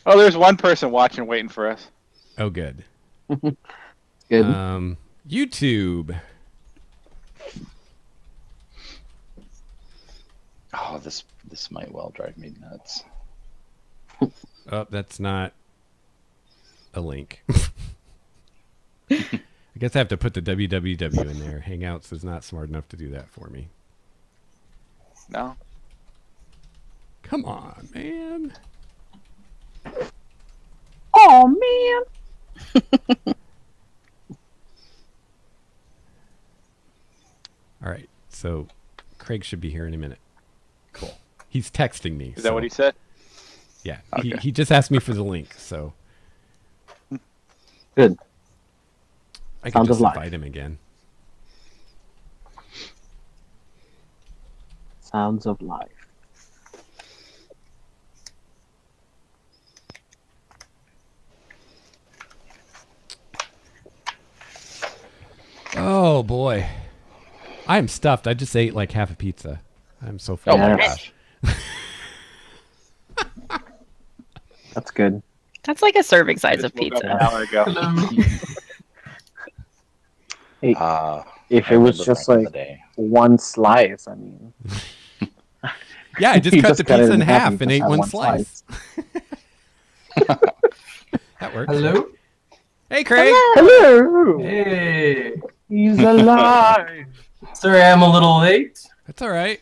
Oh, there's one person watching, waiting for us. Oh, good. Good. YouTube. Oh, this might well drive me nuts. Oh, that's not a link. I guess I have to put the www in there. Hangouts is not smart enough to do that for me. No. Come on, man. Oh man. All right, so Craig should be here in a minute. Cool. He's texting me. Is that what he said? Yeah. Okay. He just asked me for the link, so Good. I can Sounds just of life. invite him again. Sounds of life. Oh boy, I am stuffed. I just ate like half a pizza. I'm so full. Oh my Yes. gosh. That's good. That's like a serving size Just of woke up pizza. an hour ago. Hey, Ah, if I it was remember just back in the like day. one slice, I mean. Yeah, I just You cut the cut it pizza in you half just and ate had one slice. That works. Hello? Hey, Craig. Hello! Hey. He's alive! Sorry I'm a little late. That's all right.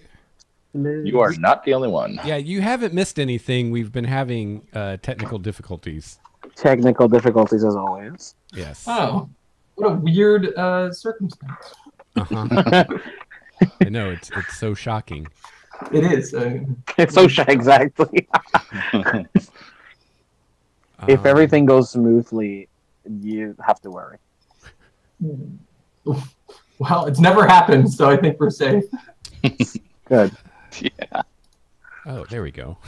You are not the only one. Yeah, you haven't missed anything. We've been having technical difficulties. Technical difficulties as always. Yes. Oh. What a weird circumstance. Uh-huh. I know, it's so shocking. It is. It's so shy, exactly. If everything goes smoothly, you have to worry. Well, it's never happened, so I think we're safe. Good. Yeah. Oh, there we go.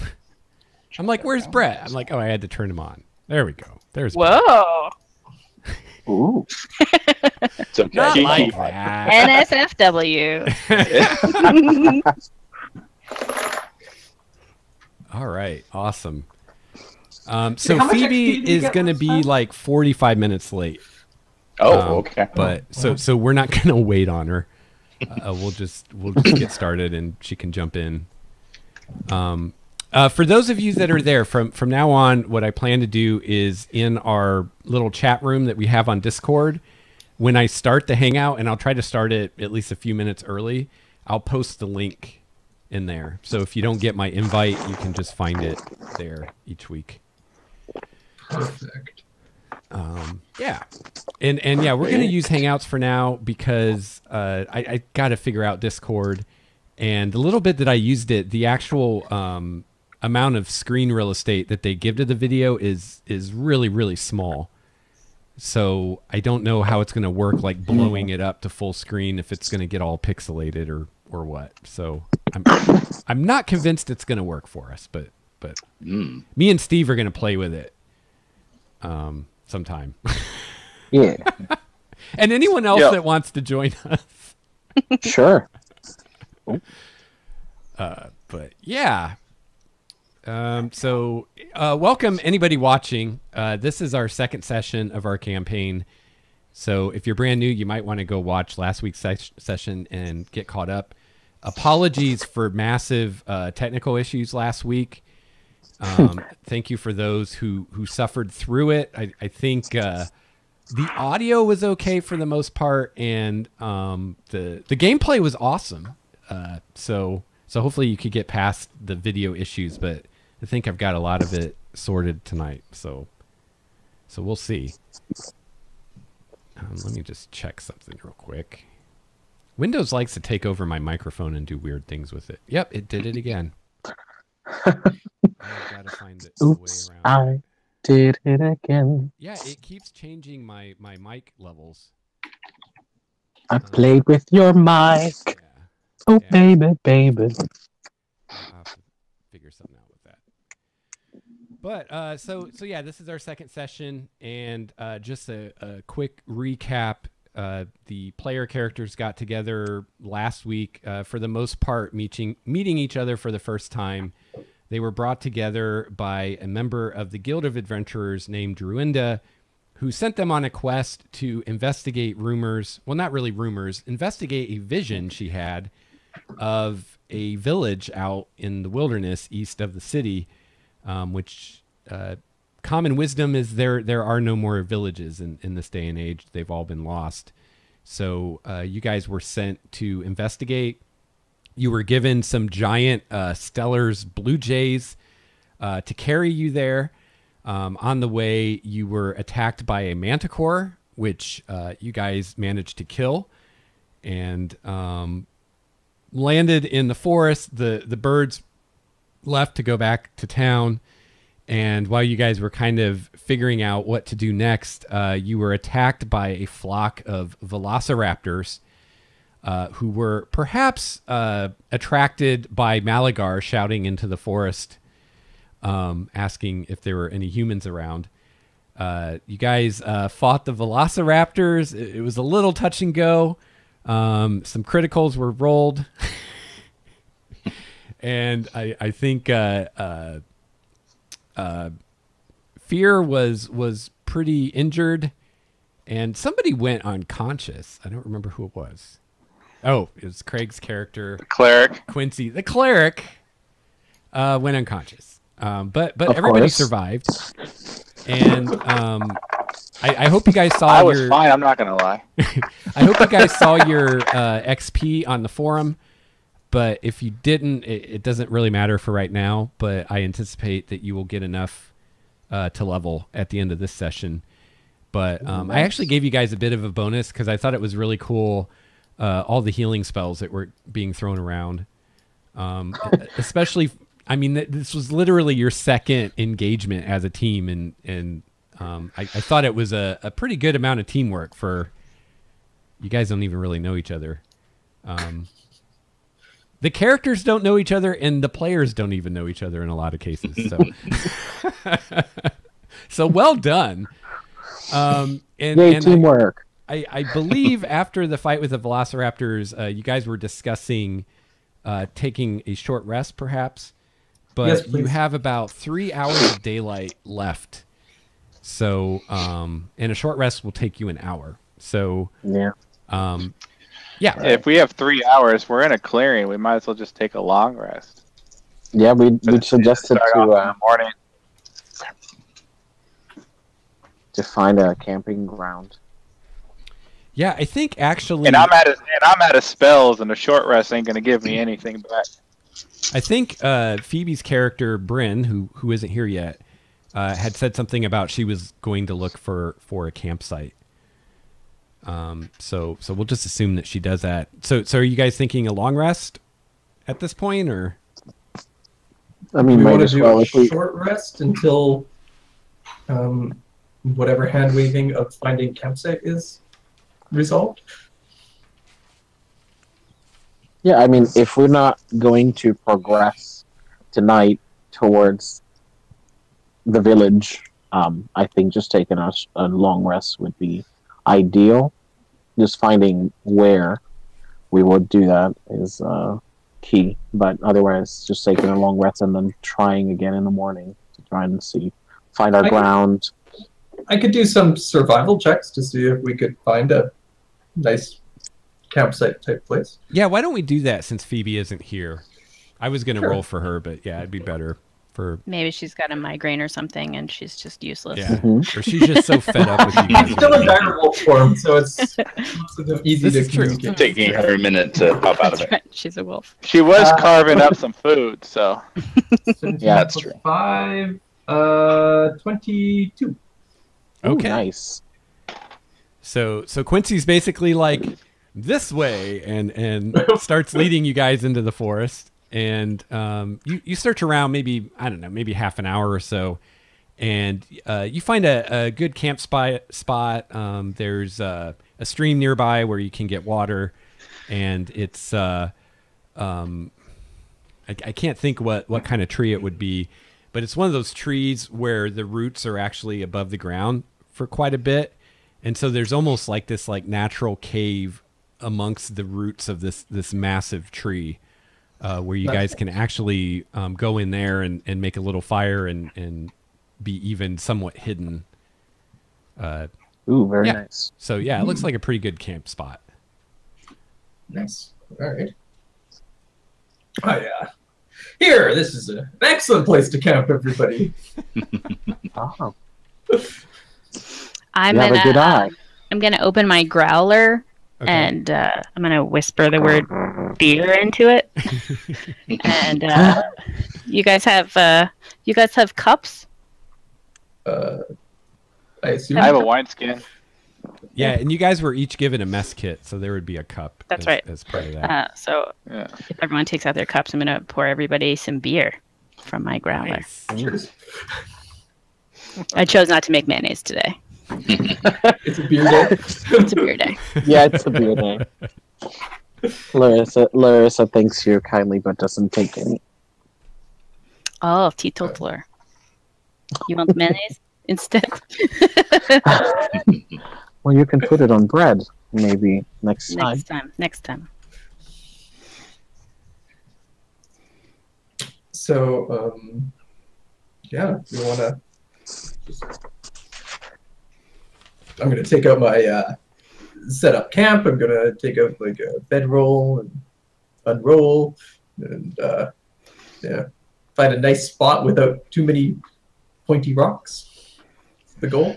I'm like, where's Brett? I'm like, oh, I had to turn him on. There we go. There's Whoa. Ooh. It's okay. Not Kiki. like that. NSFW. All right, awesome. So How much XP Phoebe did you is get going to last be time? like 45 minutes late. Oh, okay. But so we're not going to wait on her. We'll just get started and she can jump in. For those of you that are there, from now on, what I plan to do is in our little chat room that we have on Discord, when I start the hangout, and I'll try to start it at least a few minutes early, I'll post the link in there. So if you don't get my invite, you can just find it there each week. Perfect. Yeah. And yeah, we're going to use Hangouts for now because I got to figure out Discord. And the little bit that I used it, the actual amount of screen real estate that they give to the video is really, really small. So I don't know how it's going to work, like blowing it up to full screen, if it's going to get all pixelated or what. So I'm not convinced it's going to work for us, but me and Steve are going to play with it sometime. Yeah. And anyone else that wants to join us. Sure. But yeah. So welcome anybody watching. This is our second session of our campaign. So if you're brand new, you might want to go watch last week's session and get caught up. Apologies for massive technical issues last week. Thank you for those who suffered through it. I think the audio was okay for the most part, and the gameplay was awesome. So hopefully you could get past the video issues, but I think I've got a lot of it sorted tonight. So we'll see. Let me just check something real quick. Windows likes to take over my microphone and do weird things with it. Yep, it did it again. I've got to find the way Oops, around. I did it again. Yeah, it keeps changing my mic levels. I played with your mic. Yeah, Oh, Yeah. baby. I'll have to figure something out with that. But so yeah, this is our second session, and just a quick recap. The player characters got together last week, for the most part, meeting each other for the first time. They were brought together by a member of the Guild of Adventurers named Druinda, who sent them on a quest to investigate rumors. Well, not really rumors. Investigate a vision she had of a village out in the wilderness east of the city, which common wisdom is there are no more villages in this day and age. They've all been lost. So you guys were sent to investigate. You were given some giant Stellar's blue jays to carry you there. On the way, you were attacked by a manticore, which you guys managed to kill, and landed in the forest. The birds left to go back to town, and while you guys were kind of figuring out what to do next, you were attacked by a flock of velociraptors who were perhaps attracted by Malagar shouting into the forest, asking if there were any humans around. You guys fought the velociraptors. It was a little touch and go. Some criticals were rolled. And I think Fear was pretty injured. And somebody went unconscious. I don't remember who it was. Oh, it was Craig's character. The cleric. Quincy. The cleric went unconscious. But Of everybody course. survived. And I hope you guys saw I was your... fine, I'm not going to lie. I hope you guys saw your XP on the forum. But if you didn't, it doesn't really matter for right now. But I anticipate that you will get enough to level at the end of this session. But I actually gave you guys a bit of a bonus because I thought it was really cool. All the healing spells that were being thrown around. Especially, I mean, this was literally your second engagement as a team. And I thought it was a pretty good amount of teamwork for... You guys don't even really know each other. The characters don't know each other, and the players don't even know each other in a lot of cases. So, so well done. Yay, teamwork. I believe after the fight with the Velociraptors, you guys were discussing taking a short rest, perhaps. But Yes, you please. have about 3 hours of daylight left. So, and a short rest will take you an hour. So, Yeah. yeah. If we have 3 hours, we're in a clearing. We might as well just take a long rest. Yeah, we suggested Start off in to the morning. find a camping ground. Yeah, I think actually... And I'm out of spells, and a short rest ain't going to give me anything back. I think Phoebe's character, Bryn, who isn't here yet, had said something about she was going to look for a campsite. So we'll just assume that she does that. So are you guys thinking a long rest at this point, or? I mean, We might want to as do well a if we. short rest until whatever hand waving of finding campsite is resolved. Yeah, I mean, if we're not going to progress tonight towards the village, I think just taking a long rest would be ideal. Just finding where we would do that is key. But otherwise, just taking a long rest and then trying again in the morning to try and find our ground. I could do some survival checks to see if we could find a nice campsite type place. Yeah, why don't we do that since Phoebe isn't here? I was going to Sure. roll for her, but yeah, it'd be better for... Maybe she's got a migraine or something and she's just useless. Yeah, Mhm. or she's just so fed up with you guys. She's still in dire wolf form, so it's easy This to is true. communicate. Taking her a minute to pop out of That's it. right. She's a wolf. She was carving up some food, so... 17 Yeah, that's plus true. 5, 22. Ooh, Okay. nice. So Quincy's basically like this way and starts leading you guys into the forest. And you search around maybe half an hour or so, and you find a good camp spot. There's a stream nearby where you can get water, and it's I can't think what kind of tree it would be, but it's one of those trees where the roots are actually above the ground for quite a bit. And so there's almost like this like natural cave amongst the roots of this massive tree. where you guys can actually go in there and make a little fire and be even somewhat hidden. Ooh, very Yeah. nice. So yeah, it looks like a pretty good camp spot. Nice. All right. Oh yeah. Here, this is an excellent place to camp, everybody. Oh, I'm you have a good eye. I'm gonna open my growler Okay. and I'm gonna whisper the word beer into it. And you guys have cups? I assume. I have a wineskin. Yeah, and you guys were each given a mess kit, so there would be a cup. That's right. As part of that. So Yeah. if everyone takes out their cups, I'm gonna pour everybody some beer from my growler. Nice. Cheers. I chose not to make mayonnaise today. It's a beer day. It's a beer day. Yeah, it's a beer day. Larissa thanks you kindly, but doesn't take any. Oh, teetotaler. You want mayonnaise instead? Well, you can put it on bread, maybe next time. Next time. So, yeah, you want to... I'm going to take out my set up camp. I'm going to take out like a bedroll and unroll and yeah, find a nice spot without too many pointy rocks. That's the goal.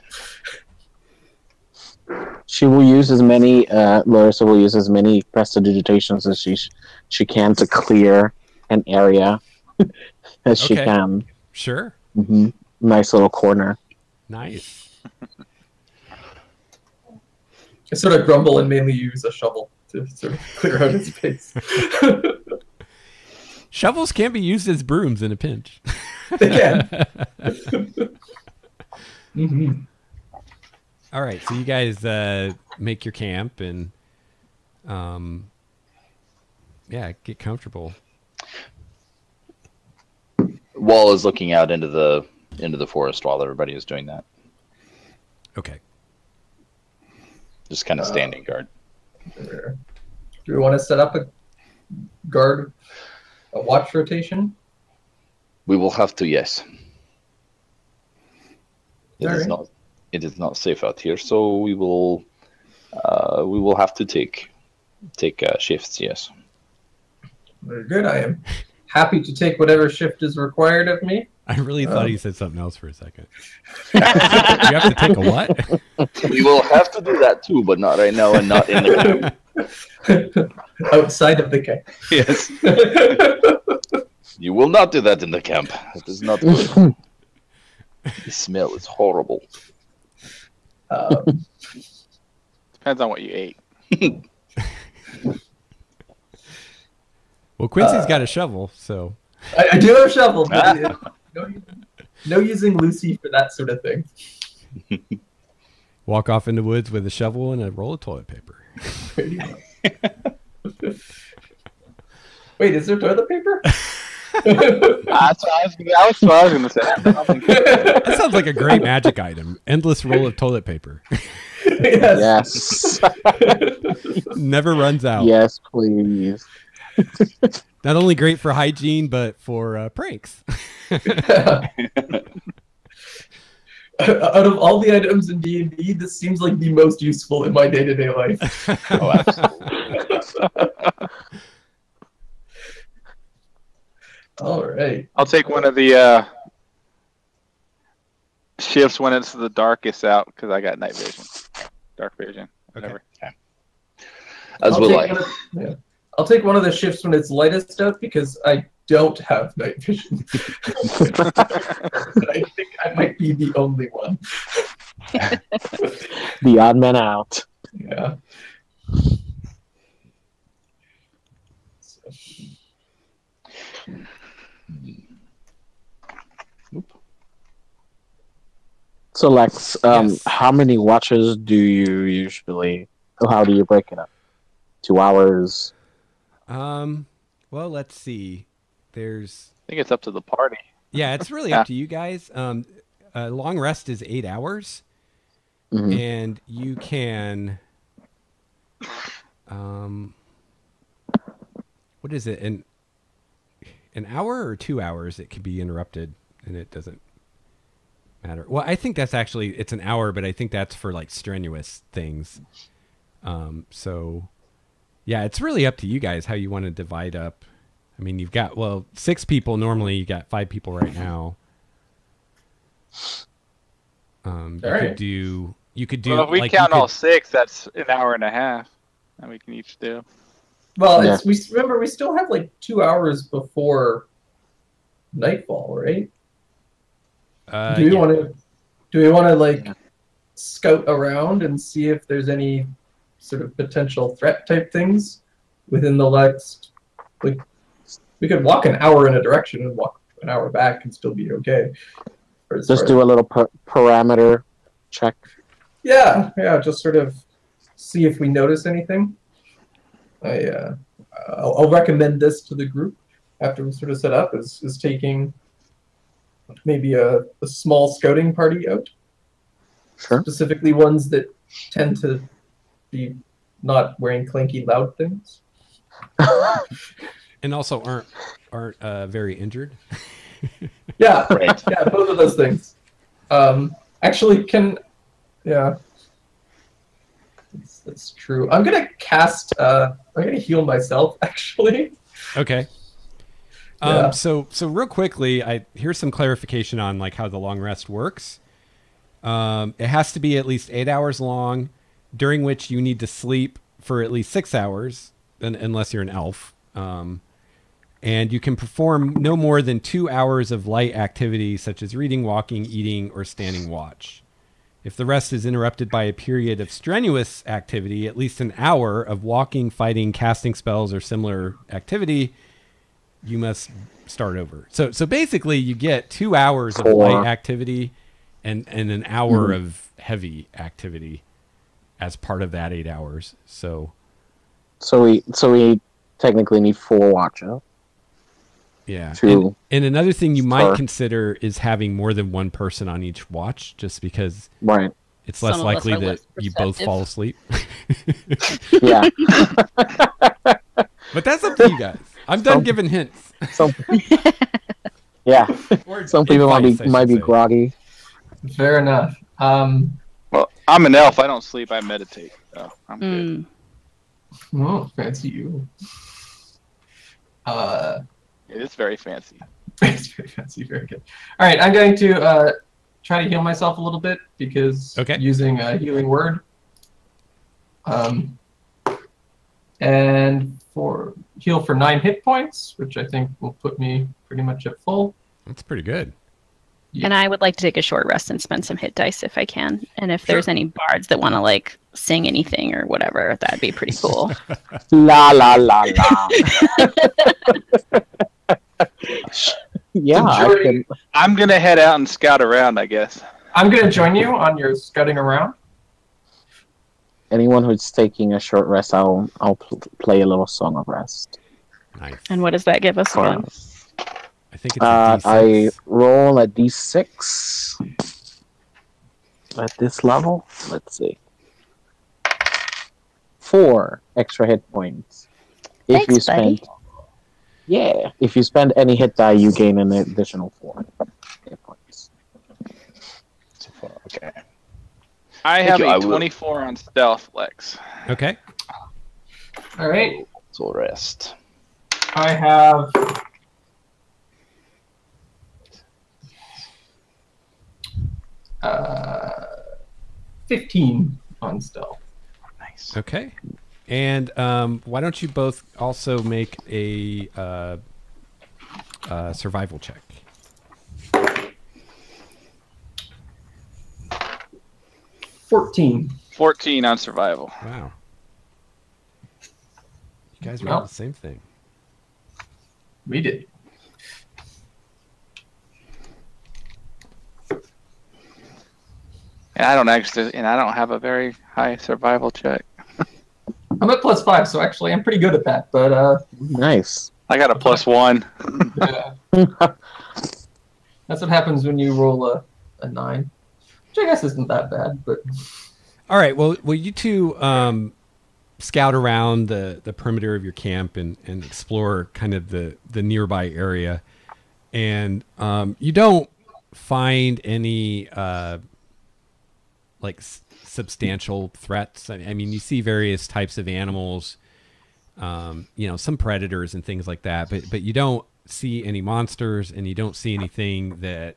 She will use as many. Larissa will use as many prestidigitations as she can to clear an area as she Okay. can. Sure. Hmm. Nice little corner. Nice. I sort of grumble and mainly use a shovel to sort of clear out its space. Shovels can be used as brooms in a pinch. They can. Mm-hmm. All right, so you guys make your camp and yeah, get comfortable. Wall is looking out into the forest while everybody is doing that. Okay. Just kind of standing guard. Do we want to set up a watch rotation? We will have to, yes. Alright. It is not safe out here, so we will have to take shifts. Yes. Very good. I am happy to take whatever shift is required of me. I really thought he said something else for a second. You have to take a what? We will have to do that too, but not right now and not in the camp. Outside of the camp. Yes. You will not do that in the camp. It is not good. The smell is horrible. Depends on what you ate. Well, Quincy's got a shovel, so I do have a shovel, but no using Lucy for that sort of thing. walk off in the woods with a shovel and a roll of toilet paper. Pretty much. Wait, is there toilet paper? That's what I was going to say. That sounds like a great magic item. Endless roll of toilet paper. Yes. Yes. Never runs out. Yes, please. Not only great for hygiene, but for pranks. Out of all the items in D&D, this seems like the most useful in my day-to-day life. Oh, absolutely. All right. I'll take one of the shifts when it's the darkest out because I got night vision, dark vision, whatever. As will I. I'll take one of the shifts when it's lightest out because I don't have night vision. I think I might be the only one. The odd man out. Yeah. So, Lex, Yes. how many watches do you usually? How do you break it up? 2 hours. Well, let's see. There's I think it's up to the party. yeah, it's really up to you guys. Long rest is 8 hours, Mhm. and you can what is it? And an hour or 2 hours, it can be interrupted, and it doesn't matter. Well, I think that's actually, it's an hour, but I think that's for like strenuous things. So yeah, it's really up to you guys how you want to divide up. I mean, you've got, 6 people normally, you got 5 people right now. You could do Well, if we like, count all 6, that's an hour and a half, and we can each do. Well, Yeah. we still have like 2 hours before nightfall, right? Do we want to like scout around and see if there's any sort of potential threat type things within the next? Like, we could walk an hour in a direction and walk an hour back and still be okay. Just do a little parameter check. Yeah, just sort of see if we notice anything. I'll recommend this to the group after we sort of set up is taking maybe a small scouting party out. Sure. Specifically ones that tend to be not wearing clanky loud things. and also aren't very injured. Yeah, Right. yeah, both of those things. Actually, that's true. I'm gonna cast. I'm gonna heal myself. Actually. Okay. Yeah. So real quickly, here's some clarification on like how the long rest works. It has to be at least 8 hours long, during which you need to sleep for at least 6 hours, unless you're an elf. And you can perform no more than 2 hours of light activity, such as reading, walking, eating, or standing watch. If the rest is interrupted by a period of strenuous activity, at least an hour of walking, fighting, casting spells, or similar activity, you must start over. So basically, you get 2 hours of light activity and an hour of heavy activity as part of that 8 hours. So we technically need 4 watcher. Yeah. To and another thing you might start. consider is having more than one person on each watch, just because Right. it's less Some of us likely are that less you both perceptive. fall asleep. Yeah. But that's up to you guys. I'm done giving hints. Some, yeah. Or Some people advice, I might be should say. groggy. Fair enough. Well, I'm an elf. I don't sleep. I meditate. So I'm good. Oh, fancy you. It is very fancy. It's very fancy. Very good. All right, I'm going to try to heal myself a little bit because using a healing word. And heal for 9 hit points, which I think will put me pretty much at full. That's pretty good. And I would like to take a short rest and spend some hit dice if I can. And if there's any bards that want to like sing anything or whatever, that'd be pretty cool. La la la la. Yeah, I'm gonna head out and scout around, I guess. I'm going to join you on your scouting around. anyone who's taking a short rest, I'll play a little song of rest. Nice. And what does that give us again? I think it's a I D6. roll a d6 at this level. Let's see. 4 extra hit points. If Thanks, you spend, buddy. yeah, if you spend any hit die, you gain an additional 4 hit points. So far, okay. I have you, I a will- 24 on stealth, Lex. Okay. All right. So rest. I have 15 on stealth. Nice. Okay. And why don't you both also make a survival check? $14. 14 on survival. Wow. You guys Well. rolled the same thing. We did. And I don't have a very high survival check. I'm at +5, so actually I'm pretty good at that. But Nice. I got a +1. yeah. That's what happens when you roll a 9, which I guess isn't that bad. But All right. Well, you two scout around the perimeter of your camp and explore kind of the nearby area, and you don't find any like substantial threats. I mean, you see various types of animals, you know, some predators and things like that, but you don't see any monsters, and you don't see anything that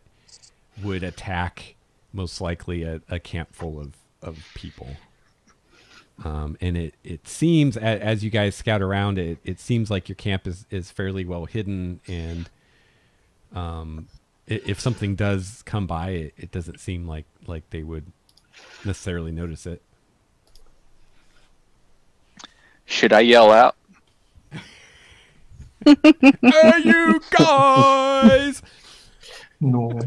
would attack most likely a camp full of people. And it seems, as you guys scout around, it seems like your camp is fairly well hidden, and if something does come by, it doesn't seem like they would necessarily notice it. Should I yell out? Hey, you guys! No.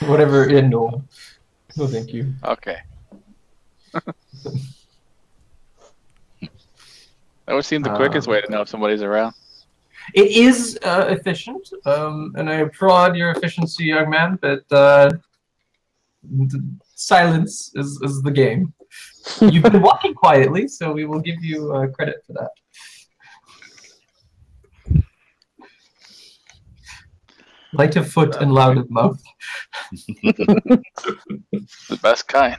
Whatever. Yeah, no. No, thank you. Okay. That would seem the quickest way to know if somebody's around. It is efficient, and I applaud your efficiency, young man, but silence is the game. You've been walking quietly, so we will give you credit for that. Light of foot and loud of mouth. The best kind.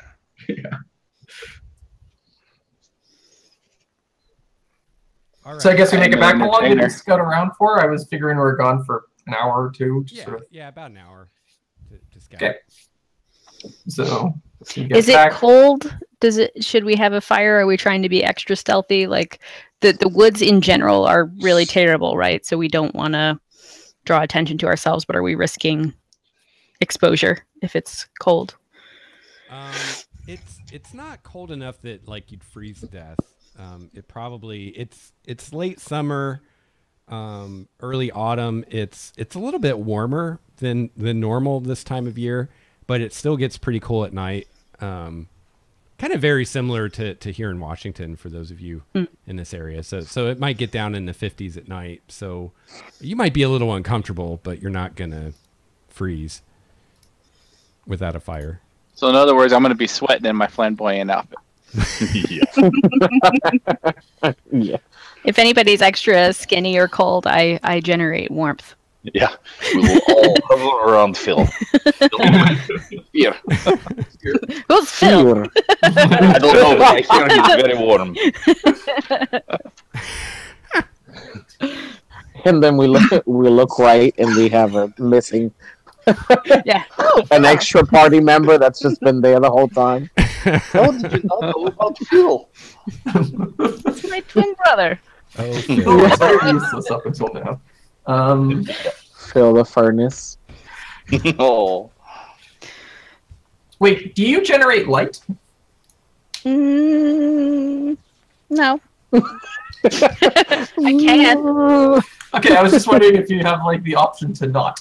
Yeah. All right. So I guess we make it back. How long did we Entertainer. scout around for? I was figuring we were gone for an hour or two. Just Yeah, sort of. yeah, about an hour to scout. Okay. So we get Is it back. cold? Should we have a fire? Are we trying to be extra stealthy? Like the woods in general are really terrible, right? So we don't want to draw attention to ourselves, but are we risking exposure if it's cold? It's not cold enough that like you'd freeze to death. It's late summer, early autumn. It's a little bit warmer than normal this time of year, but it still gets pretty cool at night. Kind of very similar to here in Washington for those of you in this area. So it might get down in the 50s at night. So you might be a little uncomfortable, but you're not gonna freeze without a fire. So in other words, I'm going to be sweating in my flamboyant outfit. Yeah. Yeah. If anybody's extra skinny or cold, I generate warmth. Yeah. We will all hover around Phil. Here. Who's Phil? Here. I don't know, but I hear he's very warm. And then we look right, and we have a missing Yeah. an extra party member that's just been there the whole time. How did you not know about Phil? It's my twin brother. Okay. Oh, it's very useless up until now. Fill the furnace. Oh. Wait, do you generate light? No. I can. Okay, I was just wondering if you have like the option to not.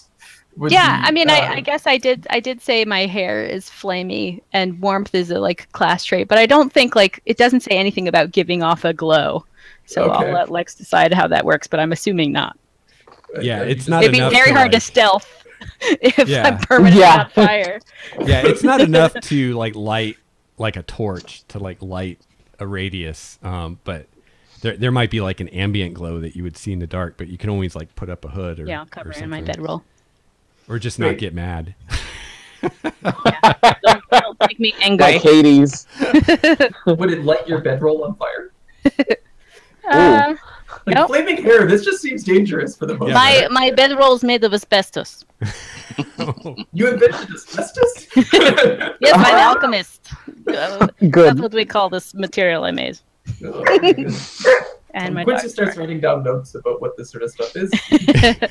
Yeah, I mean, I guess I did say my hair is flamey and warmth is a like class trait, but I don't think like it doesn't say anything about giving off a glow. So Okay. I'll let Lex decide how that works, but I'm assuming not. Yeah, it's not It'd be enough very to, hard to like- stealth if Yeah. I'm permanently Yeah. on fire. Yeah, it's not enough to like light like a torch to like light a radius. But there might be like an ambient glow that you would see in the dark, but you can always like put up a hood or Yeah, I'll cover or it in my something. bedroll. Or just not Wait. get mad. Don't make me angry. Like Hades. Would it light your bedroll on fire? Like Nope. flaming hair, this just seems dangerous for the moment. Yeah. my bedroll is made of asbestos. You invented asbestos? Yes, I'm an alchemist. That's Good. what we call this material I made. Oh, my goodness. And my Quincy dog's starts fur. writing down notes about what this sort of stuff is.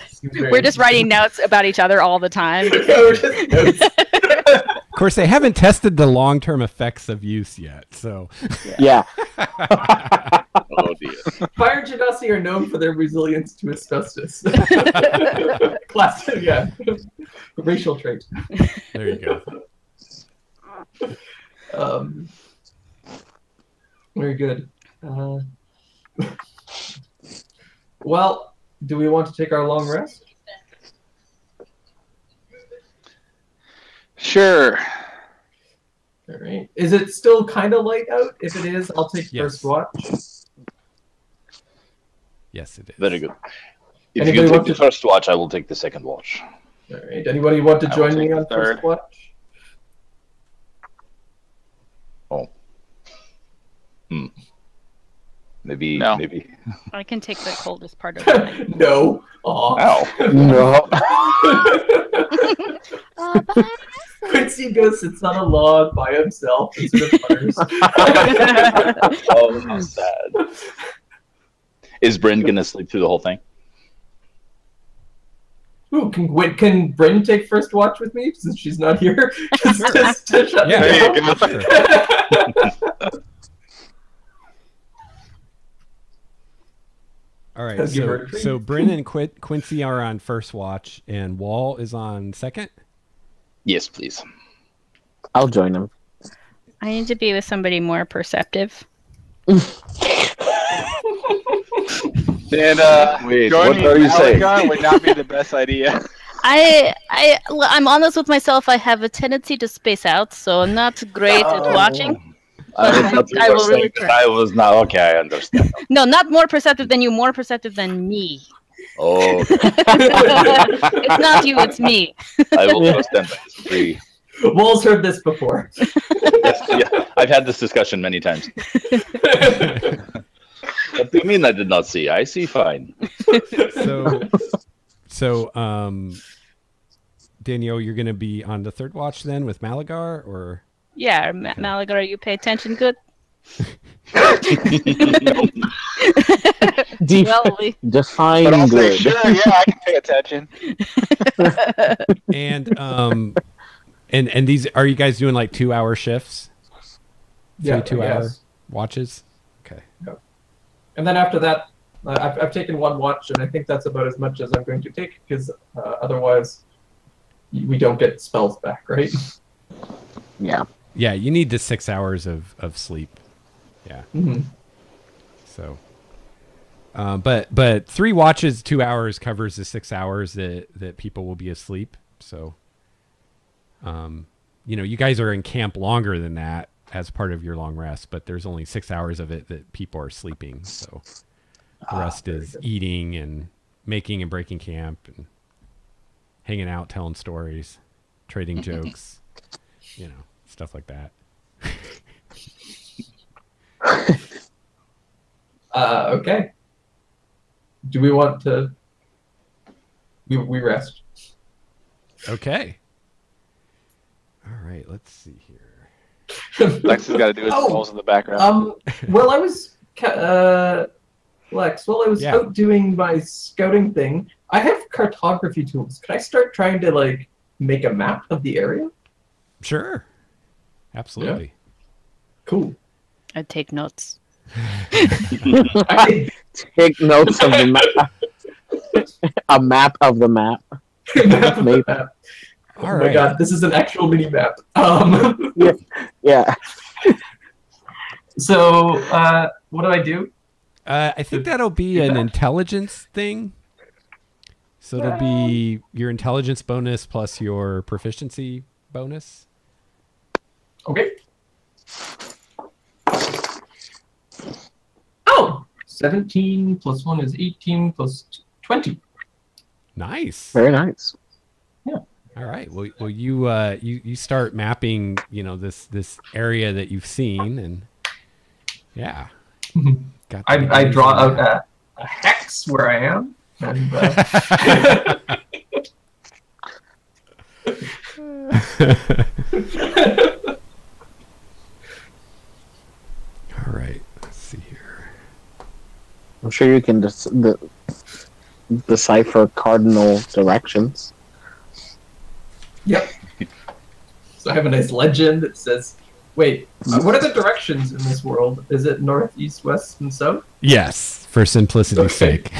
Seems very We're just writing interesting. notes about each other all the time. We're just notes. Of course, they haven't tested the long-term effects of use yet, so Yeah. Oh dear. Fire genasi are known for their resilience to asbestos. Class, yeah. Racial trait. there you go. Very good. Well, do we want to take our long rest? Sure. All right. Is it still kind of light out? If it is, I'll take Yes. first watch. Yes, it is. Very good. If Anybody you take want the to- first watch, I will take the second watch. All right. Anybody want to I will join take me the on first third. watch? Oh. Maybe. No. Maybe. I can take the coldest part of the night. No. Aw. Ow. No. Quincy goes sits on a log by himself and sort of mutters. Oh, how sad. Is Bryn gonna sleep through the whole thing? Ooh, can Bryn take first watch with me since she's not here? just to shut Yeah. me There down? you go. All right. I'll give her a treat. So Bryn and Quincy are on first watch, and Wall is on second. Yes, please. I'll join him. I need to be with somebody more perceptive. And Wait, joining what are you saying? Malaga would not be the best idea. I'm honest with myself. I have a tendency to space out, so I'm not great at watching. I thought you I were will saying really that try. I was not okay. I understand. No, not more perceptive than you. More perceptive than me. Oh, It's not you. It's me. I will trust them. I disagree. Wall's heard this before. Yes, yeah, I've had this discussion many times. What do you mean I did not see? I see fine. So, Danielle, you're going to be on the third watch then with Malagar, or? Yeah, Malagar, you pay attention good. Well, Define But I'll say, good. sure, yeah, I can pay attention. And these, are you guys doing like 2-hour shifts? Yeah, 2-hour yes. watches? Okay. And then after that, I've taken one watch, and I think that's about as much as I'm going to take, because otherwise we don't get spells back, right? Yeah. Yeah, you need the 6 hours of sleep. Yeah. Mm-hmm. So, but 3 watches, 2 hours covers the 6 hours that people will be asleep. So, you guys are in camp longer than that as part of your long rest, but there's only 6 hours of it that people are sleeping. So the rest is eating and making and breaking camp and hanging out, telling stories, trading jokes, stuff like that. Okay. Do we want to? We rest. Okay. All right. Let's see here. Lex has got to do his rolls in the background. Well, I was Lex. While I was Yeah. out doing my scouting thing, I have cartography tools. Could I start trying to make a map of the area? Sure. Absolutely. Cool. I'd take notes. I Take notes of the map. A map of the map. map of the Maybe. map. All Oh my right. god, this is an actual mini map. Yeah. So, what do I do? I think that'll be an intelligence thing. So it'll be your intelligence bonus plus your proficiency bonus. Okay. Oh! 17 plus 1 is 18 plus 20. Nice. Very nice. All right. Well, you start mapping, this area that you've seen, and yeah. Got the I draw ideas out a hex where I am. And, All right. Let's see here. I'm sure you can decipher cardinal directions. Yep. So I have a nice legend that says, wait, what are the directions in this world? Is it north, east, west, and south? Yes, for simplicity's Okay. sake.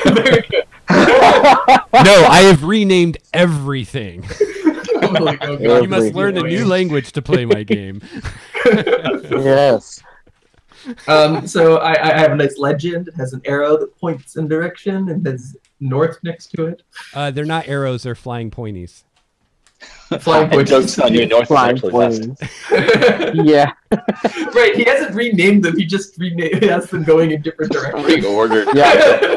Very good. No, I have renamed everything. I'm like, oh God. You must learn a new language to play my game. Yes. So I have a nice legend. It has an arrow that points in direction and has north next to it. They're not arrows; they're flying pointies. Flying It does points. on you north is Flying actually fast. planes. Yeah. Right, he hasn't renamed them. He just has them going in different directions. Reordered. Yeah.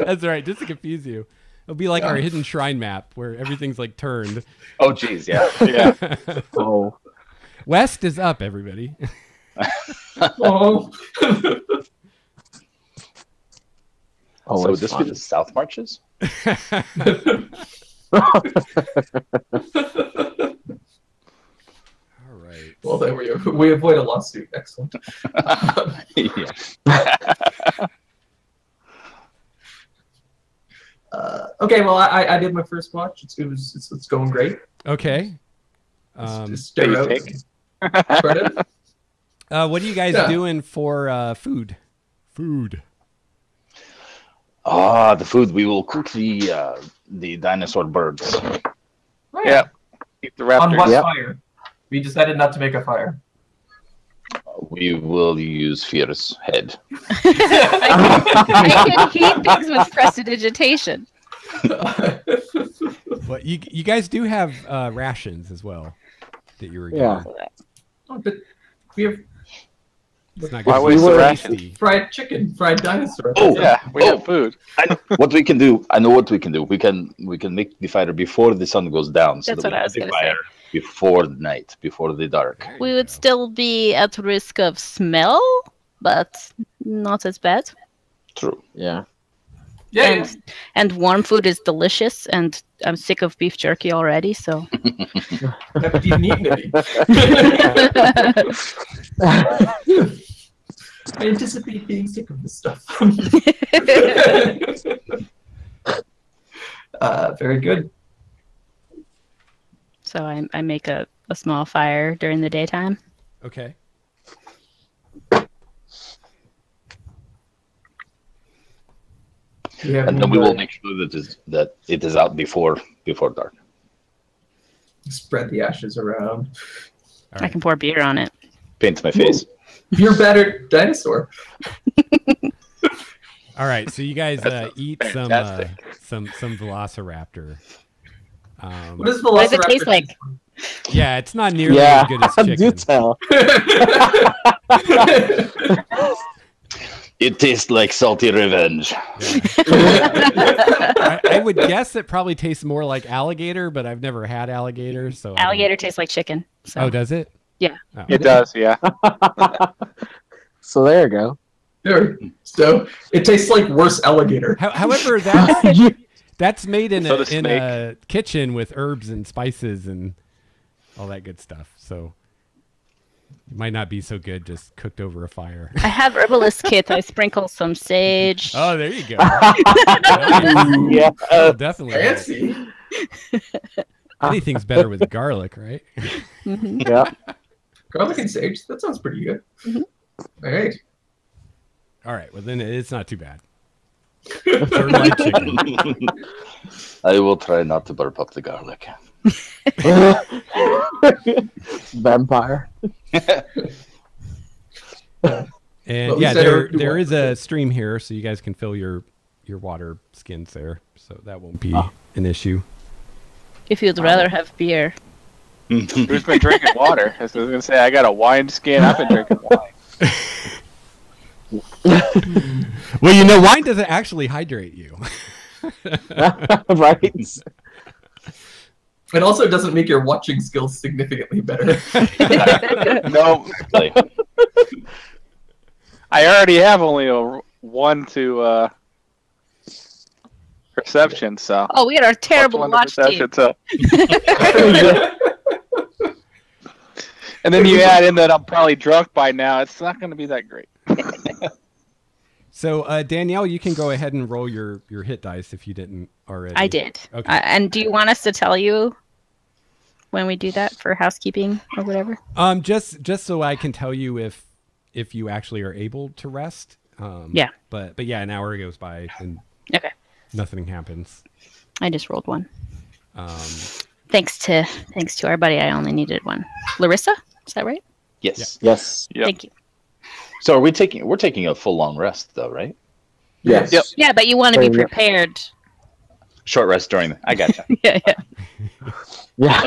That's right. Just to confuse you, it'll be like our hidden shrine map where everything's like turned. Oh, geez, yeah. Yeah. Oh. West is up, everybody. Oh. Oh, So would it's this be fun. the South Marches? All right. Well, then we avoid a lawsuit. Excellent. Yeah. Okay, well, I did my first watch. It's going great. Okay. Just stare out. basic. Pardon? What are you guys Yeah. doing for food? Food. Ah, the food. We will cook the dinosaur birds. Oh, Yeah. Keep the On raptors. what Yep. fire? We decided not to make a fire. We will use Fear's head. I can heat things with prestidigitation. What you guys do have rations as well that you were given. Yeah. Oh, but we have It's not Why gonna waste be the tasty. ration? fried chicken, fried dinosaur. Oh, Yeah, we Oh. have food. What we can do, I know what we can do. We can make the fire before the sun goes down. So That's that what we I have was the gonna say. fire before the night, before the dark. There We you would go. still be at risk of smell, but not as bad. True. Yeah. Yeah, And warm food is delicious, and I'm sick of beef jerky already, so. haven't even eaten any. I anticipate being sick of this stuff. Very good. So I make a small fire during the daytime. Okay. We have And then we will make sure that it is out before dark. spread the ashes around. All I right. can pour beer on it. Paint my face. You're battered dinosaur. All right. So you guys eat fantastic. some velociraptor. What does What does it Velociraptor taste like? Yeah, it's not nearly Yeah. as good as Do chicken. tell. It tastes like salty revenge. I would guess it probably tastes more like alligator, but I've never had alligator, so I don't- Alligator tastes like chicken. So. Oh, does it? Yeah. Oh. It does, yeah. So there you go. There. So it tastes like worse alligator. However, that's made in So the in a kitchen with herbs and spices and all that good stuff. So it might not be so good just cooked over a fire. I have herbalist kit. I sprinkle some sage. Oh, there you go. Yeah. That'll definitely help. Fancy. Anything's better with garlic, right? Mhm. Yeah. Garlic and sage. That sounds pretty good. Mhm. All right. All right. Well, then it's not too bad. Sort of like chicken. I will try not to burp up the garlic. Vampire. And Well, yeah, we said there our- is a stream here, so you guys can fill your water skins there, so that won't be an issue. If you'd rather have beer. Who's been drinking water? I was going to say, I got a wine skin. I've been drinking wine. Well, you know, wine doesn't actually hydrate you. Right. It also doesn't make your watching skills significantly better. No, Like, I already have only a 1 to perception, so. Oh, we had our terrible +1 to watch team. perception, so. And then you add in that I'm probably drunk by now. It's not going to be that great. So Danielle, you can go ahead and roll your hit dice if you didn't already. I did. Okay. And do you want us to tell you when we do that for housekeeping or whatever? Just so I can tell you if you actually are able to rest. Yeah. But yeah, an hour goes by and Okay. nothing happens. I just rolled one. Um, Thanks to our buddy, I only needed one. Larissa, is that right? yes. Yes. Yep. Thank you. So we're taking a full long rest though, right? Yes. Yep. Yeah, but you want to be Very good. prepared. Short rest during. I gotcha. Yeah, yeah. Yeah.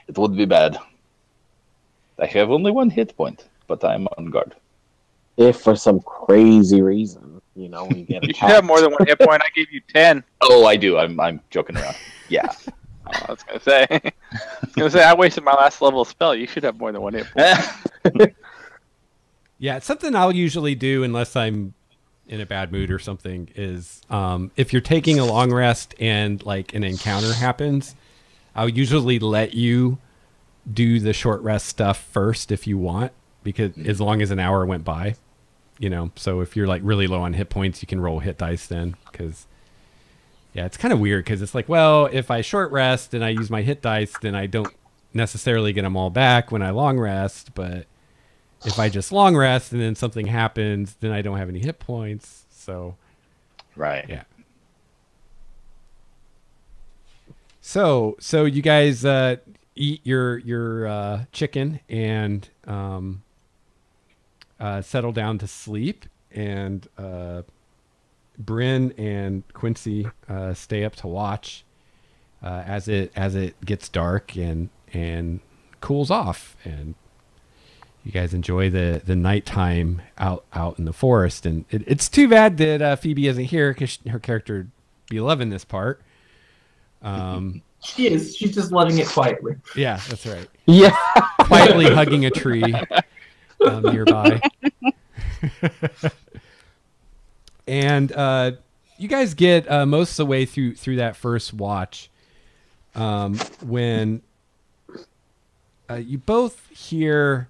It would be bad. I have only 1 hit point, but I'm on guard. If for some crazy reason, you know, we get You attacked. should have more than 1 hit point. I gave you 10. Oh, I do. I'm joking around. Yeah. I was gonna say. I wasted my last level spell. You should have more than 1 hit point. Yeah, something I'll usually do unless I'm in a bad mood or something is if you're taking a long rest and like an encounter happens, I'll usually let you do the short rest stuff first if you want, because as long as an hour went by, you know. So if you're like really low on hit points, you can roll hit dice then, because yeah, it's kind of weird because it's like, well, if I short rest and I use my hit dice, then I don't necessarily get them all back when I long rest, but if I just long rest and then something happens, then I don't have any hit points. So, Right. yeah. So you guys eat your chicken and settle down to sleep, and Bryn and Quincy stay up to watch as it gets dark and cools off, and you guys enjoy the nighttime out in the forest. And it's too bad that Phoebe isn't here, because her character would be loving this part. She is. She's just loving it quietly. Yeah, that's right. Yeah. Quietly hugging a tree nearby. And you guys get most of the way through that first watch when you both hear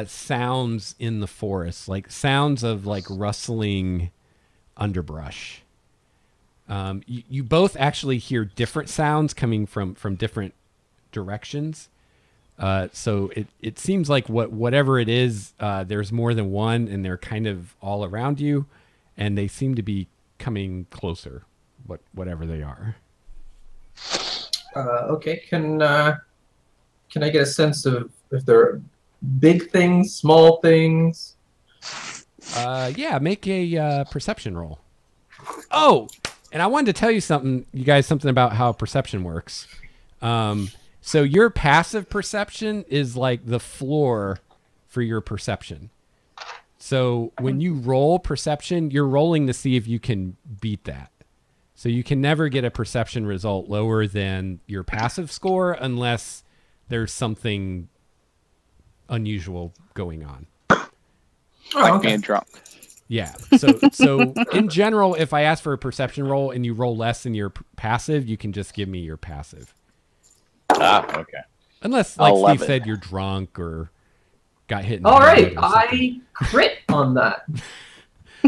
sounds in the forest, like sounds of like rustling underbrush. You both actually hear different sounds coming from different directions. So it seems like whatever it is, there's more than one, and they're kind of all around you, and they seem to be coming closer, whatever they are. Okay. Can I get a sense of if they're big things, small things? Yeah, make a perception roll. Oh, and I wanted to tell you something about how perception works. So your passive perception is like the floor for your perception. So when you roll perception, you're rolling to see if you can beat that. So you can never get a perception result lower than your passive score unless there's something unusual going on. Like being drunk. Yeah. So in general, if I ask for a perception roll and you roll less than your passive, you can just give me your passive. Ah, okay. Unless, like 11. Steve said, you're drunk or got hit in the All head right, or something. I crit on that.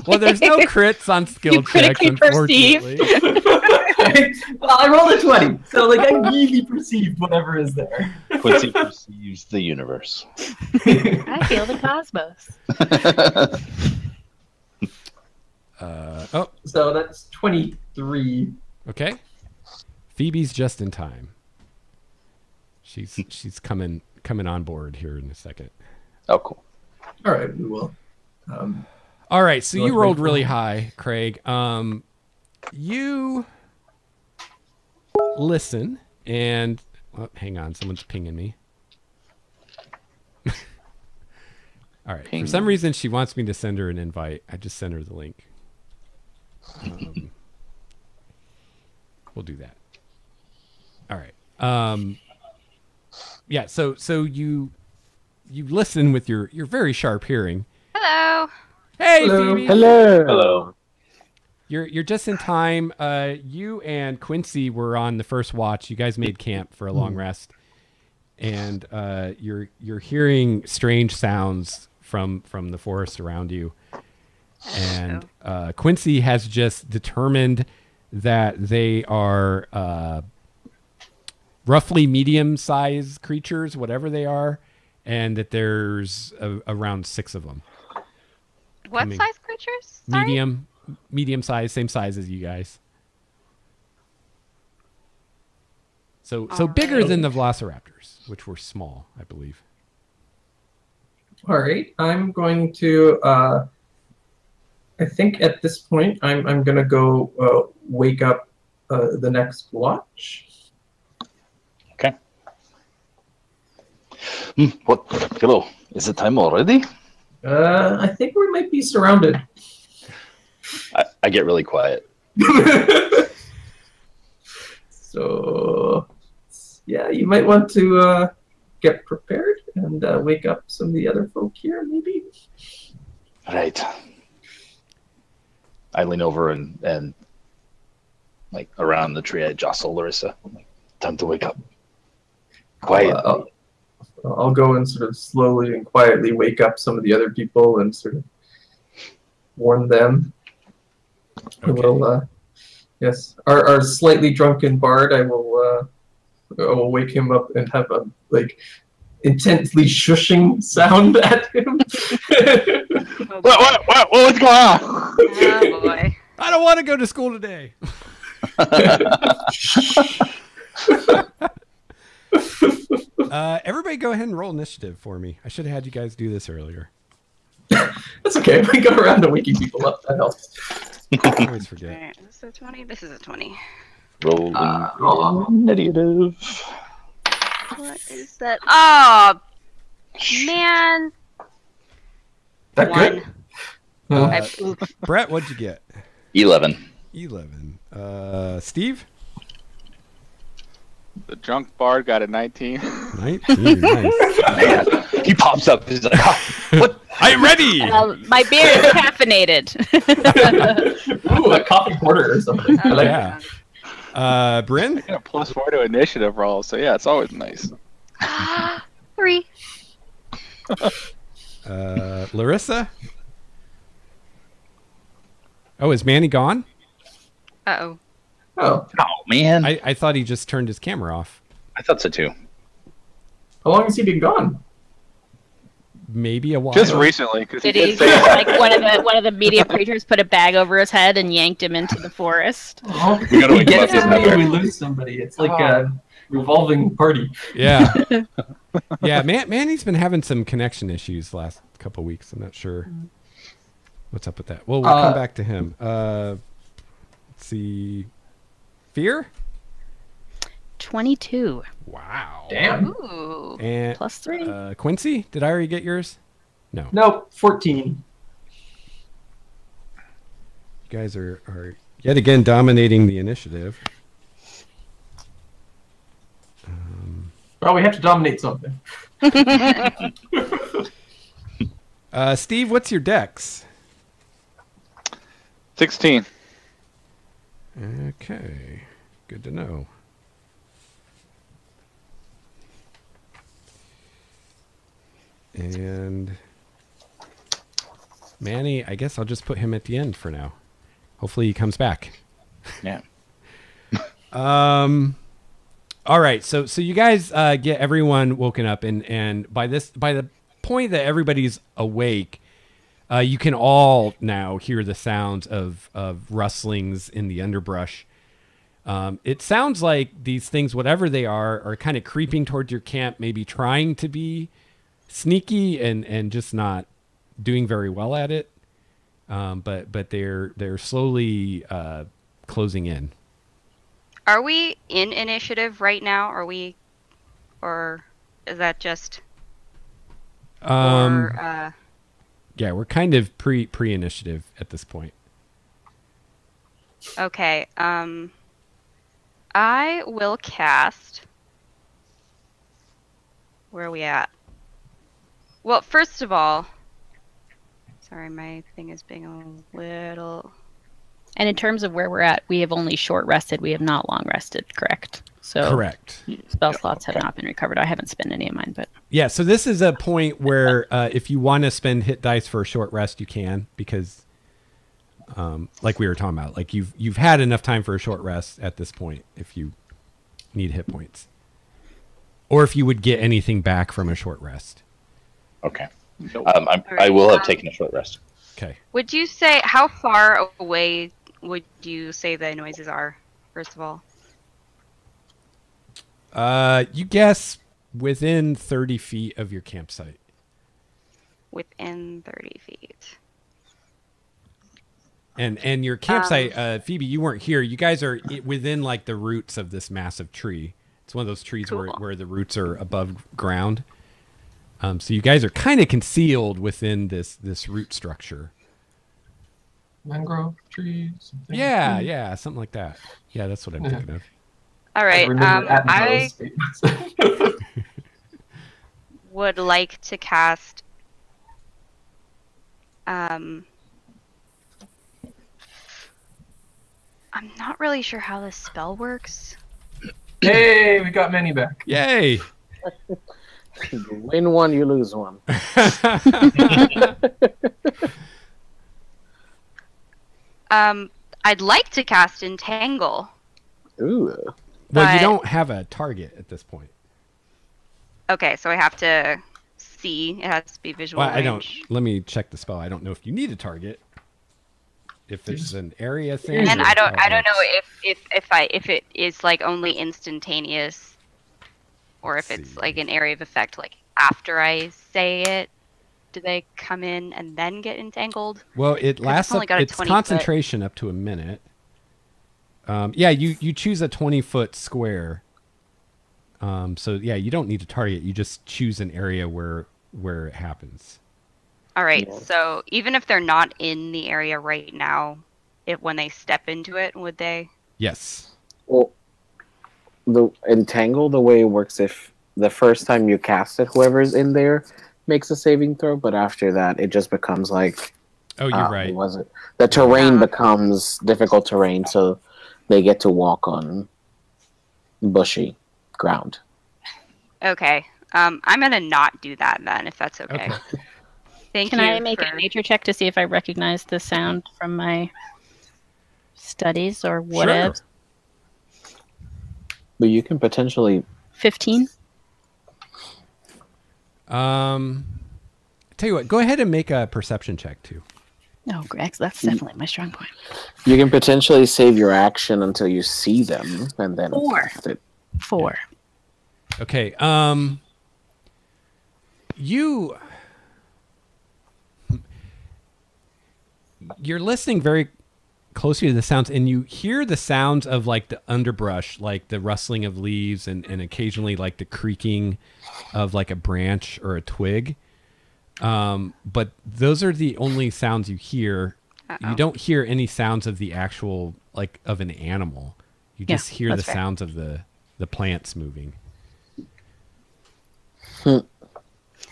Well, there's no crits on skill You checks, critically perceive. unfortunately. Well, I rolled a 20, so like I really perceived whatever is there. Quincy perceives the universe. I feel the cosmos. So that's 23. Okay. Phoebe's just in time. She's coming on board here in a second. Oh, cool. All right, we will. All right, so you North rolled Wing really Farm. high, Craig. You listen, and hang on, someone's pinging me. All right, Ping. for some reason she wants me to send her an invite. I just sent her the link. We'll do that. All right. Yeah. So you listen with your very sharp hearing. Hello. Hey, Hello. Phoebe. Hello. Hello. You're just in time. You and Quincy were on the first watch. You guys made camp for a long rest, and you're hearing strange sounds from the forest around you. And Quincy has just determined that they are roughly medium-sized creatures, whatever they are, and that there's around 6 of them. What Coming. size creatures? Sorry? Medium size, same size as you guys. So bigger Alright. than the velociraptors, which were small, I believe. All right, I'm going to. I think at this point, I'm gonna go wake up the next watch. Okay. What? Hello. Is it time already? I think we might be surrounded. I get really quiet. So, yeah, you might want to get prepared and wake up some of the other folk here, maybe. Right. I lean over and like around the tree, I jostle Larissa. I'm like, time to wake up. Quiet. I'll go and sort of slowly and quietly wake up some of the other people and sort of warn them. Okay. We'll, yes, our slightly drunken bard, I will wake him up and have a like intensely shushing sound at him. What's going on? Oh boy. I don't want to go to school today. Everybody go ahead and roll initiative for me. I should have had you guys do this earlier. That's okay. We go around to waking people up. That helps. I always forget. Alright, this is a 20. This is a 20. Rolling initiative. What is that? Oh, man. That One. good? Brett, what'd you get? 11. 11. Steve? The drunk bard got a 19. 19. Nice. Man, he pops up. He's like, what? I am ready. My beer is caffeinated. Ooh, a coffee porter or something. I like Yeah. Bryn? I got a +4 to initiative roll, so yeah, it's always nice. 3. Larissa? Oh, is Manny gone? Uh-oh. Oh, Oh, man. I thought he just turned his camera off. I thought so too. how long has he been gone? Maybe a while. Just recently, because he Did he, did say like, one of the media creatures put a bag over his head and yanked him into the forest? Oh, We gotta we wake him up. get somebody or we lose somebody. It's like a revolving party. Yeah. Yeah, Manny's been having some connection issues the last couple weeks. I'm not sure what's up with that. Well, we'll come back to him. Let's see. Fear? 22. Wow. Damn. Ooh. And +3. Quincy, did I already get yours? No. Nope, 14. You guys are yet again dominating the initiative. Well, we have to dominate something. Steve, what's your dex? 16. Okay. Good to know. And Manny, I guess I'll just put him at the end for now. Hopefully he comes back. Yeah. All right, so you guys get everyone woken up, and by the point that everybody's awake, you can all now hear the sounds of rustlings in the underbrush. It sounds like these things, whatever they are kind of creeping towards your camp, maybe trying to be sneaky and just not doing very well at it. But they're slowly closing in. Are we in initiative right now? Or is that just? Yeah, we're kind of pre-initiative at this point. Okay. I will cast. Where are we at? Well, first of all, sorry, my thing is being a little. And in terms of where we're at, we have only short rested. We have not long rested, correct? So Correct. spell slots have not been recovered. I haven't spent any of mine, but Yeah, so this is a point where if you want to spend hit dice for a short rest, you can, because like we were talking about, like you've had enough time for a short rest at this point if you need hit points. Or if you would get anything back from a short rest. Okay. I will have taken a short rest. Okay. Would you say how far away would you say the noises are? First of all. You guess within 30 feet of your campsite. Within 30 feet. And your campsite, Phoebe, you weren't here. You guys are within like the roots of this massive tree. It's one of those trees where the roots are above ground. So you guys are kind of concealed within this root structure. Mangrove trees. Something. Yeah, something like that. Yeah, that's what I'm thinking of. All right. I statements. would like to cast. I'm not really sure how this spell works. Hey, we got Manny back. Yay! You win one, you lose one. I'd like to cast Entangle. Ooh. Well, you don't have a target at this point. Okay, so I have to see. It has to be visual Well, I range. don't. Let me check the spell. I don't know if you need a target. If it's an area thing. And I don't know if it is like only instantaneous, or if it's like an area of effect. Like after I say it, do they come in and then get entangled? Well, it lasts. It's concentration up to a minute. Yeah, you choose a 20-foot square. So yeah, you don't need to target. You just choose an area where it happens. All right. So even if they're not in the area right now, when they step into it, would they? Yes. Well, the entangle, the way it works, if the first time you cast it, whoever's in there makes a saving throw, but after that, it just becomes like. Oh, you're right. What was it? The terrain becomes difficult terrain, so they get to walk on bushy ground. Okay. I'm gonna not do that then, if that's okay. Thank you. Can I make a nature check to see if I recognize the sound from my studies or whatever? Sure. But you can potentially 15. Tell you what, go ahead and make a perception check too. Oh, Grex, that's definitely my strong point. You can potentially save your action until you see them, and then 4. Okay. You're listening very closely to the sounds, and you hear the sounds of like the underbrush, like the rustling of leaves, and occasionally like the creaking of like a branch or a twig. But those are the only sounds you hear. You don't hear any sounds of the actual, like, of an animal. You just hear the sounds of the plants moving.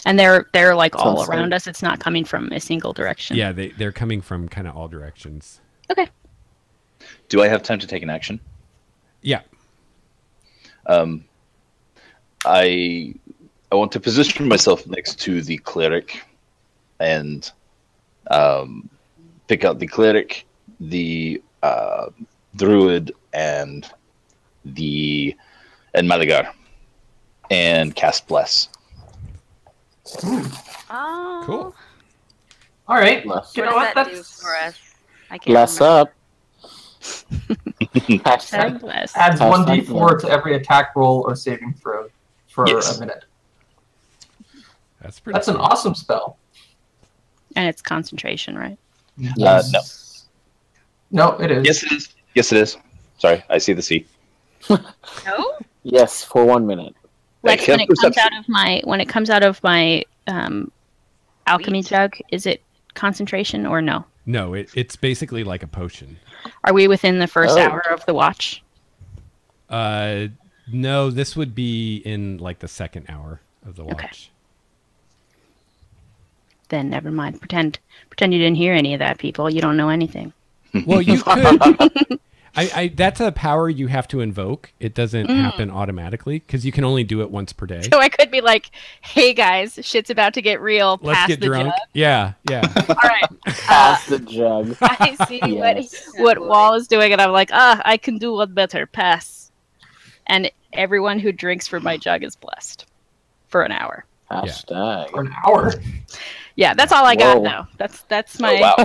And they're like all around us. It's not coming from a single direction. Yeah, they're coming from kind of all directions. Okay. Do I have time to take an action? Yeah. I want to position myself next to the cleric and pick out the cleric, the druid, and Malagar, and cast Bless. Oh. Cool. All right. Bless. You know What what? does that do That's for us? I can't Bless remember. up. God bless. adds Pass 1d4 to every attack roll or saving throw for Yes. a minute. That's pretty. That's an cool. awesome spell. And it's concentration, right? No. No, it is. Yes, it is. Yes, it is. Sorry, I see the C. No? Yes, for 1 minute. Like Okay, when it comes perception. out of my alchemy Wheat. jug, is it concentration or no? No, it's basically like a potion. Are we within the first Oh. hour of the watch? No, this would be in like the second hour of the watch. Okay. Then never mind. Pretend you didn't hear any of that, people. You don't know anything. Well, you could. That's a power you have to invoke. It doesn't happen automatically because you can only do it once per day. So I could be like, "Hey guys, shit's about to get real. Let's Pass get the drunk. jug." Yeah. All right. Pass the jug. I see Yes. what Wall is doing, and I'm like, I can do one better. Pass. And everyone who drinks from my jug is blessed for an hour. Hashtag. For an hour. Yeah, that's all I got Whoa. though. That's my. Oh, wow.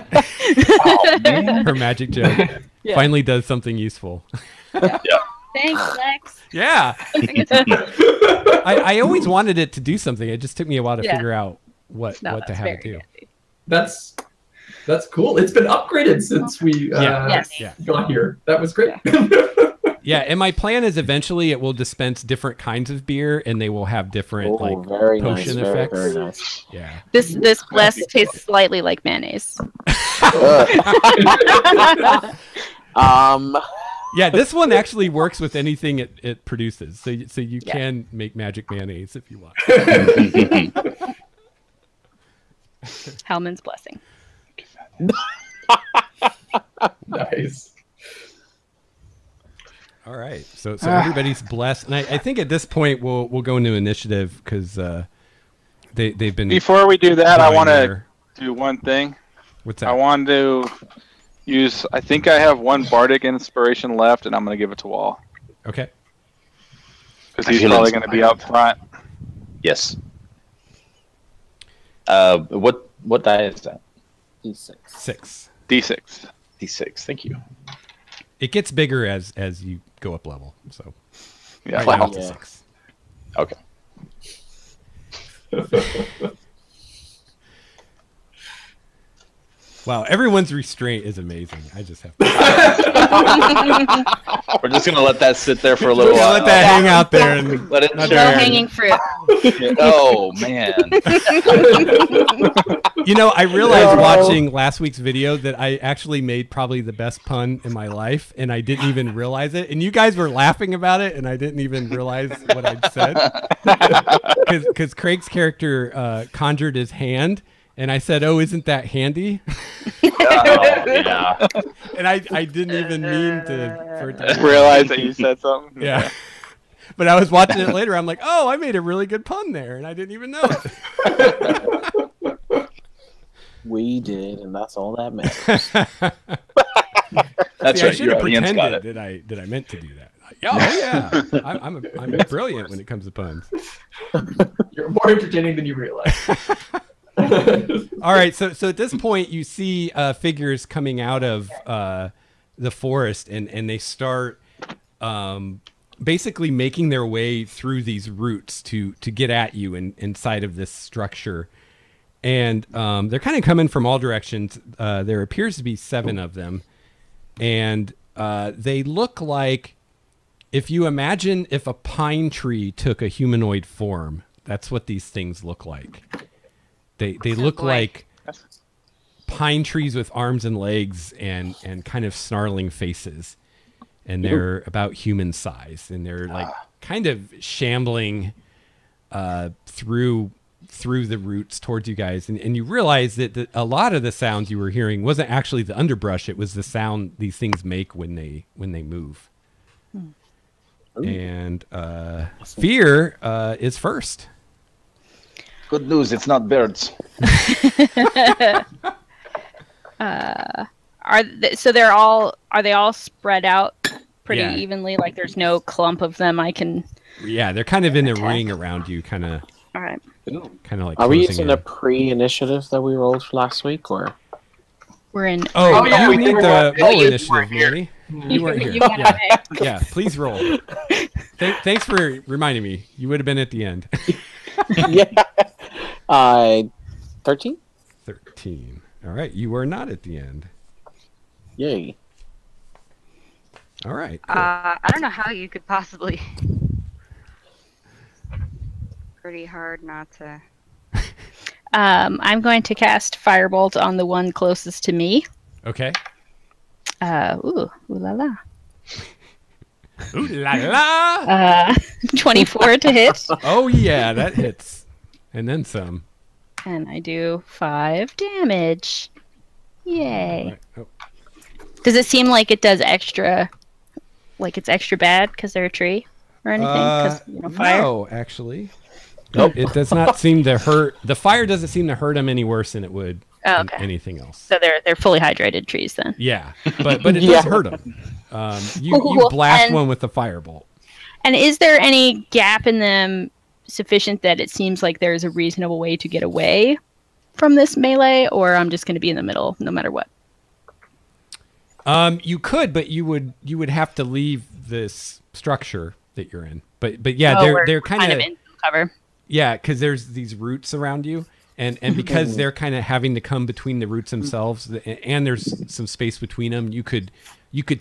Oh, man. Her magic jug Yeah. finally does something useful. Thanks, Lex. Yeah. I always wanted it to do something. It just took me a while to Yeah. figure out what to that's have it very do. handy. That's That's cool. It's been upgraded since we Yes. got here. That was great. Yeah, and my plan is eventually it will dispense different kinds of beer, and they will have different very potion nice, effects. very nice. Yeah. This bless tastes slightly like mayonnaise. Yeah, this one actually works with anything it produces, so you can make magic mayonnaise if you want. Hellman's blessing. Nice. All right, so everybody's blessed, and I think at this point we'll go into initiative because they've been. Before we do that, I going want to there. do one thing. What's that? I want to use. I think I have one bardic inspiration left, and I'm going to give it to Wall Okay. because he's probably going to be up front. Yes. What die is that? D6. 6. D6. D6. Thank you. It gets bigger as you go up level. So Yeah. right now it's a Yeah. 6. Okay. Wow, everyone's restraint is amazing. I just have to We're just gonna let that sit there for a little while. let that hang out there and Let it Not No Sure. hanging fruit. Oh man. You know, I realized watching last week's video that I actually made probably the best pun in my life, and I didn't even realize it. And you guys were laughing about it, and I didn't even realize what I'd said. Because Craig's character conjured his hand, and I said, "Oh, isn't that handy?" Oh, yeah. And I didn't even mean for it to Realize that you said something. Yeah. But I was watching it later. I'm like, "Oh, I made a really good pun there, and I didn't even know it." We did, and that's all that matters. That's See, I right. should Your have audience got pretended it. that I meant to do that. Like, oh yeah, I'm brilliant when it comes to puns. You're more entertaining than you realize. All right, so at this point you see figures coming out of the forest, and they start basically making their way through these roots to get at you inside of this structure. And they're kind of coming from all directions. There appears to be 7 of them. And they look like, if you imagine if a pine tree took a humanoid form, that's what these things look like. They look boy. like pine trees with arms and legs and kind of snarling faces. And they're about human size. And they're like kind of shambling through the roots towards you guys, and you realize that a lot of the sounds you were hearing wasn't actually the underbrush; it was the sound these things make when they move. And fear is first. Good news, it's not birds. So are they all spread out pretty Yeah. evenly? Like there's no clump of them I can. Yeah, they're kind of in a Okay. ring around you, kind of All right. like. Are we closing using in. the pre-initiative that we rolled last week, or? We're in. Oh, yeah, you we need were the not- roll you initiative, weren't here. Manny. You weren't here. You got Yeah. it. Yeah, please roll. Thanks for reminding me. You would have been at the end. Yeah. 13? 13. All right, you are not at the end. Yay. All right. Cool. I don't know how you could possibly. Pretty hard not to. I'm going to cast Firebolt on the one closest to me. Okay. Ooh la la. Ooh la la! 24 to hit, Oh yeah, that hits, and then some. and I do 5 damage. Yay! Right. Oh, Does it seem like it does extra, like it's extra bad because they're a tree or anything? Because fire. No, actually, it does not seem to hurt. The fire doesn't seem to hurt them any worse than it would Oh, in okay. anything else. So they're fully hydrated trees then. Yeah, but it Yeah. does hurt them. You blast And- one with the firebolt. And is there any gap in them sufficient that it seems like there's a reasonable way to get away from this melee, or I'm just going to be in the middle no matter what? You could, but you would have to leave this structure that you're in. But yeah, Oh, they're we're kind of in cover. yeah, because there's these roots around you, And because they're kind of having to come between the roots themselves, and there's some space between them, you could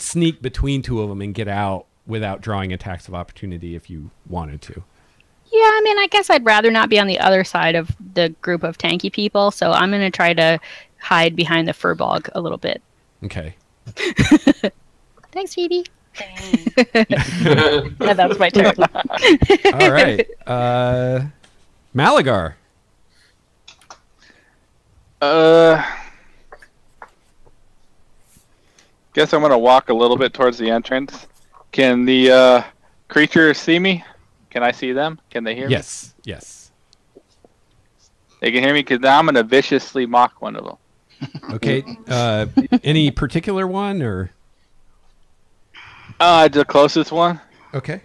sneak between two of them and get out without drawing attacks of opportunity if you wanted to. Yeah, I mean, I guess I'd rather not be on the other side of the group of tanky people, so I'm going to try to hide behind the fur bog a little bit. Okay. Thanks, Phoebe. Yeah, that's my turn. All right. Malagar. Guess I'm gonna walk a little bit towards the entrance. Can the creatures see me? Can I see them? Can they hear me? Yes. Yes. They can hear me because now I'm gonna viciously mock one of them. Okay. Any particular one or? The closest one. Okay.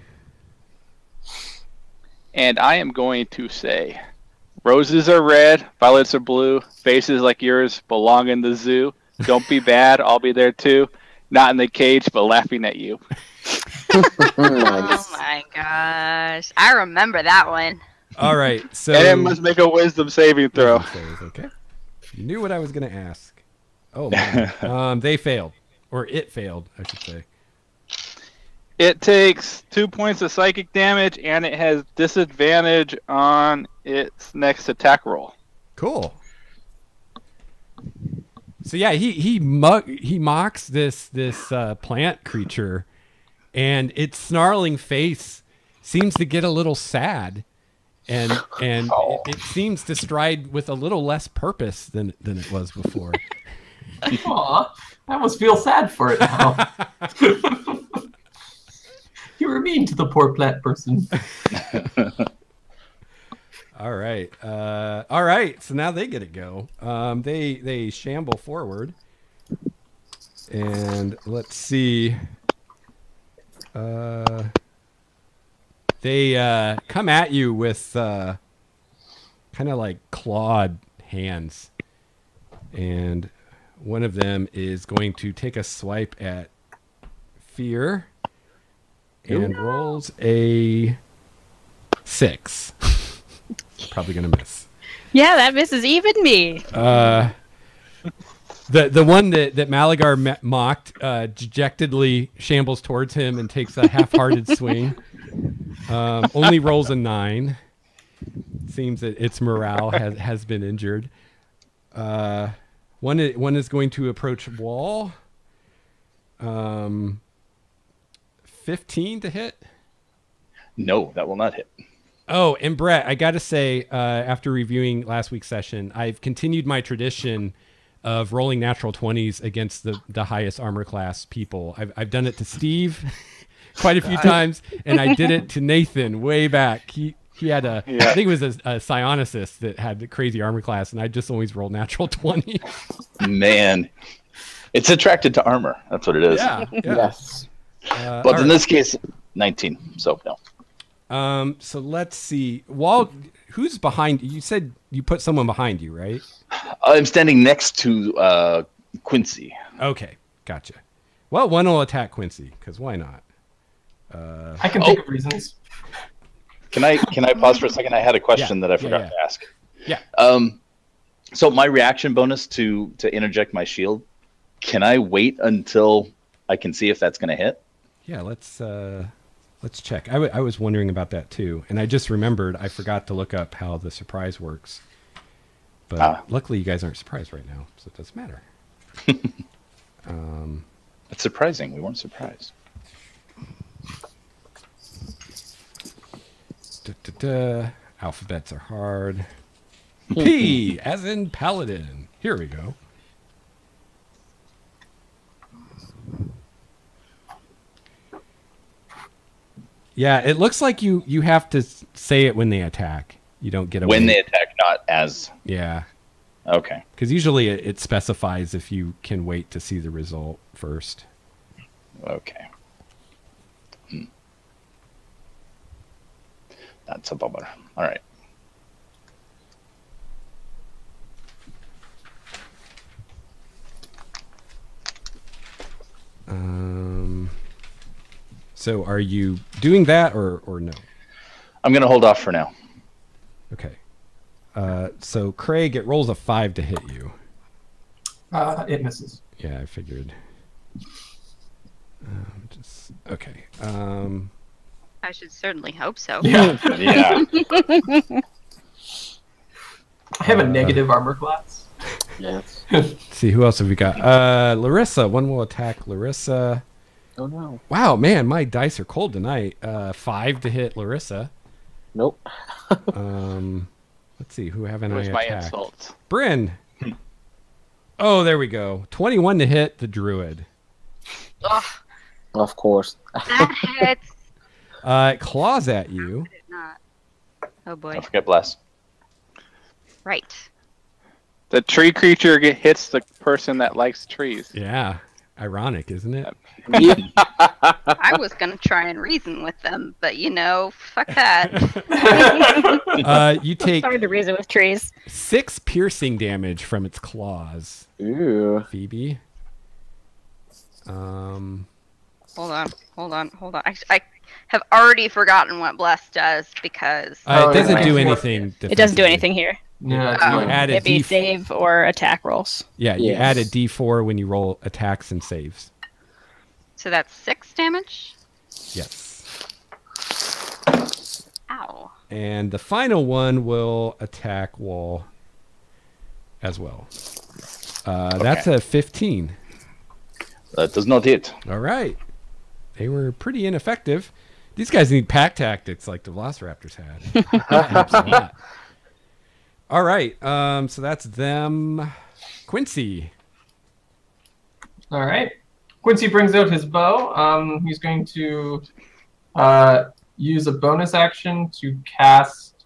And I am going to say, roses are red, violets are blue, faces like yours belong in the zoo. Don't be bad, I'll be there too. Not in the cage, but laughing at you. Oh my gosh. I remember that one. All right. So. And it must make a wisdom saving throw. Okay. You knew what I was going to ask. Oh, man. They failed. Or it failed, I should say. It takes 2 points of psychic damage, and it has disadvantage on its next attack roll. Cool. So yeah, he mocks this plant creature, and its snarling face seems to get a little sad, and it seems to stride with a little less purpose than it was before. Aw, I almost feel sad for it now. You were mean to the poor plant person. All right. All right. So now they get to go. They shamble forward. And let's see. They come at you with kind of like clawed hands. And one of them is going to take a swipe at Fear. And rolls a 6. Probably gonna miss. Yeah, that misses even me. The one that Malagar mocked dejectedly shambles towards him and takes a half-hearted swing. Only rolls a 9. Seems that its morale has been injured. One is going to approach Wall. 15 to hit? No, that will not hit. Oh, and Brett, I got to say, after reviewing last week's session, I've continued my tradition of rolling natural 20s against the highest armor class people. I've done it to Steve quite a few times, and I did it to Nathan way back. He had I think it was a psionicist that had the crazy armor class, and I just always roll natural 20. Man, it's attracted to armor. That's what it is. Yeah. Yes. But in this case, 19. So no. So let's see. Walt, who's behind you? You said you put someone behind you, right? I'm standing next to Quincy. Okay, gotcha. Well, one will attack Quincy, because why not? I can think of reasons. Can I pause for a second? I had a question that I forgot to ask. Yeah. So my reaction bonus to interject my shield, can I wait until I can see if that's going to hit? Yeah, let's check. I was wondering about that too, and I just remembered I forgot to look up how the surprise works. But luckily, you guys aren't surprised right now, so it doesn't matter. It's surprising. We weren't surprised. Alphabets are hard. P as in paladin. Here we go. Yeah, it looks like you have to say it when they attack. You don't get away. When they attack, not as. Yeah. Okay. Because usually it specifies if you can wait to see the result first. Okay. That's a bummer. All right. So are you doing that or no? I'm going to hold off for now. Okay. So Craig, it rolls a 5 to hit you. It misses. Yeah, I figured. Okay. I should certainly hope so. Yeah. Yeah. I have a negative armor class. Yes. Let's see, who else have we got? Larissa. One will attack Larissa. Oh no. Wow, man, my dice are cold tonight. 5 to hit Larissa. Nope. Let's see, who haven't I Where's my attacked? insults? Bryn. Oh, there we go. 21 to hit the druid. Ugh, Of course. that hits. It claws at you. Did not. Oh boy. Don't forget bless. Right. The tree creature hits the person that likes trees. Yeah. Ironic, isn't it? I was gonna try and reason with them, but fuck that. You take Sorry to reason with trees. 6 piercing damage from its claws. Ooh. Phoebe. Hold on. I have already forgotten what bless does because It doesn't yeah. do anything. It doesn't do anything here. Yeah, it's You fine. add a It'd be D. save or attack rolls. Yeah, you Yes. add a D4 when you roll attacks and saves. so that's 6 damage. Yes. Ow. And the final one will attack Wall as well. That's a 15. That does not hit. All right. They were pretty ineffective. These guys need pack tactics like the Velociraptors had. That helps a lot. All right. So that's them. Quincy. All right. Quincy brings out his bow. He's going to use a bonus action to cast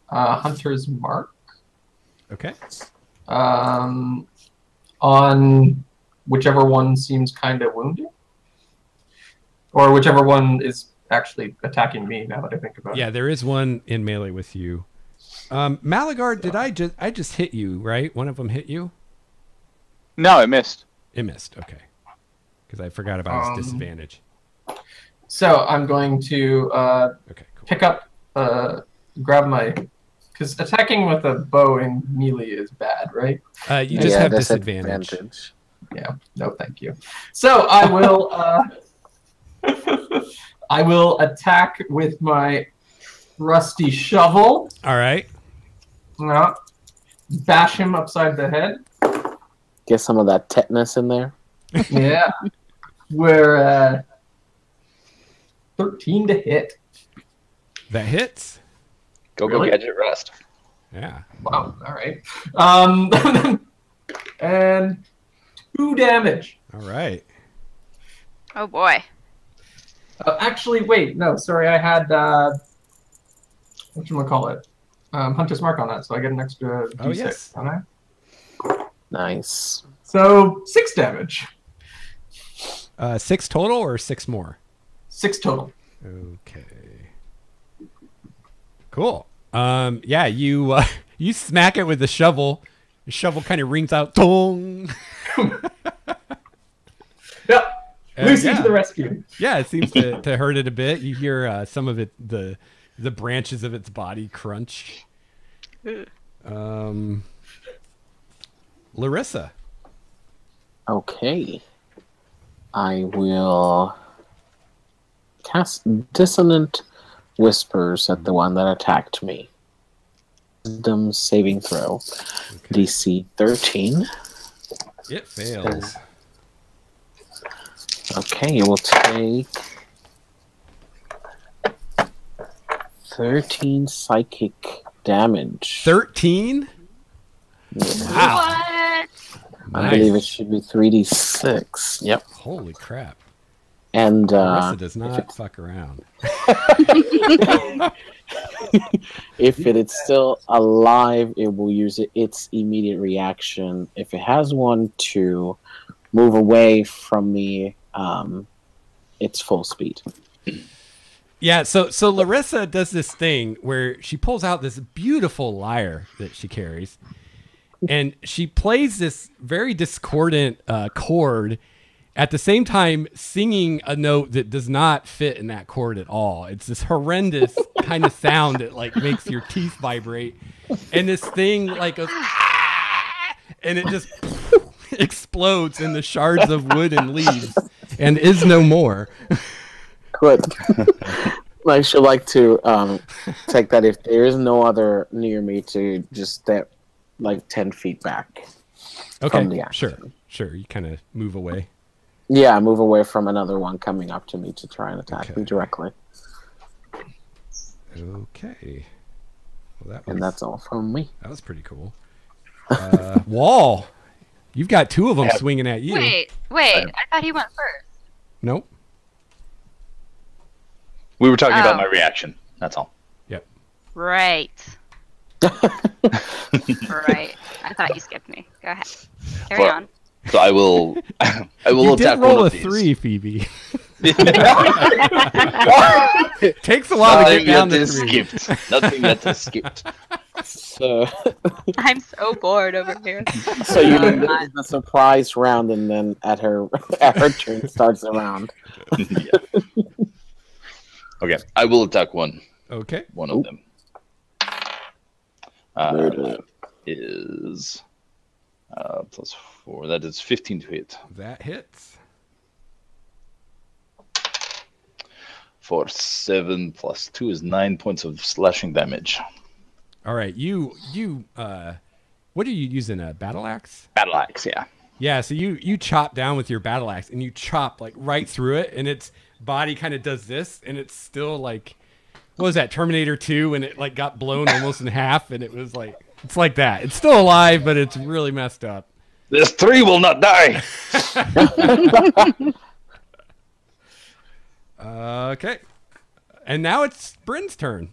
Hunter's Mark Okay. on whichever one seems kind of wounded, or whichever one is actually attacking me. Now that I think about Yeah, it. there is one in melee with you. Malagar, did I just hit you, right? One of them hit you? No, it missed. It missed. Okay. Because I forgot about his Um, disadvantage. So I'm going to Okay, cool. pick up, grab my, because attacking with a bow in melee is bad, right? You just have that's disadvantage. advantage. Yeah. No, thank you. So I will, I will attack with my rusty shovel. All right. Bash him upside the head. Get some of that tetanus in there. Yeah. We're 13 to hit. That hits. Go Really? gadget rust. Yeah. Wow. All right. And 2 damage. All right. Oh boy. Actually, wait. No, sorry. I had whatchamacallit? Hunter's Mark on that, so I get an extra D6. Oh, yes. Don't I? Nice. So 6 damage. 6 total or 6 more? 6 total. Okay. Cool. Yeah, you you smack it with the shovel. The shovel kind of rings out. Dong. Yep. And Lucy yeah. to the rescue. Yeah, it seems to hurt it a bit. You hear some of it, the branches of its body crunch. Larissa. Okay. I will cast Dissonant Whispers at the one that attacked me. Wisdom saving throw. Okay. DC 13. It fails. Okay, you will take 13 psychic damage. 13? Wow. What? I believe it should be 3d6. Yep. Holy crap. And Larissa does not fuck around. if it is still alive, it will use its immediate reaction. If it has one to move away from me, it's full speed. Yeah, so Larissa does this thing where she pulls out this beautiful lyre that she carries, and she plays this very discordant chord, at the same time singing a note that does not fit in that chord at all. It's this horrendous behind the sound that like makes your teeth vibrate, and this thing like goes, "Ah!" and it just explodes in the shards of wood and leaves, and is no more. Good. I should like to take that if there is no other near me to just step like 10 feet back. Okay, from the action. sure. You kind of move away. Yeah, move away from another one coming up to me to try and attack me directly. Okay. Well, and that's all from me. That was pretty cool. Wall, you've got two of them swinging at you. Wait. I thought he went first. Nope. We were talking about my reaction. That's all. Yep. Right. Right. I thought you skipped me. Go ahead. Carry on. So I will. I will you attack did roll one a of these. 3, Phoebe. It takes a while to get down to 3. Skipped. Nothing that has skipped. So I'm so bored over here. So you do the surprise round, and then at her turn starts the round. Yeah. Okay, I will attack one. Okay. One of them. That is +4. That is 15 to hit. That hits. For 7 + 2 is 9 points of slashing damage. All right, you what are you using, a battle axe? Battle axe, yeah. Yeah, so you chop down with your battle axe, and you chop like right through it, and its body kind of does this, and it's still like, what was that, Terminator 2, and it like got blown almost in half, and it was like, it's like that. It's still alive, but it's really messed up. This 3 will not die. Okay, and now it's Bryn's turn.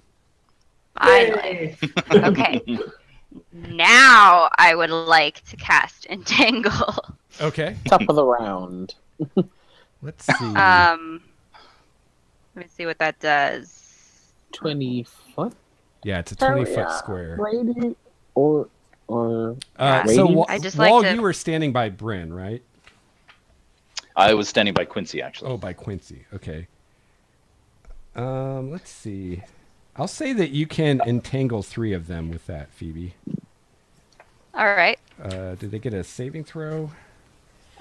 Finally. Okay. Now I would like to cast Entangle. Okay. Top of the round. Let's see. Let me see what that does. 20 foot? Yeah, it's a 20-foot square. Radiant or So radiant? I just while like to- you were standing by Bryn, right? I was standing by Quincy, actually. Oh, by Quincy. Okay. Let's see. I'll say that you can entangle 3 of them with that, Phoebe. All right. Did they get a saving throw?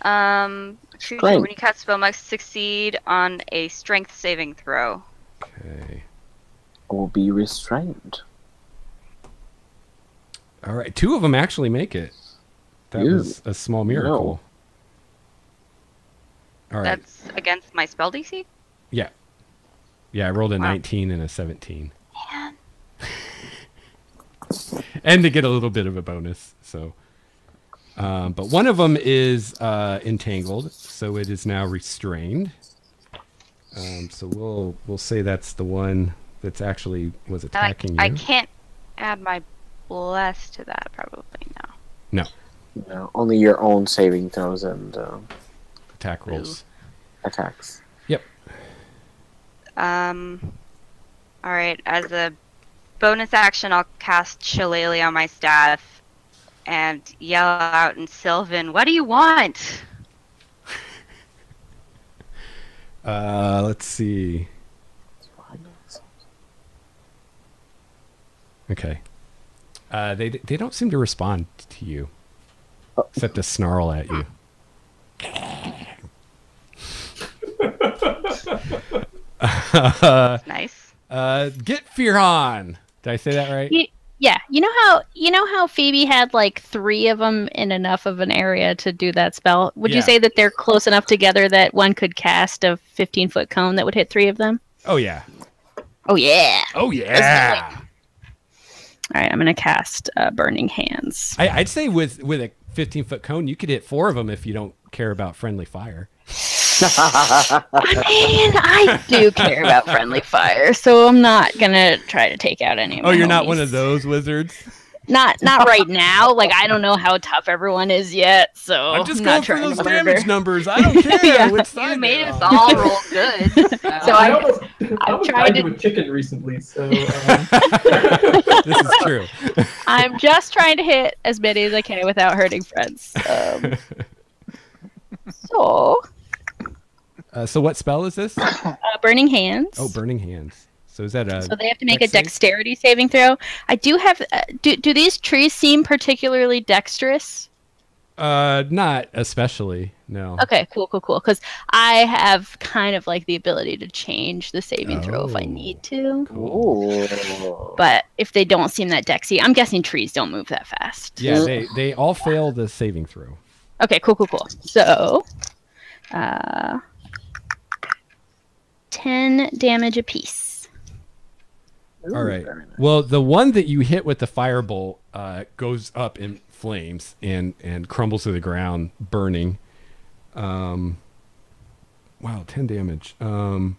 Choose when you cast spell must succeed on a strength saving throw. Okay. Or be restrained. All right. 2 of them actually make it. That was a small miracle. All right. That's against my spell DC? Yeah. Yeah, I rolled a 19 and a 17. Man. And to get a little bit of a bonus. So, but one of them is entangled, so it is now restrained. So we'll say that's the one that's actually was attacking you. I can't add my bless to that, probably No. No, only your own saving throws and Attack rolls. attacks. Yep. All right. As a bonus action, I'll cast Shillelagh on my staff and yell out in Sylvan, "What do you want?" Let's see. Okay. They don't seem to respond to you, except to snarl at you. Nice. Get fear on. Did I say that right? Yeah, you know how Phoebe had like 3 of them in enough of an area to do that spell. Would Yeah. you say that they're close enough together that one could cast a 15-foot cone that would hit 3 of them? Oh yeah. Oh yeah. Oh yeah. All right, I'm gonna cast Burning Hands. I'd say with a 15-foot cone, you could hit 4 of them if you don't care about friendly fire. I mean, I do care about friendly fire, so I'm not gonna try to take out any of my Oh, you're not homies. one of those wizards? Not right now. Like, I don't know how tough everyone is yet, so I'm just not going for trying those to damage murder. numbers. I don't care Yeah. which You side made they're us on. all roll good. So I almost I'm tried trying to to. a chicken recently, so This is true. I'm just trying to hit as many as I can without hurting friends. So, So what spell is this? Burning Hands. Oh, Burning Hands. So is that a? So they have to make a dex save? dexterity saving throw. I do have. Do these trees seem particularly dexterous? Not especially. No. Okay, cool. Because I have kind of like the ability to change the saving throw if I Oh. need to. Cool. Ooh. But if they don't seem that dexy, I'm guessing trees don't move that fast. Yeah, they all fail the saving throw. Okay, cool. So, 10 damage apiece. All right. Very nice. Well, the one that you hit with the firebolt goes up in flames and crumbles to the ground, burning. Wow, 10 damage. So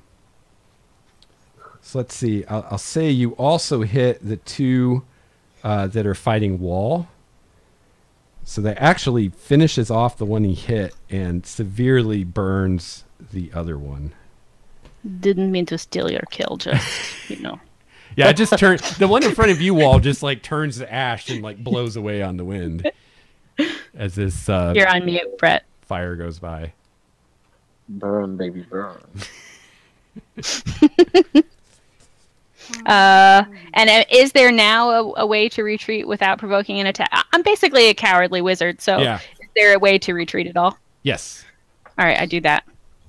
let's see. I'll say you also hit the two that are fighting wall. So that actually finishes off the one he hit and severely burns the other one. Didn't mean to steal your kill, just, Yeah, it just turned the one in front of you all just like turns to ash and like blows away on the wind as this You're on mute, Brett. fire goes by. Burn, baby, burn. And is there now a way to retreat without provoking an attack? I'm basically a cowardly wizard, so Yeah. is there a way to retreat at all? Yes. All right, I do that.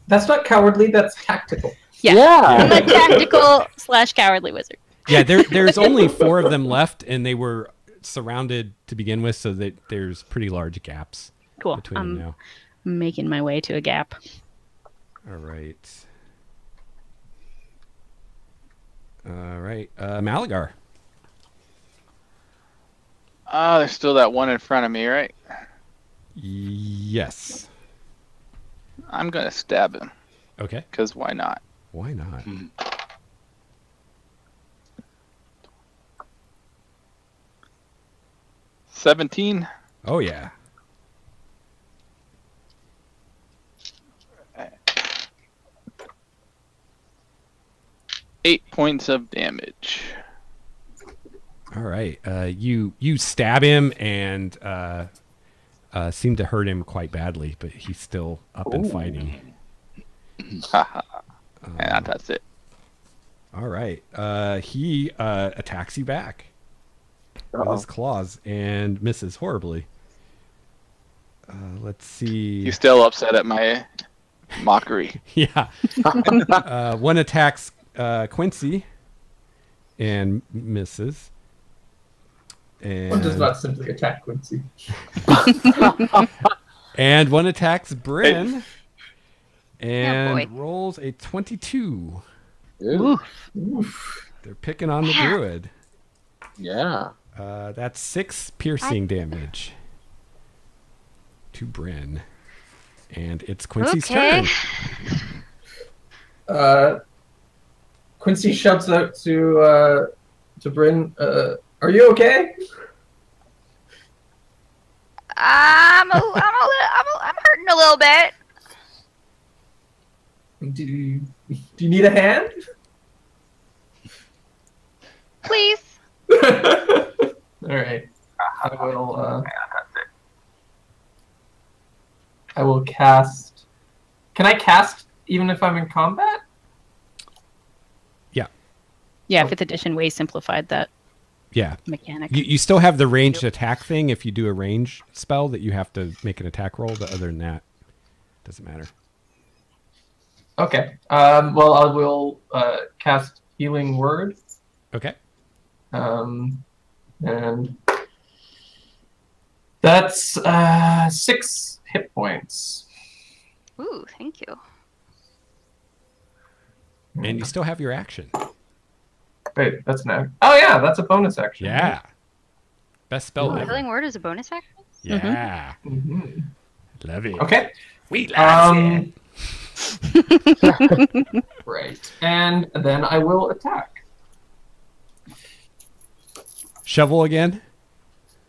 That's not cowardly. That's tactical. Yeah. I'm Yeah. a tactical / cowardly wizard. Yeah, there's only 4 of them left, and they were surrounded to begin with, so that there's pretty large gaps Cool. between them I'm now. making my way to a gap. All right. Malagar. There's still that one in front of me, right? Yes. I'm gonna stab him, Okay. because why not? Why not? 17. Oh yeah. Eight points of damage. All right. You stab him and seem to hurt him quite badly, but he's still up and fighting. Haha. And that's it. All right. He attacks you back with his claws and misses horribly. Let's see. He's still upset at my mockery. Yeah. One attacks Quincy and misses. And, One does not simply attack Quincy. and one attacks Bryn and boy. rolls a 22. Ooh. Oof. They're picking on the druid. Yeah. That's 6 piercing damage to Bryn. And it's Quincy's Okay. turn. Quincy shouts out to Bryn, "Are you okay?" I'm hurting a little bit. Do you need a hand? Please. All right. I will cast. Can I cast even if I'm in combat? Yeah, 5th edition way simplified that Yeah. mechanic. You still have the ranged attack thing if you do a range spell that you have to make an attack roll, but other than that, doesn't matter. Okay. Well, I will cast Healing Word. Okay. And that's 6 hit points. Ooh, thank you. And you still have your action. Wait, that's no. Oh yeah, that's a bonus action. Yeah. Best spell ever. Healing Word is a bonus action? Yeah. Mhm. Love it. Okay. We love it. Right. And then I will attack. Shovel again?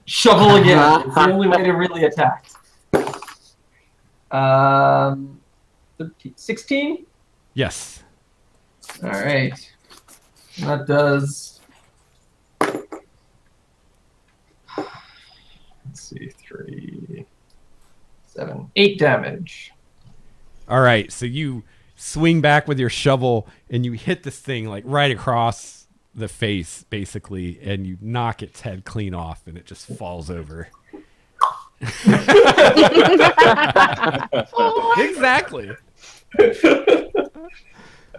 Shovel again. It's the only way to really attack. 16? Yes. All right. That does. Let's see, 3, 7, 8 damage. All right. So you swing back with your shovel, and you hit this thing like right across the face, basically, and you knock its head clean off, and it just falls over. Exactly.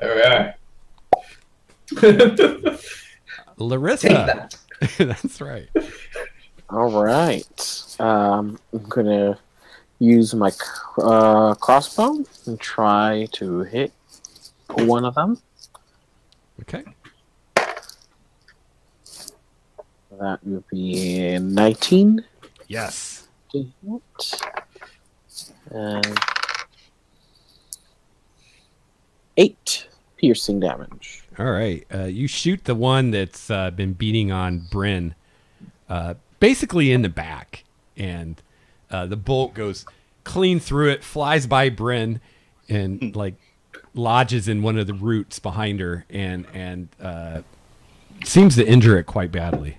All right. Larissa. That's right. All right. I'm gonna use my crossbow and try to hit one of them. Okay. That would be 19 Yes. to hit. And 8 piercing damage. All right. You shoot the one that's been beating on Bryn, basically in the back, and the bolt goes clean through it, flies by Bryn, and like lodges in one of the roots behind her, and seems to injure it quite badly.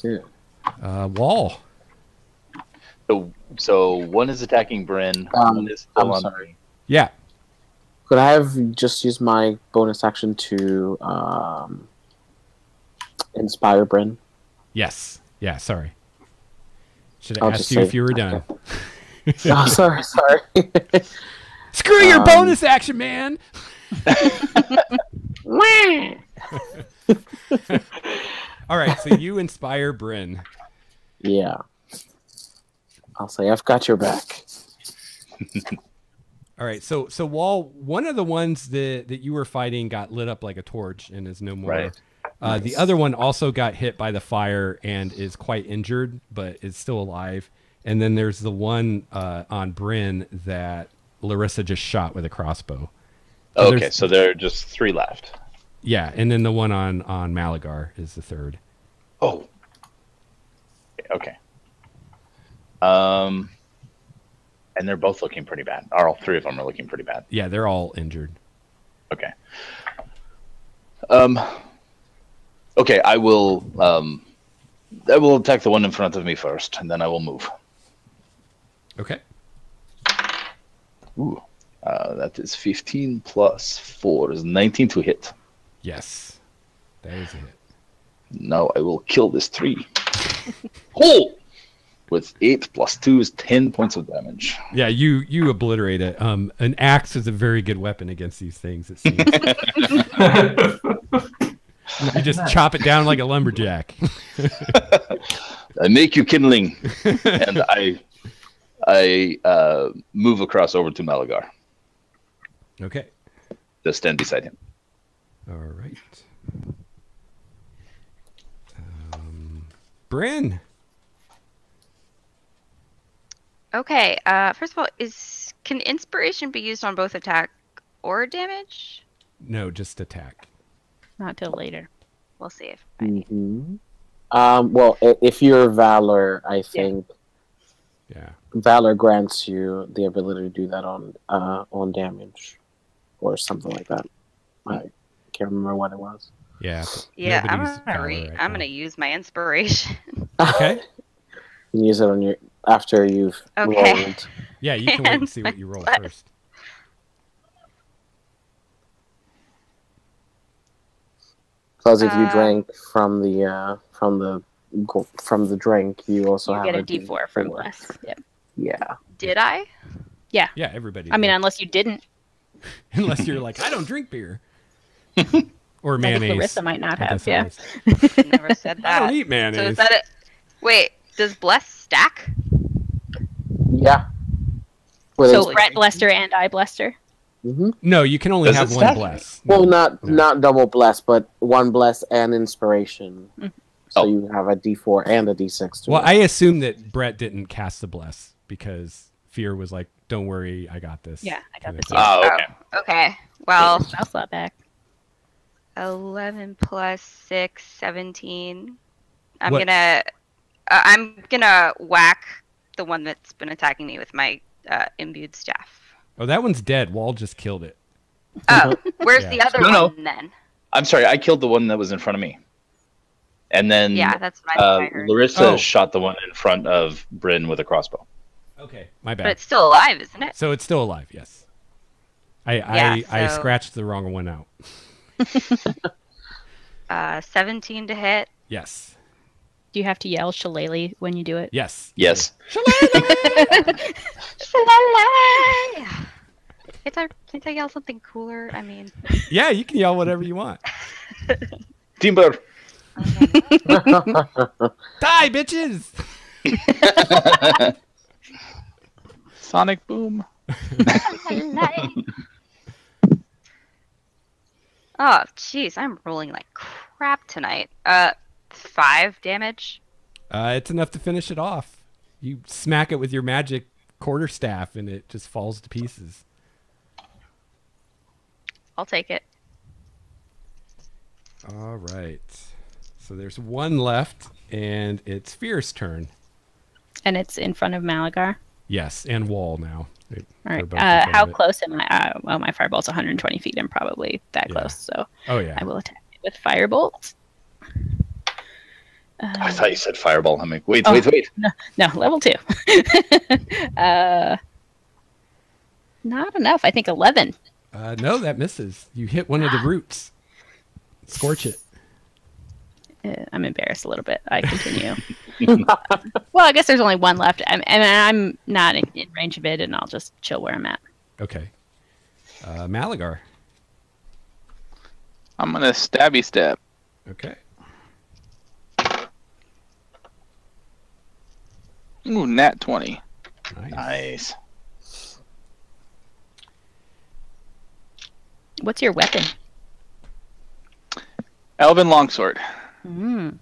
Dude. Wall. So one is attacking Bryn. One is still I'm on sorry. me. Yeah. Could I have just used my bonus action to inspire Bryn? Yes. Yeah. Sorry. Should I'll have asked just you if say- you were done. Oh, sorry. Screw your bonus action, man. All right. So you inspire Bryn. Yeah. I'll say I've got your back. All right, so Wall, one of the ones that you were fighting got lit up like a torch and is no more. Right. The other one also got hit by the fire and is quite injured, but is still alive. And then there's the one on Bryn that Larissa just shot with a crossbow. So Okay, so there are just 3 left. Yeah, and then the one on Malagar is the third. Oh. Okay. And they're both looking pretty bad. Or all 3 of them are looking pretty bad. Yeah, they're all injured. Okay. Okay, I will attack the one in front of me first, and then I will move. Okay. Ooh. That is 15 plus 4 is 19 to hit. Yes. That is it. Now I will kill this 3. Oh! With 8 plus 2 is 10 points of damage. Yeah, you obliterate it. An axe is a very good weapon against these things, it seems. You just chop it down like a lumberjack. I make you kindling, and I move across over to Malagar Okay. to stand beside him. All right. Bryn. Okay. First of all, can inspiration be used on both attack or damage? No, just attack. Not till later. We'll see if. Mm-hmm. Well, if you're Valor, I think Yeah. Valor grants you the ability to do that on damage or something like that. I can't remember what it was. Yeah. but Yeah, nobody's Valor right I'm now. gonna use my inspiration. Okay. You can use it on your after you've Okay. rolled. Yeah, you can wait and see what you roll Plus. first. Because if you drank from the drink, you also You have get a D4. D4 from Bless. Yep. Yeah. Did I? Yeah, everybody. I mean, does. unless you didn't. Unless you're like, I don't drink beer. Or I think mayonnaise. Larissa might not I have. guess Yeah. it is. Never said I that. don't eat So mayonnaise. is that it? Wait, does Bless stack? Yeah. So Brett blessed her and I blessed her. Mm-hmm. No, you can only Does have it one stack? bless. Well, No. not double bless, but one bless and inspiration. Mhm. So Oh. you have a D4 and a D6. To Well, it. I assume that Brett didn't cast the bless because Fear was like, "Don't worry, I got this." Yeah, I got kinda this. thing. Oh, okay. Oh, okay. Well, Spell slot back. 11 plus 6, 17. I'm What- gonna whack the one that's been attacking me with my imbued staff. Oh, that one's dead. Wall just killed it. Oh, where's Yeah. the other No. one then? I'm sorry, I killed the one that was in front of me. And then Yeah, that's what I heard. Larissa Oh. shot the one in front of Bryn with a crossbow. Okay, my bad. But it's still alive, isn't it? So it's still alive, yes. I so- scratched the wrong one out. 17 to hit. Yes. Do you have to yell shillelagh when you do it? Yes. Yes. Can't I yell something cooler? I mean, Yeah, you can yell whatever you want. Timber. Die, bitches! Sonic Boom. oh, jeez, I'm rolling like crap tonight. 5 damage. It's enough to finish it off. You smack it with your magic quarterstaff, and it just falls to pieces. I'll take it. All right. So there's one left, and it's Fierce turn. And it's in front of Malagar. Yes, and Wall now. All right. How close am I? Well, my fireball's 120 feet. I'm probably that Yeah. close. So Oh, yeah. I will attack it with firebolt. I thought you said fireball. I'm like, wait. No, level 2. Not enough. I think 11. No, that misses. You hit one of the roots. Scorch it. I'm embarrassed a little bit. I continue. Well, I guess there's only one left. I'm not in range of it, and I'll just chill where I'm at. Okay. Malagar. I'm gonna stabby stab. Okay. Ooh, nat 20. Nice. Nice. What's your weapon? Elven longsword. Mm.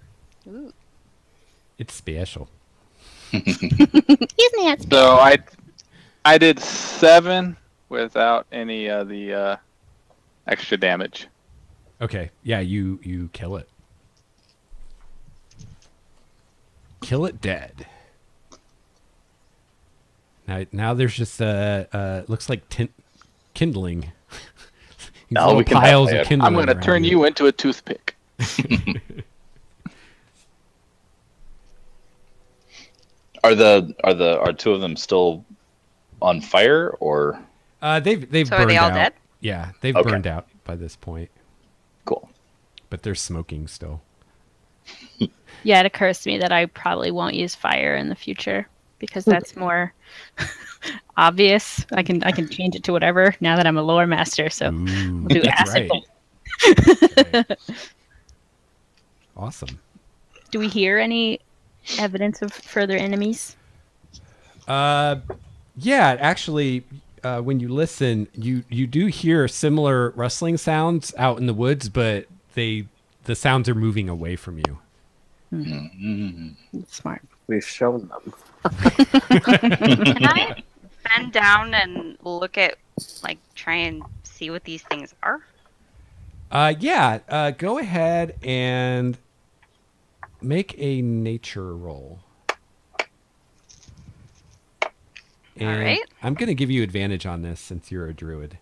It's special. Isn't it? So I did 7 without any of the extra damage. Okay. Yeah, you kill it. Kill it dead. Now there's just looks like kindling. These Now little we can piles have of that. kindling. I'm gonna around turn you into a toothpick. Are two of them still on fire or They've So burned are they all out. dead? Yeah, they've Okay. burned out by this point, cool? but they're smoking still. Yeah, it occurs to me that I probably won't use fire in the future because that's more obvious. I can change it to whatever now that I'm a lore master. So Ooh, we'll do that's acid. right. Okay. Awesome. Do we hear any evidence of further enemies? Yeah, actually, when you listen, you do hear similar rustling sounds out in the woods, but the sounds are moving away from you. Smart. We've shown them. Can I bend down and look at, like, try and see what these things are? Yeah, go ahead and make a nature roll. And All right. I'm going to give you advantage on this since you're a druid.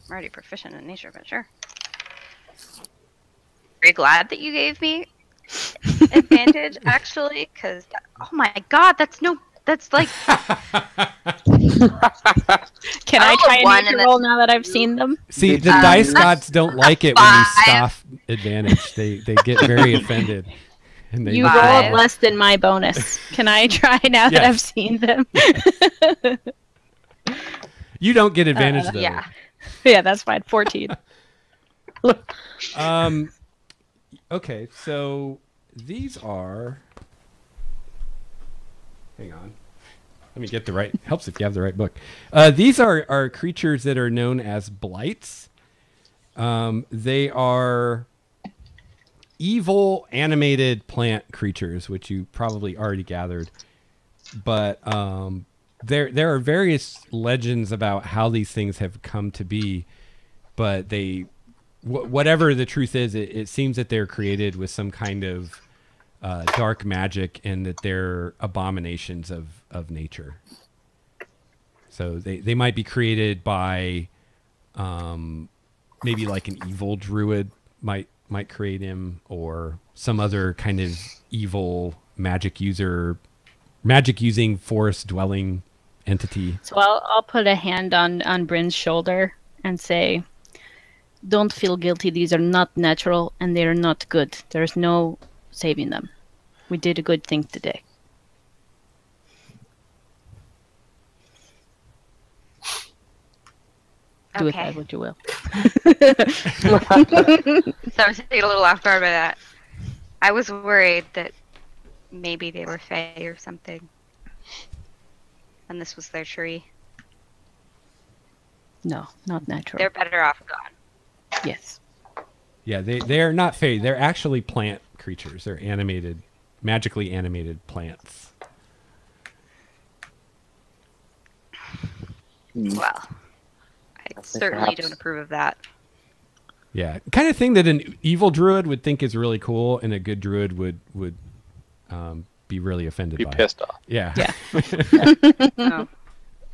I'm already proficient in nature, but sure. Very glad that you gave me advantage, actually, because oh my god, that's like Can I try one and make and a then roll now that I've seen them? See, the dice gods don't like it when you 5. scoff advantage. They get very offended. And they You Five. rolled less than my bonus. Can I try now that Yes. I've seen them? You don't get advantage though. yeah. Yeah, that's fine. 14. Okay, so these are. Hang on. Let me get the right. Helps if you have the right book. These are creatures that are known as blights. They are evil animated plant creatures, which you probably already gathered. But there are various legends about how these things have come to be. But whatever the truth is, it seems that they're created with some kind of dark magic, and that they're abominations of nature. So they might be created by maybe like an evil druid might create him, or some other kind of evil magic using forest dwelling entity. So I'll put a hand on Bryn's shoulder and say, don't feel guilty. These are not natural and they are not good. There's no saving them. We did a good thing today. Do with Okay. that what you will. So I was taken a little off guard by that. I was worried that maybe they were fae or something. And this was their tree. No, not natural. They're better off gone. Yes. Yeah, they are not fae. They're actually plant creatures. They're animated, magically animated plants. Well, I certainly perhaps- don't approve of that. Yeah, kind of thing that an evil druid would think is really cool, and a good druid would be really offended Be by. pissed off. Yeah. Yeah. No.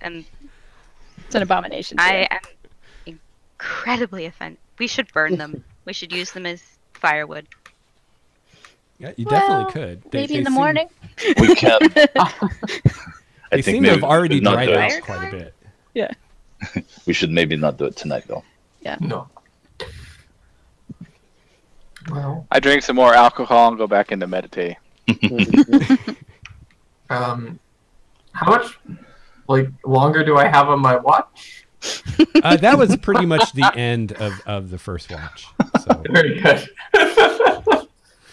And It's an abomination. to I me. am incredibly offended. We should burn them. We should use them as firewood. Yeah, you Well, definitely could. Maybe in the seem- morning. We can. They I seem think to have maybe already not dried do out it. quite a bit. Yeah. We should maybe not do it tonight, though. No. Well, I drink some more alcohol and go back into meditating. how much longer do I have on my watch? That was pretty much the end of the first watch. So Very good.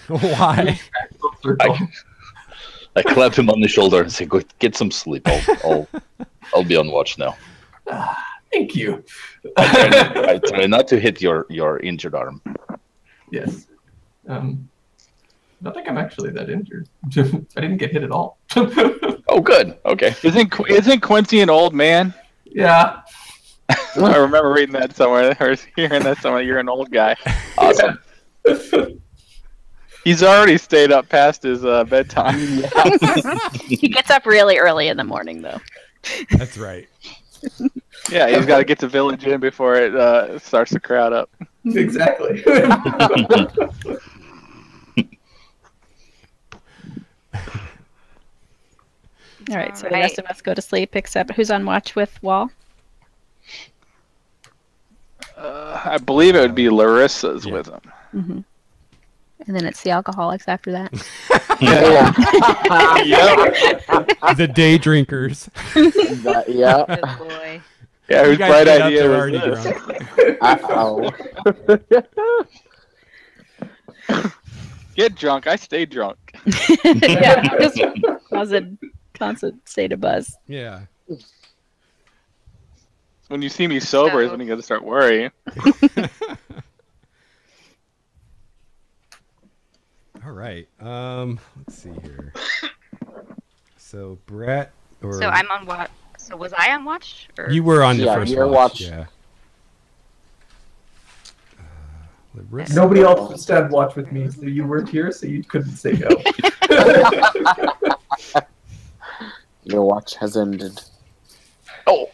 why? I clap him on the shoulder and say, "Go get some sleep. I'll be on watch now." Thank you. I try not to hit your injured arm. Yes. I don't think I'm actually that injured. I didn't get hit at all. Oh, good. Okay. Isn't Quincy an old man? Yeah. I remember reading that somewhere or hearing that somewhere. You're an old guy. Awesome. He's already stayed up past his bedtime. He gets up really early in the morning, though. That's right. Yeah, he's got to get the village in before it starts to crowd up. Exactly. All right, so the rest of us go to sleep, except who's on watch with Wall? I believe it would be Larissa's Yeah. with him. Mm-hmm. And then it's the alcoholics after that. The day drinkers. Yeah. Good boy. Yeah, You whose guys bright get up, idea they're was already this? Uh-oh. Get drunk. I stay drunk. Yeah, just constant state of buzz. Yeah. When you see me sober is when you got to start worrying. All right. Let's see here. So Brett, or So I'm on watch. So was I on watch? Or? you were on the Yeah, first you're watch. watch. Yeah. Larissa? Nobody else would stand watch with me, so you weren't here, so you couldn't say no. Your watch has ended. Oh,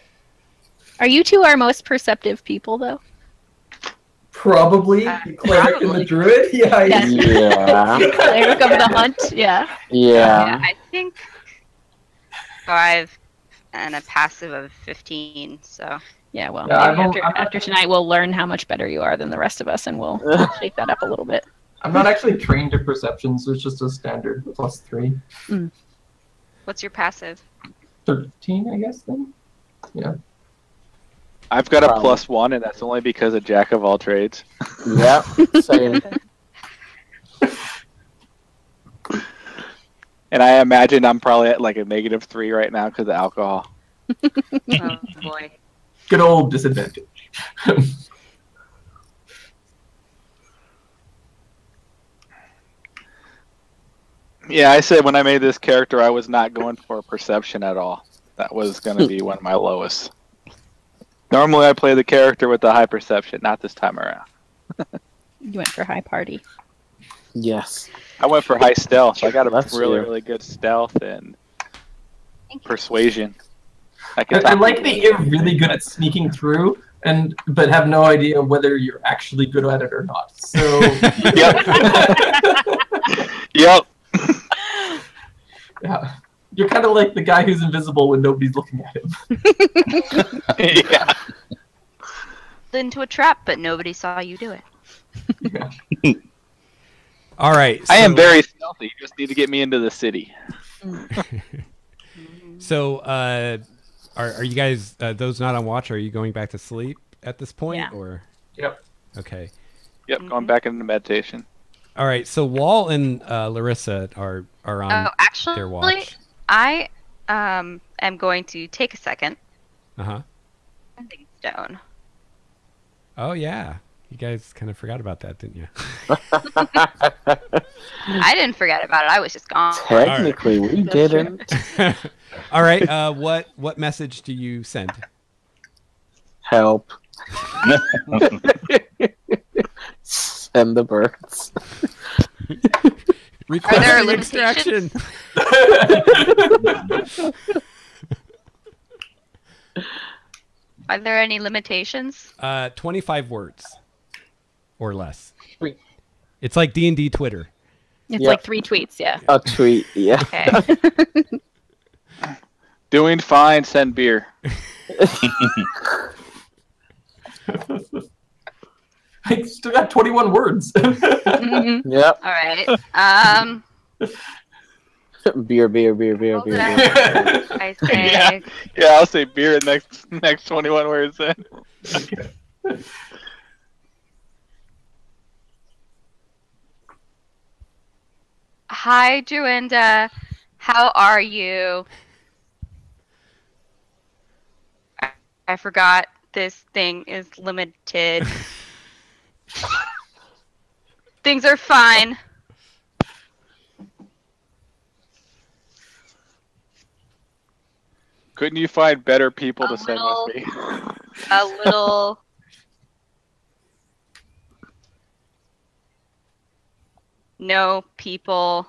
Are you two our most perceptive people, though? Probably the cleric and the druid. Yeah. Yes. Yeah. Cleric of the hunt, yeah. Yeah, Yeah. I think 5 and a passive of 15. So Yeah, well, Yeah, maybe I'm after tonight we'll learn how much better you are than the rest of us, and we'll shake that up a little bit. I'm not actually trained to perception, so it's just a standard +3. what's your passive? 13, I guess, then? Yeah. I've got a Probably. +1, and that's only because of Jack of all trades. Yeah. Same. And I imagine I'm probably at like a -3 right now because of alcohol. Oh boy. Good old disadvantage. Yeah, I said when I made this character, I was not going for perception at all. That was going to be one of my lowest. Normally, I play the character with the high perception, not this time around. You went for high party. Yes. I went for high stealth. So I got a That's really, you. really good stealth and persuasion. I I can talk like people that you're really good at sneaking through, but have no idea whether you're actually good at it or not. So Yep. Yep. kind of like the guy who's invisible when nobody's looking at him. Yeah. Into a trap, but nobody saw you do it. Yeah. All right. I am very stealthy. You just need to get me into the city. So, are you guys those not on watch? Are you going back to sleep at this point, Yeah. or? Yep. Okay. Yep, going back into meditation. All right. So Wall and Larissa are on Oh, actually, their watch. I am going to take a second. Uh-huh. Stone. Oh yeah. You guys kind of forgot about that, didn't you? I didn't forget about it. I was just gone. Technically, we didn't. All right. What message do you send? Help. Send the birds. Requesting limitations? extraction. Are there any limitations? 25 words or less. Sweet. It's like D&D Twitter. It's Yep. like 3 tweets, yeah. A tweet, yeah. Okay. Doing fine, send beer. I still got 21 words. Mhm. Yep. All right. Beer, beer, beer, beer, What beer, did beer. I say? Yeah, I'll say beer in next 21 words then. Hi, Druinda. How are you? I forgot this thing is limited. Things are fine. Couldn't you find better people A to send little- with me? A little. No people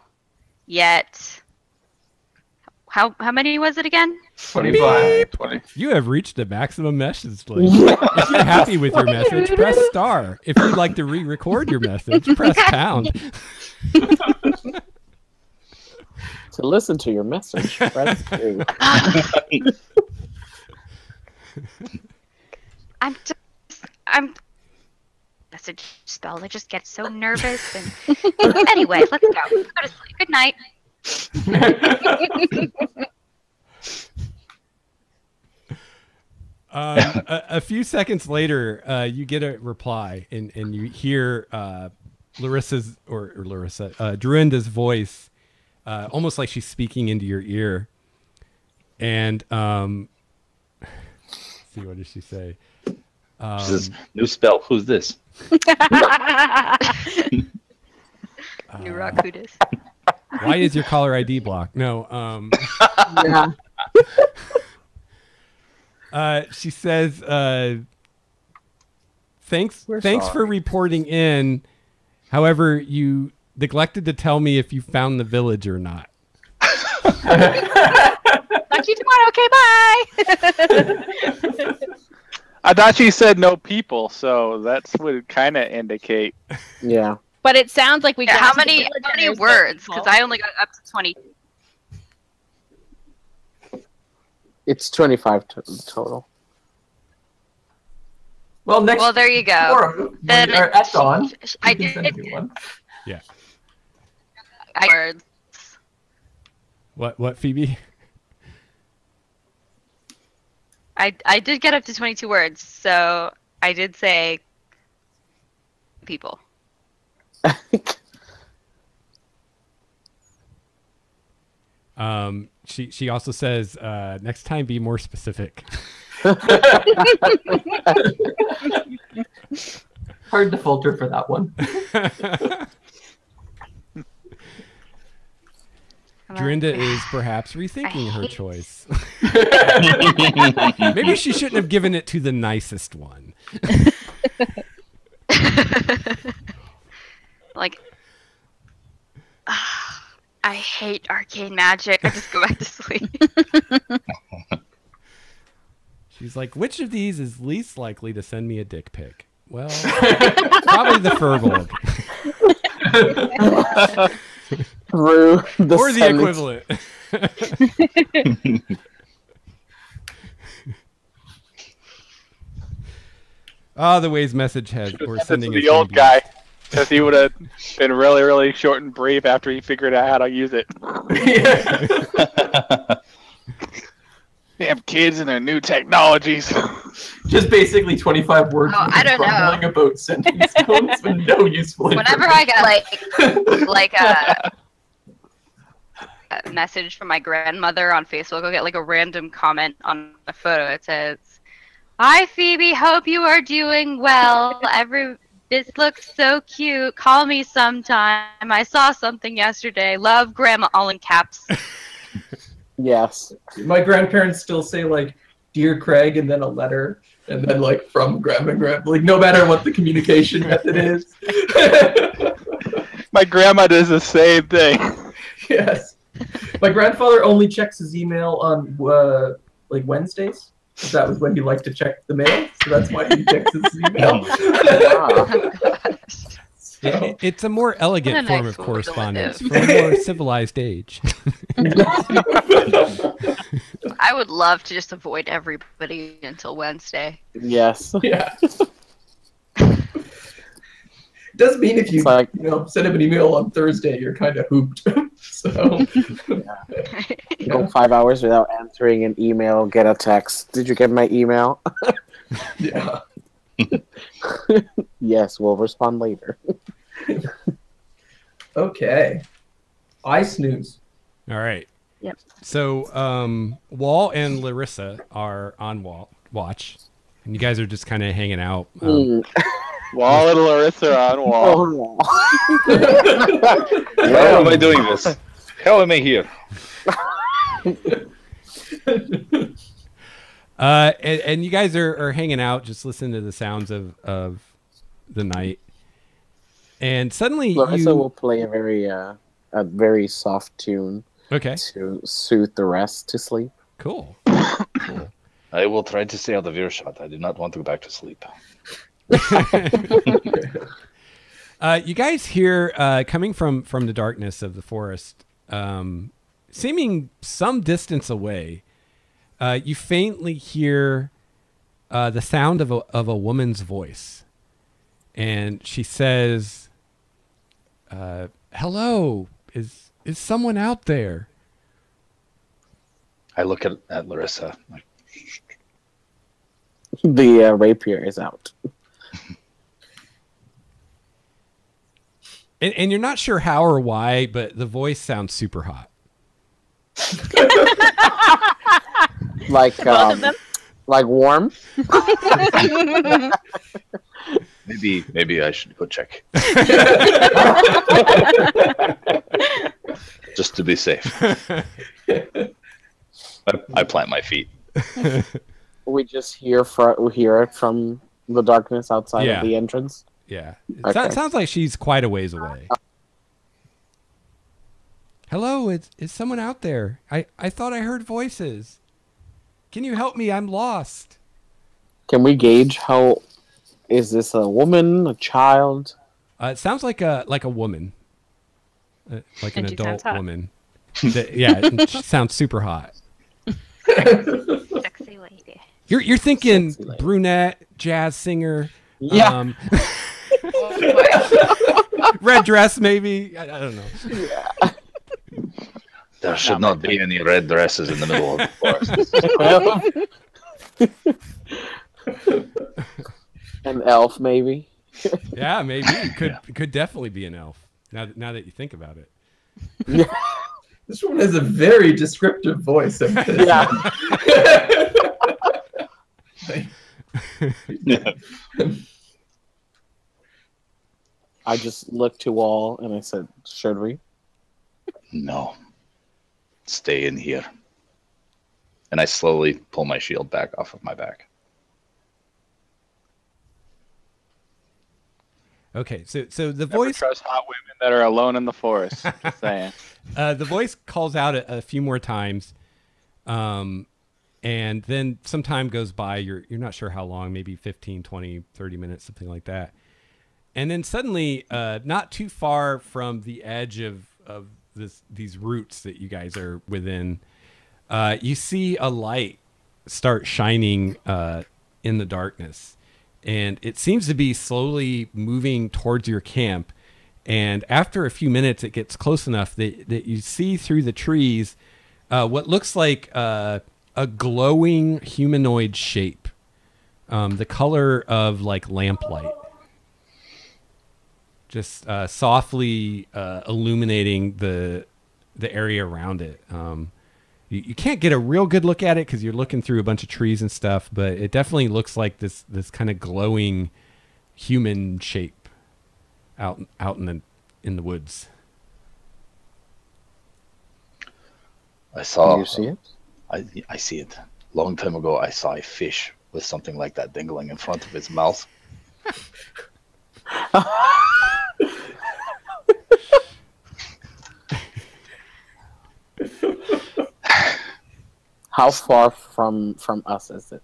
yet. How many was it again? 25. 20. You have reached the maximum message length. If you're happy with your message, press star. If you'd like to re-record your message, press pound. To listen to your message, press 2. I'm message spell. I just get so nervous. And anyway, let's go. Go to sleep. Good night. A few seconds later, you get a reply, and you hear Larissa's or Larissa, Druinda's voice, almost like she's speaking into your ear. And let's see, what does she say? She says, "New spell. Who's this?" New rock who dis. Why is your caller ID blocked? No. Yeah. She says, thanks We're for reporting in. However, you neglected to tell me if you found the village or not. Talk to you tomorrow. Okay, bye. I thought she said no people, so that's what it kind of indicate. Yeah. But it sounds like we got How to the many village and there's no words? people. Because I only got up to 20. It's 25 total. Well, next Well, there you go. tomorrow, Then or at dawn, I you can send a did. new one. Words. What, Phoebe? I did get up to 22 words, so I did say people. She also says, next time be more specific. Hard to filter for that one. Druinda is perhaps rethinking her hate- choice. Maybe she shouldn't have given it to the nicest one. Like, I hate arcane magic. I just go back to sleep. She's like, which of these is least likely to send me a dick pic? Well, probably the Furbolg. Through the Or the sentence. equivalent. Oh, the Waze message has Should've or sent it sending to is the gonna old be- guy, because he would have been really, really short and brief after he figured out how to use it. Damn kids and their new technologies. Just basically 25 words Oh, I don't know. grumbling about sentence tones with no useful Whenever I get like a message from my grandmother on Facebook, I'll get like a random comment on a photo. It says, "Hi Phoebe, hope you are doing well. This looks so cute. Call me sometime. I saw something yesterday. Love, Grandma," all in caps. Yes. My grandparents still say like "Dear Craig" and then a letter, and then like "From Grandma Grandma," like no matter what the communication method is. My grandma does the same thing. Yes. My grandfather only checks his email on like Wednesdays. That was when he liked to check the mail, so that's why he checks his email. So, It's a more elegant What a form nice of way to live. correspondence from a more civilized age. I would love to just avoid everybody until Wednesday. Yes. yeah. It does mean if you It's like- send him an email on Thursday, you're kind of hooped. So Go 5 hours without answering an email, get a text. Did you get my email? yeah. Yes, we'll respond later. Okay. I snooze. All right. Yep. So, Wall and Larissa are on watch, and you guys are just kind of hanging out. Wall and Larissa on wall. How am I doing this? How am I here? And you guys are hanging out, just listening to the sounds of the night, and suddenly Larissa will play a very soft tune Okay, to soothe the rest to sleep. cool. I will try to stay out of earshot. I do not want to go back to sleep. You guys hear coming from the darkness of the forest, seeming some distance away. You faintly hear the sound of a woman's voice, and she says, "Hello, is someone out there?" I look at Larissa. Like, The rapier is out. And you're not sure how or why, but the voice sounds super hot. Like Both of them? like warm. maybe I should go check. Just to be safe. I plant my feet. We just hear it from the darkness outside Yeah. of the entrance. Yeah, Okay. sounds like she's quite a ways away. Hello, is someone out there? I thought I heard voices. Can you help me? I'm lost. Can we gauge how? Is this a woman, a child? It sounds like a woman, like an And she adult sounds hot. woman. Yeah, she sounds super hot. Sexy lady. You're thinking Sexy lady. brunette, jazz singer. Yeah. Red dress, maybe. I don't know. There should not be any red dresses in the middle of the forest. An elf, maybe. Yeah, maybe it could definitely be an elf. Now that you think about it. Yeah. This one has a very descriptive voice. Yeah. I just looked to Wall and I said, "Should we?" No. Stay in here. And I slowly pull my shield back off of my back. Okay, so the Never voice trust hot women that are alone in the forest. Just saying. the voice calls out a few more times, and then some time goes by. You're not sure how long, maybe 15, 20, 30 minutes, something like that. And then suddenly, not too far from the edge of these roots that you guys are within, you see a light start shining in the darkness, and it seems to be slowly moving towards your camp. And after a few minutes, it gets close enough that you see through the trees what looks like a glowing humanoid shape, the color of like lamplight, just softly illuminating the area around it. You can't get a real good look at it because you're looking through a bunch of trees and stuff, but it definitely looks like this kind of glowing human shape out in the woods. I saw. Do you see it? I see it. Long time ago, I saw a fish with something like that dangling in front of its mouth. How far from us is it?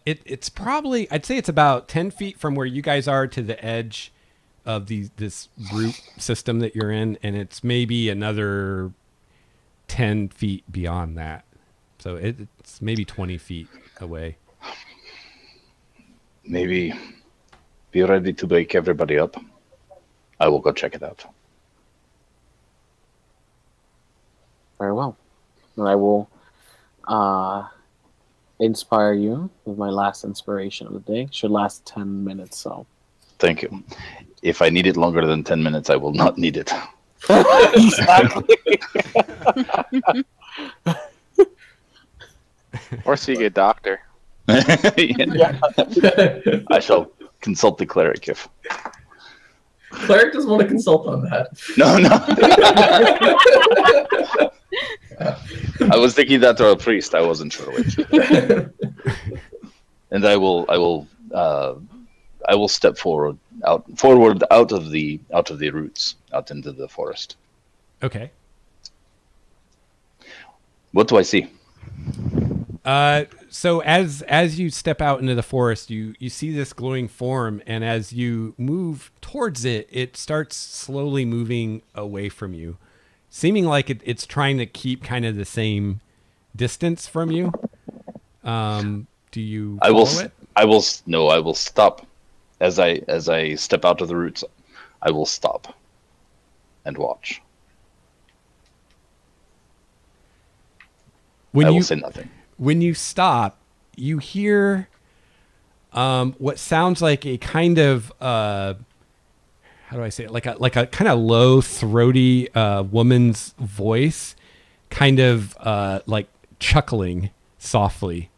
It's probably, I'd say it's about 10 feet from where you guys are to the edge of this root system that you're in, and it's maybe another 10 feet beyond that. So it's maybe 20 feet away. Maybe be ready to wake everybody up. I will go check it out. Very well. And I will inspire you with my last inspiration of the day. Should last 10 minutes, so. Thank you. If I need it longer than 10 minutes, I will not need it. Exactly. Or seek a doctor. Yeah. I shall consult the cleric if. Cleric doesn't want to consult on that. No. I was thinking that or a priest. I wasn't sure which. And I will step forward out of the roots, out into the forest. Okay. What do I see? So as you step out into the forest, you see this glowing form, and as you move towards it, it starts slowly moving away from you, seeming like it's trying to keep kind of the same distance from you. Do you follow it? I will stop. As I step out of the roots, I will stop and watch. I will say nothing. When you stop, you hear what sounds like a kind of how do I say it? Like a kind of low, throaty woman's voice, kind of like chuckling softly.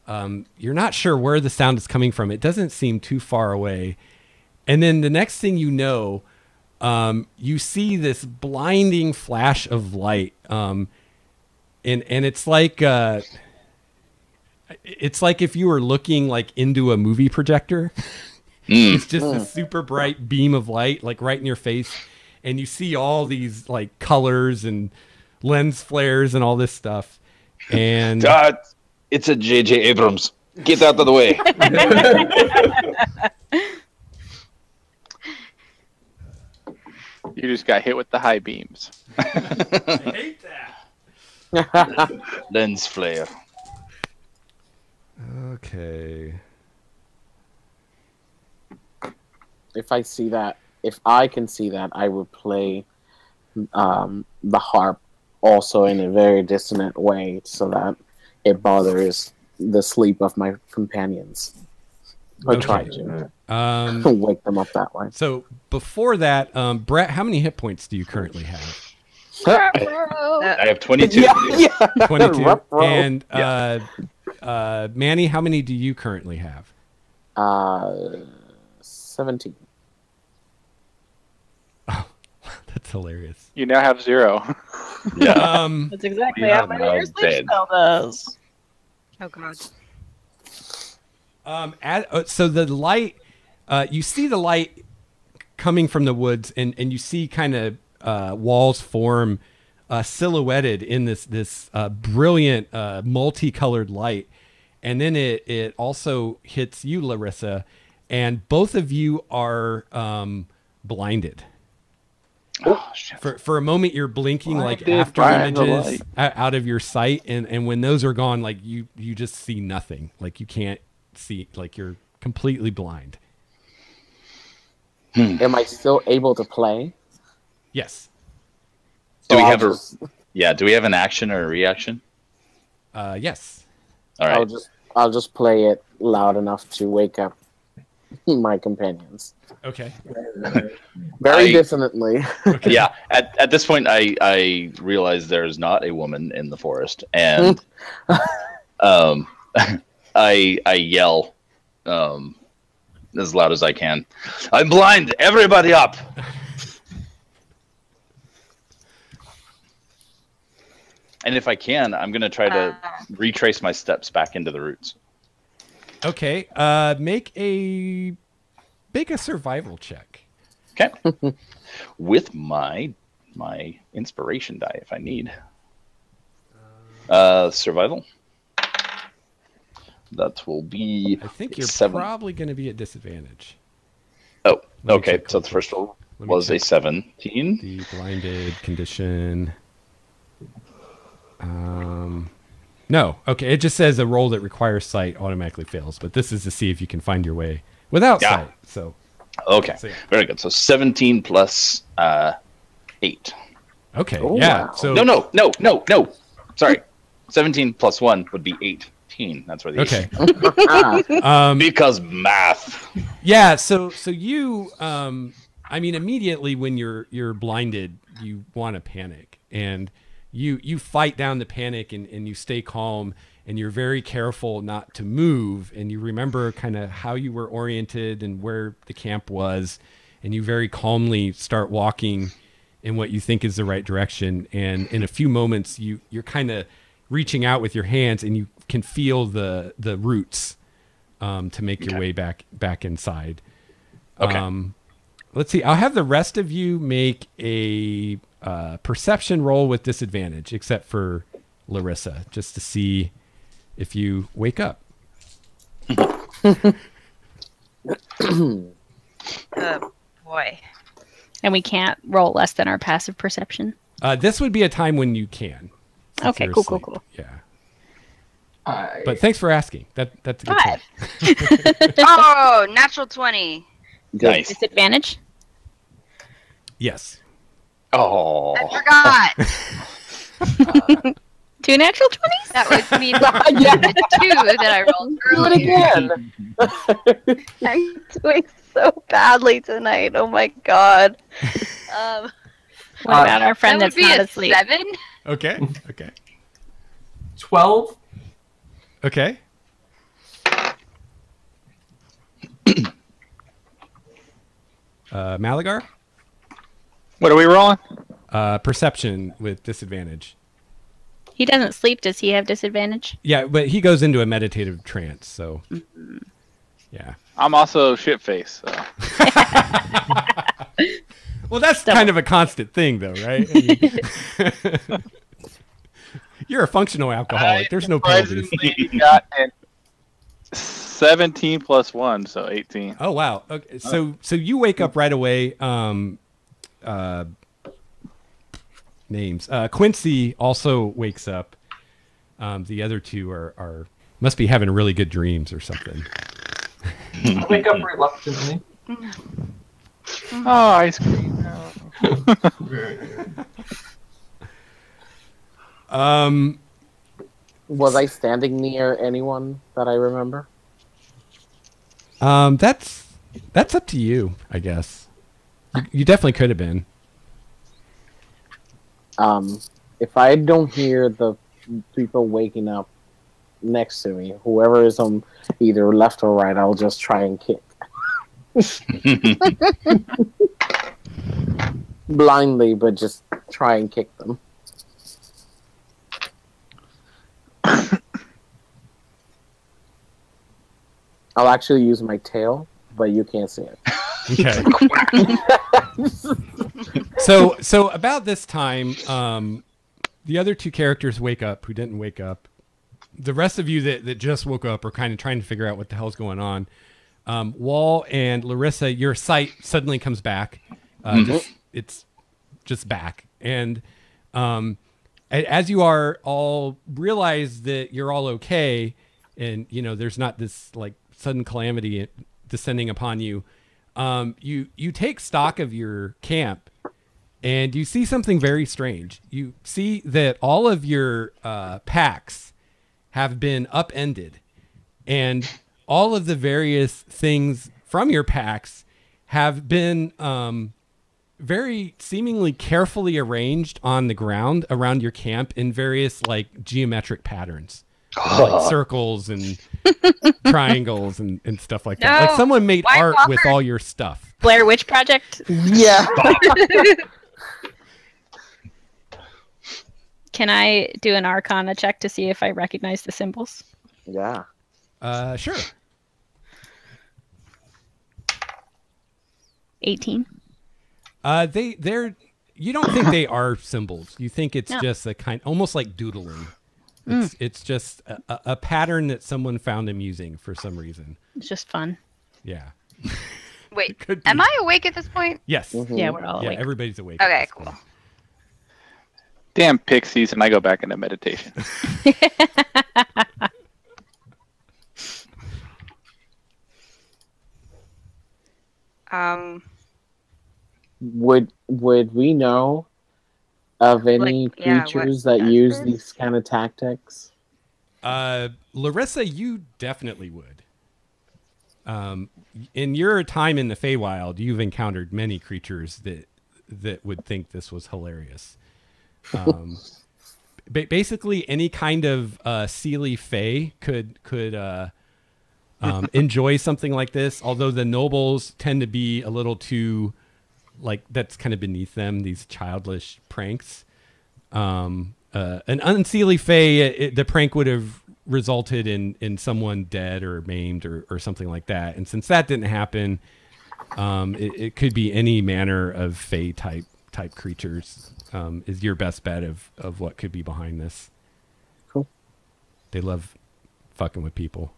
You're not sure where the sound is coming from. It doesn't seem too far away. And then the next thing you know, you see this blinding flash of light. And it's like if you were looking like into a movie projector. It's just a super bright beam of light, like right in your face, and you see all these like colors and lens flares and all this stuff. And it's a J.J. Abrams. Get out of the way. You just got hit with the high beams. I hate that. Lens flare. Okay. If I can see that, I would play the harp also in a very dissonant way so that it bothers the sleep of my companions. Or try to wake them up that way. So before that, Brett, how many hit points do you currently have? I have 22. Yeah. 22. And Manny, how many do you currently have? 17. Oh, that's hilarious. You now have 0. Yeah. That's exactly Yeah, how my no, ear sleep dead. spell does. Oh god. So the light, you see the light coming from the woods, and you see kind of walls form silhouetted in this brilliant multicolored light, and then it also hits you, Larissa, and both of you are blinded. Oh, shit. For a moment, you're blinking like Blinded after by the images light. out of your sight, and when those are gone, like you just see nothing. Like you can't see. Like you're completely blind. Am I still able to play? Yes. Do we So have do we have an action or a reaction? Yes. All right. I'll just play it loud enough to wake up my companions. Okay. Very dissonantly. Yeah. At this point, I realize there's not a woman in the forest, and I yell as loud as I can. I'm blind. Everybody up. And if I can, I'm going to try to retrace my steps back into the roots. Okay. Make a survival check. Okay. With my inspiration die, if I need. Survival. That will be. I think you're 7. probably going to be at disadvantage. Oh, Let me okay. check So real the first roll Let me was a check 17. the blinded condition. No. Okay. It just says a roll that requires sight automatically fails, but this is to see if you can find your way without sight. So. Okay. So, yeah. Very good. So 17 plus 8. Okay. Oh, yeah. wow. So. No. Sorry. 17 plus 1 would be 18. That's where the Okay. because math. Yeah. So you, I mean, immediately when you're blinded, you want to panic, and you fight down the panic, and you stay calm, and you're very careful not to move, and you remember kind of how you were oriented and where the camp was, and you very calmly start walking in what you think is the right direction. And in a few moments, you're kind of reaching out with your hands, and you can feel the roots to make your way back inside. Okay. Let's see. I'll have the rest of you make a perception roll with disadvantage, except for Larissa, just to see if you wake up. Boy. And we can't roll less than our passive perception. This would be a time when you can. since Okay, you're cool. asleep. Yeah. But thanks for asking. That's a good 5. Oh, natural 20. Nice. Disadvantage? Yes. Oh. I forgot. 2 natural 20s? That would mean the 2 that I rolled earlier. Again. I'm doing so badly tonight. Oh my god. What about our friend that that's would be not a asleep? 7. Okay. Okay. 12. Okay. Malagar? What are we rolling? Perception with disadvantage. He doesn't sleep. Does he have disadvantage? Yeah, but he goes into a meditative trance, so yeah. I'm also shit faced. So. Well, that's kind of a constant thing, though, right? I mean, you're a functional alcoholic. There's no penalties. Surprisingly got an 17 plus 1, so 18. Oh wow. Okay. So you wake up right away. Names. Quincy also wakes up. The other two are must be having really good dreams or something. I wake up reluctantly. Oh, ice cream. Was I standing near anyone that I remember? That's up to you, I guess. You definitely could have been. If I don't hear the people waking up next to me, whoever is on either left or right, I'll just try and kick. Blindly, but just try and kick them. I'll actually use my tail, but you can't see it. Okay. So about this time, the other two characters wake up who didn't wake up. The rest of you that just woke up are kind of trying to figure out what the hell's going on. Wall and Larissa, your sight suddenly comes back. It's just back. And as you are all realize that you're all okay, and there's not this like sudden calamity descending upon you, you take stock of your camp, and you see something very strange. You see that all of your packs have been upended, and all of the various things from your packs have been very seemingly carefully arranged on the ground around your camp in various like geometric patterns, like circles and triangles and stuff like that. Like someone made White art Walker. with all your stuff. Blair Witch Project. Yeah. Can I do an Arcana check to see if I recognize the symbols? Yeah. Sure. 18. They're you don't think they are symbols. You think it's just a kind, almost like doodling. It's just a pattern that someone found amusing for some reason. It's just fun. Yeah. Wait, Could be. am I awake at this point? Yes. Yeah, we're all Yeah, awake. everybody's awake. Okay, at this cool. point. Damn pixies, and I go back into meditation. Would we know of any Like, yeah, creatures what that use does these kind of tactics? Larissa, you definitely would. In your time in the Feywild, you've encountered many creatures that would think this was hilarious. Basically, any kind of Seelie Fey could enjoy something like this. Although the nobles tend to be a little too, like, that's kind of beneath them. These childish pranks. An unseelie Fey, the prank would have resulted in someone dead or maimed or something like that. And since that didn't happen, it could be any manner of Fey type creatures. Is your best bet of what could be behind this. Cool. They love fucking with people.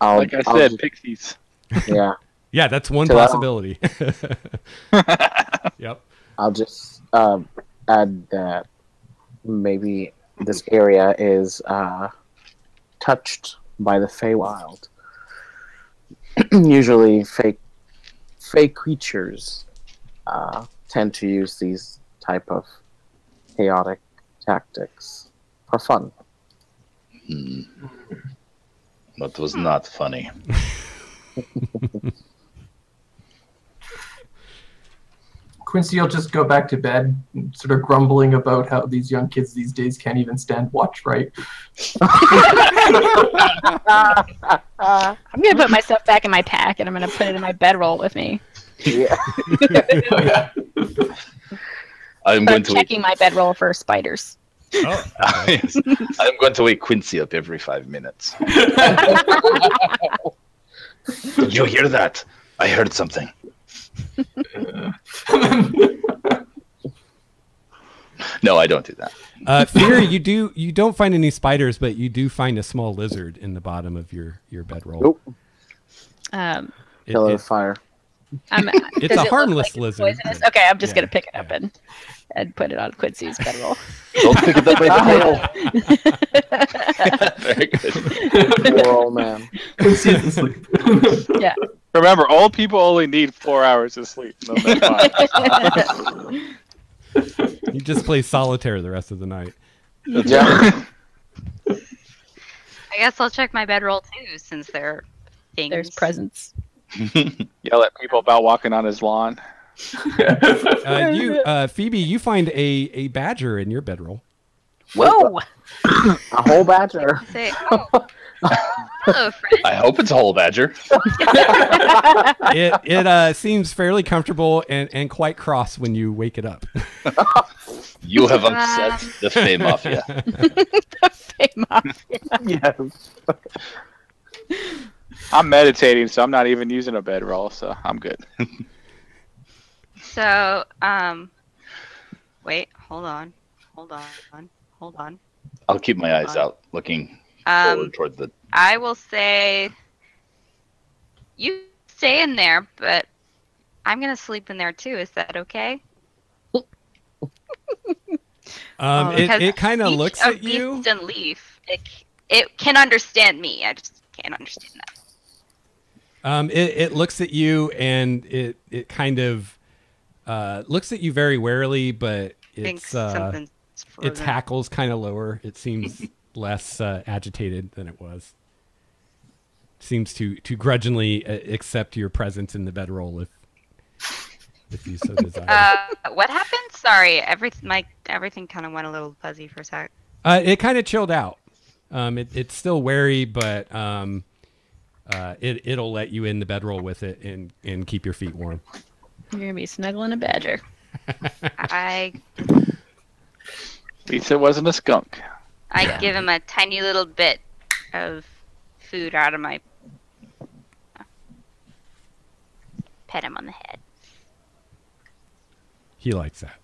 Like I said, pixies. Yeah. Yeah, that's one So that'll- possibility. Yep. I'll just add that maybe this area is touched by the Feywild. Usually, fake creatures tend to use these type of chaotic tactics for fun. That was not funny. Quincy will just go back to bed, sort of grumbling about how these young kids these days can't even stand watch right. I'm gonna put my stuff back in my pack and I'm gonna put it in my bedroll with me. Yeah. I'm But going I'm to checking my bedroll for spiders. Oh, okay. Yes. I'm going to wake Quincy up every 5 minutes. Did you hear that? I heard something. No, I don't do that. Fear, you don't find any spiders, but you do find a small lizard in the bottom of your bedroll. Nope. Um, It- Kill it it- with fire. It's does a it look harmless like it's lizard. poisonous? Okay, I'm just Yeah, gonna pick it up yeah. and put it on Quincy's bedroll. Don't pick it up by the tail. Very good. Poor old man. Quincy is asleep. Yeah. Remember, old people only need 4 hours of sleep. No, that's fine. You just play solitaire the rest of the night. Yeah. I guess I'll check my bedroll too, since there are things. There's presents. Yell at people about walking on his lawn. Phoebe, you find a badger in your bedroll. Whoa! A whole badger. Say, oh, hello, friend. I hope it's a whole badger. It seems fairly comfortable and quite cross when you wake it up. You have upset the Fey Mafia. The Fey Mafia. Yes. I'm meditating, so I'm not even using a bedroll, so I'm good. So, wait, hold on. I'll keep my eyes out, looking forward toward the. I will say, you stay in there, but I'm gonna sleep in there too. Is that okay? It kind of Each looks of at you. Beast and Leaf, it can understand me. I just can't understand that. It looks at you and it kind of looks at you very warily, but Thinks its something's frozen. its hackle's kind of lower. It seems less agitated than it was. Seems to grudgingly accept your presence in the bedroll if you so desire. What happened? Sorry, everything kind of went a little fuzzy for a sec. It kind of chilled out. It's still wary, but it'll let you in the bedroll with it and keep your feet warm. You're gonna be snuggling a badger. I At least it wasn't a skunk. give him a tiny little bit of food out of my. Pet him on the head. He likes that.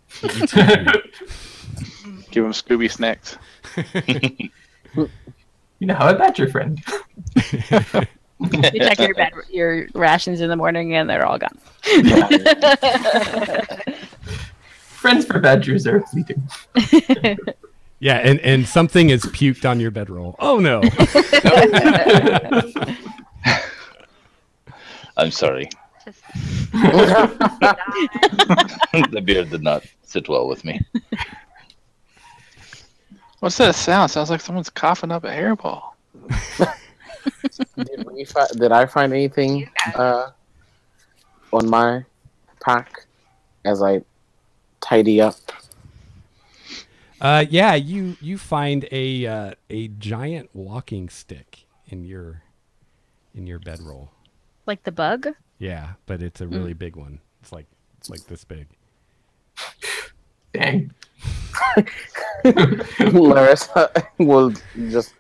He eats your food. Give him Scooby snacks. You know how a badger friend. You check your rations in the morning and they're all gone. Friends for badgers are fleeting. Yeah, and something is puked on your bedroll. Oh no. I'm sorry. Just The beard did not sit well with me. What's that sound? Sounds like someone's coughing up a hairball. Did I find anything on my pack as I tidy up? Yeah, you find a giant walking stick in your bedroll. Like the bug? Yeah, but it's a really big one. It's like this big. Dang. Larissa will just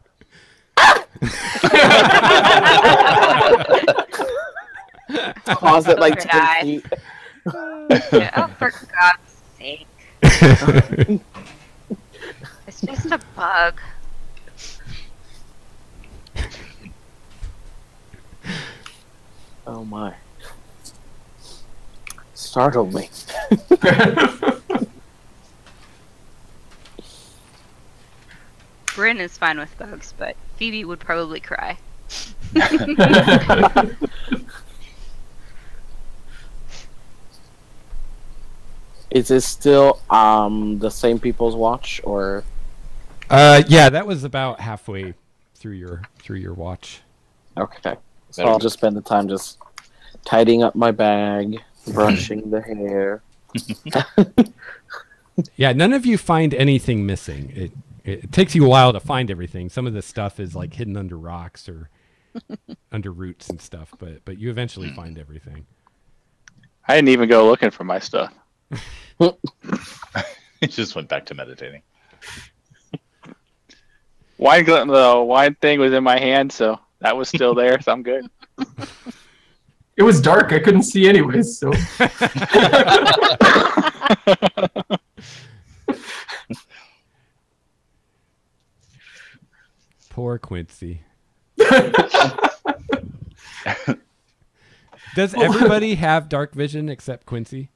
pause it like 10 feet. oh, for God's sake! It's just a bug. Oh my. Startled me. Bryn is fine with bugs, but Phoebe would probably cry. Is this still the same people's watch or? Yeah, that was about halfway through your watch. Okay. So I'll just spend the time just tidying up my bag, brushing the hair. Yeah, none of you find anything missing. It takes you a while to find everything. Some of the stuff is like hidden under rocks or under roots and stuff, but you eventually find everything. I didn't even go looking for my stuff. He just went back to meditating. The wine thing was in my hand, so that was still there, so I'm good. It was dark. I couldn't see anyways, so. Poor Quincy. Does everybody have dark vision except Quincy?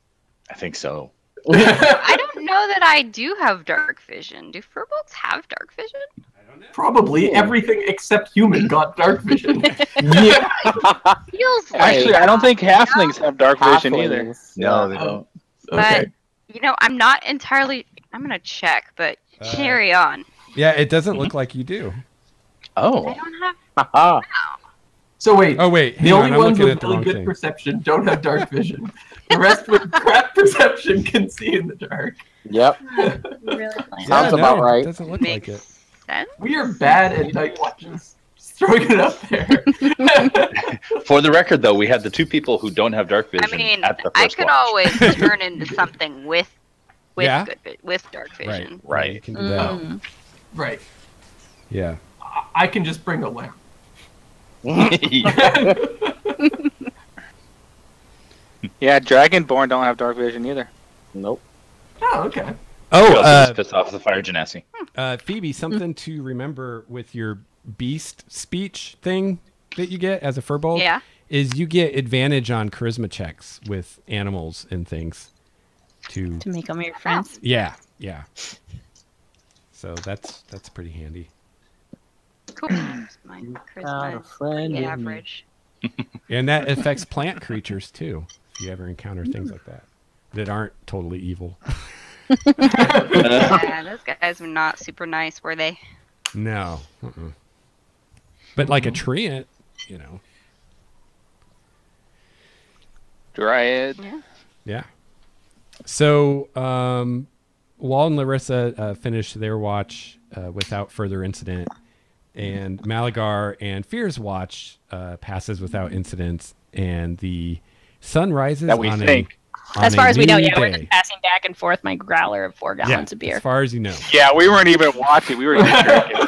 I think so. I don't know that I do have dark vision. Do furbolgs have dark vision? Probably everything except human got dark vision. Yeah. Feels like Actually, I don't think halflings have dark vision either. Halflings. No, they don't. Okay. But I'm not entirely. I'm gonna check, but carry on. Yeah, it doesn't look like you do. I Oh, don't have. Haha. So wait. Oh wait, The hang only on, I'm ones looking with at the really wrong good thing. perception don't have dark vision. The rest with crap perception can see in the dark. Yep. Really Sounds about right. It doesn't look Makes like it. sense. We are bad at night watches. Just throwing it up there. for the record, though, we had the two people who don't have dark vision I mean, at the I first could watch. always turn into something with Yeah? with dark vision. Right. You can do that. Mm. Right. Yeah. I can just bring a lamp. Yeah, Dragonborn don't have dark vision either. Nope. Oh, okay. Oh, just piss off the fire genasi. Phoebe, something to remember with your beast speech thing that you get as a furbolg. Yeah. is you get advantage on charisma checks with animals and things. To make them your friends. Yeah. So that's pretty handy. Cool. My charisma is pretty average. And that affects plant creatures too. If you ever encounter things like that aren't totally evil. Yeah, those guys were not super nice, were they? No. But like a treant, you know. Dryad. Yeah. So, Wall and Larissa finished their watch without further incident, and Malagar and Fear's watch passes without incidents, and the sun rises That we on think. As far as we know, new we're day. just passing back and forth my growler of 4 gallons of beer. As far as you know. Yeah, we weren't even watching. We were just drinking.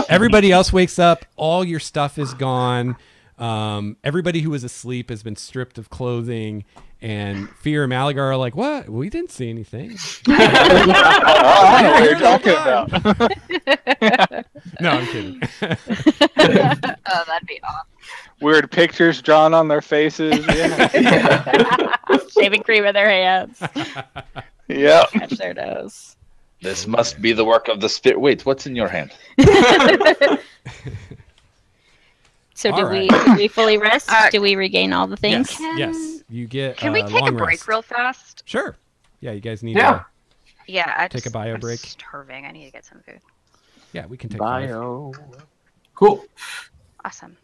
Everybody else wakes up. All your stuff is gone. Everybody who was asleep has been stripped of clothing. And Fear and Malagar are like, what? We didn't see anything. I know what you're talking about. No, I'm kidding. Oh, that'd be awesome. Weird pictures drawn on their faces. Yeah. Shaving cream in their hands. Yep. Touch their nose. This must be the work of the spirit. Wait, what's in your hand? So All do right. we fully rest? Do we regain all the things? Yes. You get Can we take a long break rest. real fast? Sure. Yeah, you guys need Yeah. to. Yeah, Take a bio break. I'm starving. I need to get some food. Yeah, we can take 5. Bio. Cool. Awesome.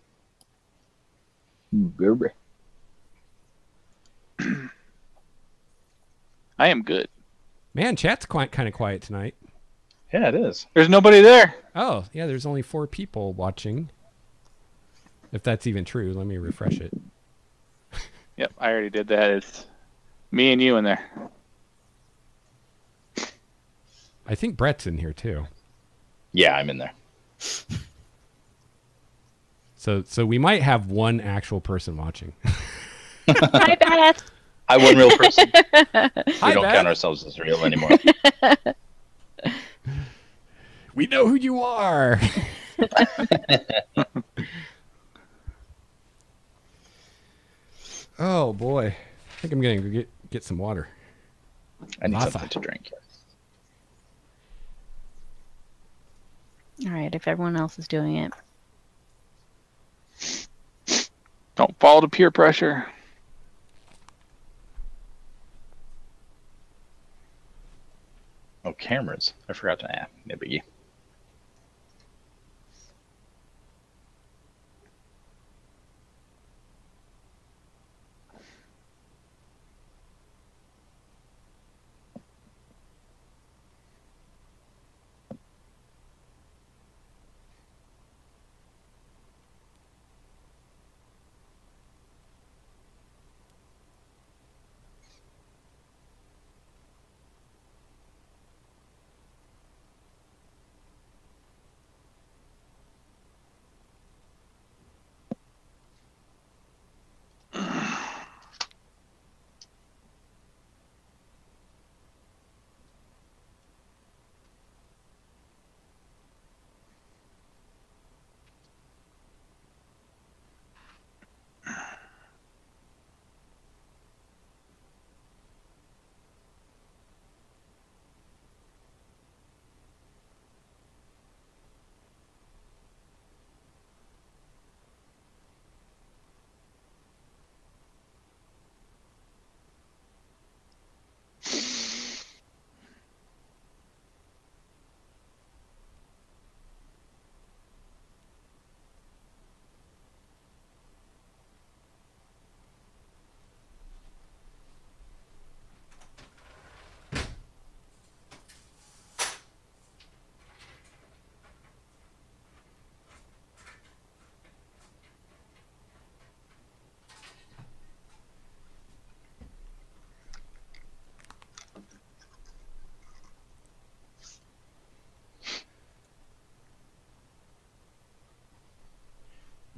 Baby. I am good. Man, chat's kind of quiet tonight. Yeah, it is. There's nobody there. Oh, yeah, there's only 4 people watching. If that's even true, let me refresh it. Yep, I already did that. It's me and you in there. I think Brett's in here too. Yeah, I'm in there. So we might have one actual person watching. Hi, Beth. I one real person. We Hi, don't Beth. count ourselves as real anymore. We know who you are. Oh boy, I think I'm gonna go get some water. I need Rafa. something to drink. All right, if everyone else is doing it. Don't fall to peer pressure. Oh, cameras. I forgot to add. No biggie.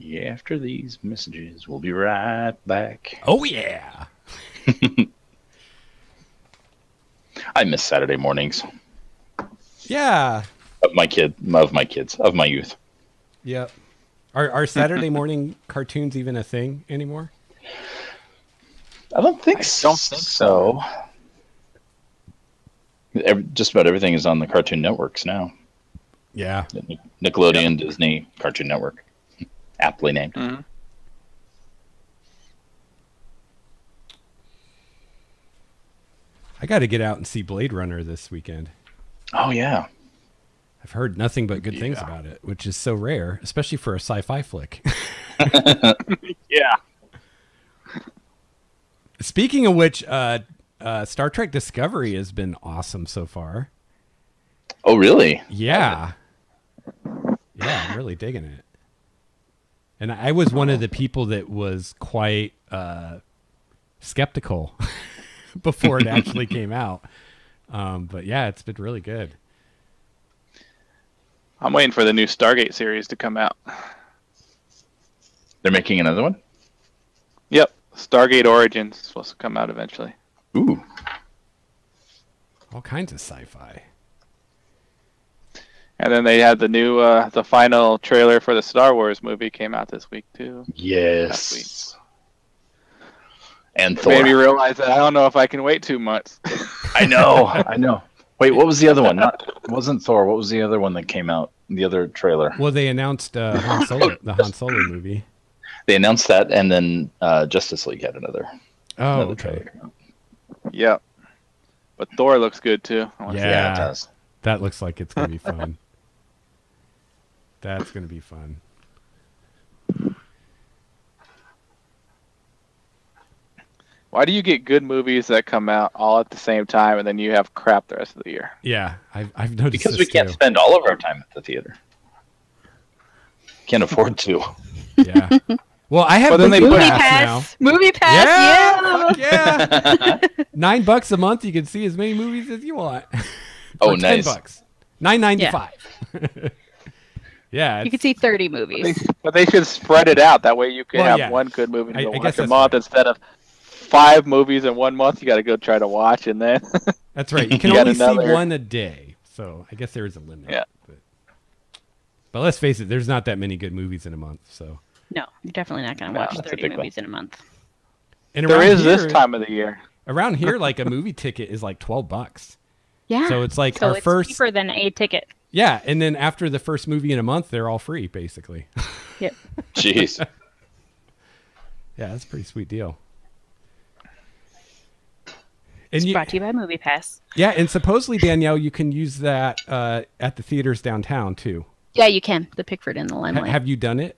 Yeah, after these messages, we'll be right back. Oh yeah. I miss Saturday mornings Yeah. of my youth. Yep. Are Saturday morning cartoons even a thing anymore? I don't think so. Just about everything is on the Cartoon Networks now. Yeah. Nickelodeon, Disney, Cartoon Network. Aptly named. Mm-hmm. I got to get out and see Blade Runner this weekend. Oh, yeah. I've heard nothing but good things about it, which is so rare, especially for a sci-fi flick. Yeah. Speaking of which, Star Trek Discovery has been awesome so far. Oh, really? Yeah. Yeah, I'm really digging it. And I was one of the people that was quite skeptical before it actually came out. But yeah, it's been really good. I'm waiting for the new Stargate series to come out. They're making another one? Yep. Stargate Origins is supposed to come out eventually. Ooh. All kinds of sci-fi. And then they had the new, the final trailer for the Star Wars movie came out this week too. Yes. And Thor. Made me realize that I don't know if I can wait 2 months. I know. Wait, what was the other one? It wasn't Thor. What was the other one that came out? The other trailer. Well, they announced Han Solo, the Han Solo movie. They announced that, and then Justice League had another. Oh, another okay. trailer come out. Yep. But Thor looks good too. Yeah, it does. That looks like it's going to be fun. That's going to be fun. Why do you get good movies that come out all at the same time and then you have crap the rest of the year? Yeah, I've noticed Because this we can't too. spend all of our time at the theater. Can't afford to. Yeah. Well, I have Well, then they movie put- pass now. Movie pass. Yeah, Yeah. fuck yeah. $9 a month, you can see as many movies as you want. Oh, Or nice. $10. $9.95. Yeah, You could see 30 movies. But they should spread it out. That way you can Well, have yeah. one good movie to I go guess watch a that's month right. instead of 5 movies in 1 month. You got to go try to watch and then. that's right. You can You got only see another- one a day, so I guess there is a limit. Yeah. But let's face it, there's not that many good movies in a month. So No, you're definitely not going to No, watch that's a 30 big one. movies in a month. and There around is here, this time of the year. Around here, like a movie ticket is like $12. Yeah. So it's like So our it's first. cheaper than a ticket. Yeah, and then after the first movie in a month, they're all free, basically. Yep. Jeez. Yeah, that's a pretty sweet deal. It's And brought to you by Movie Pass. yeah, and supposedly Danielle, you can use that at the theaters downtown too. Yeah, you can. The Pickford and the Limelight. Have you done it?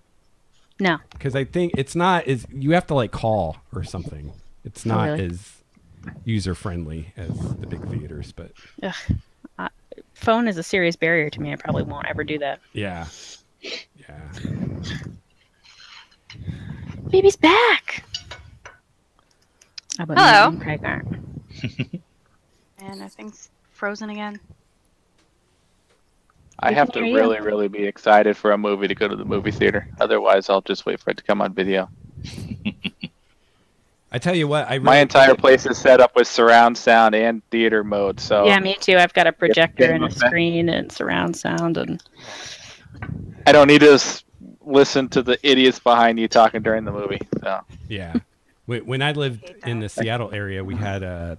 No. Because I think it's not as you have to like call or something. It's not really? as user friendly as the big theaters, but Ugh. Phone is a serious barrier to me. I probably won't ever do that. yeah. Baby's back. How about Hello. me and Craig aren't? And everything's frozen again. I We have can to hear you. really, really be excited for a movie to go to the movie theater. Otherwise, I'll just wait for it to come on video. I tell you what, My entire place is set up with surround sound and theater mode. So Yeah, me too. I've got a projector and a okay. screen and surround sound and I don't need to listen to the idiots behind you talking during the movie. So. yeah. When I lived in the Seattle area, we had a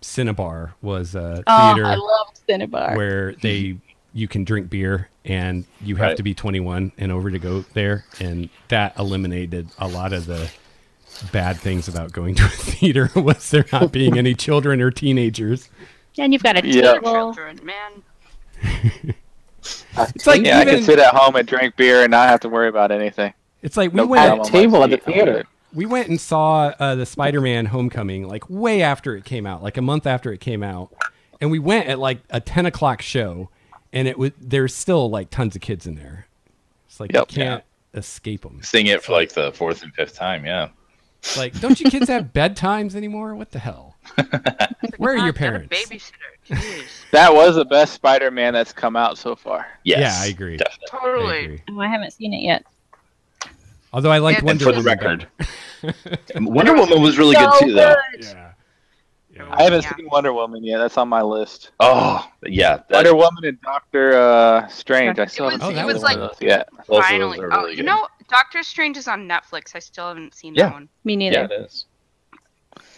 Cinnabar was a theater I love Cinnabar. where you can drink beer and you have to be 21 and over to go there, and that eliminated a lot of the bad things about going to a theater was there not being any children or teenagers. And you've got a Yeah. table. Children, man. It's like Yeah, I even, can sit at home and drink beer and not have to worry about anything. it's like we No went problem on my table at the seat. theater. we went and saw the Spider-Man Homecoming like way after it came out, like a month after it came out, and we went at like a 10 o'clock show, and there's still like tons of kids in there. It's like Yep. you can't escape them. Seeing it for like the 4th and 5th time, yeah. It's like, don't you kids have bedtimes anymore? What the hell? Where are your parents? Babysitter. Jeez. That was the best Spider-Man that's come out so far. Yes. Yeah, I agree. Definitely. I Totally. agree. Oh, I haven't seen it yet. Although I liked And And Wonder for the Woman record, better. Wonder Woman was really good too, though. Yeah. Yeah. I haven't Yeah. seen Wonder Woman yet. That's on my list. Oh, yeah. Wonder Woman and Doctor Strange. I still haven't It seen was either one like- of those yet. Both Finally. of those are Oh, really you good. know, Doctor Strange is on Netflix. I still haven't seen Yeah. that one. Me neither. Yeah, it is.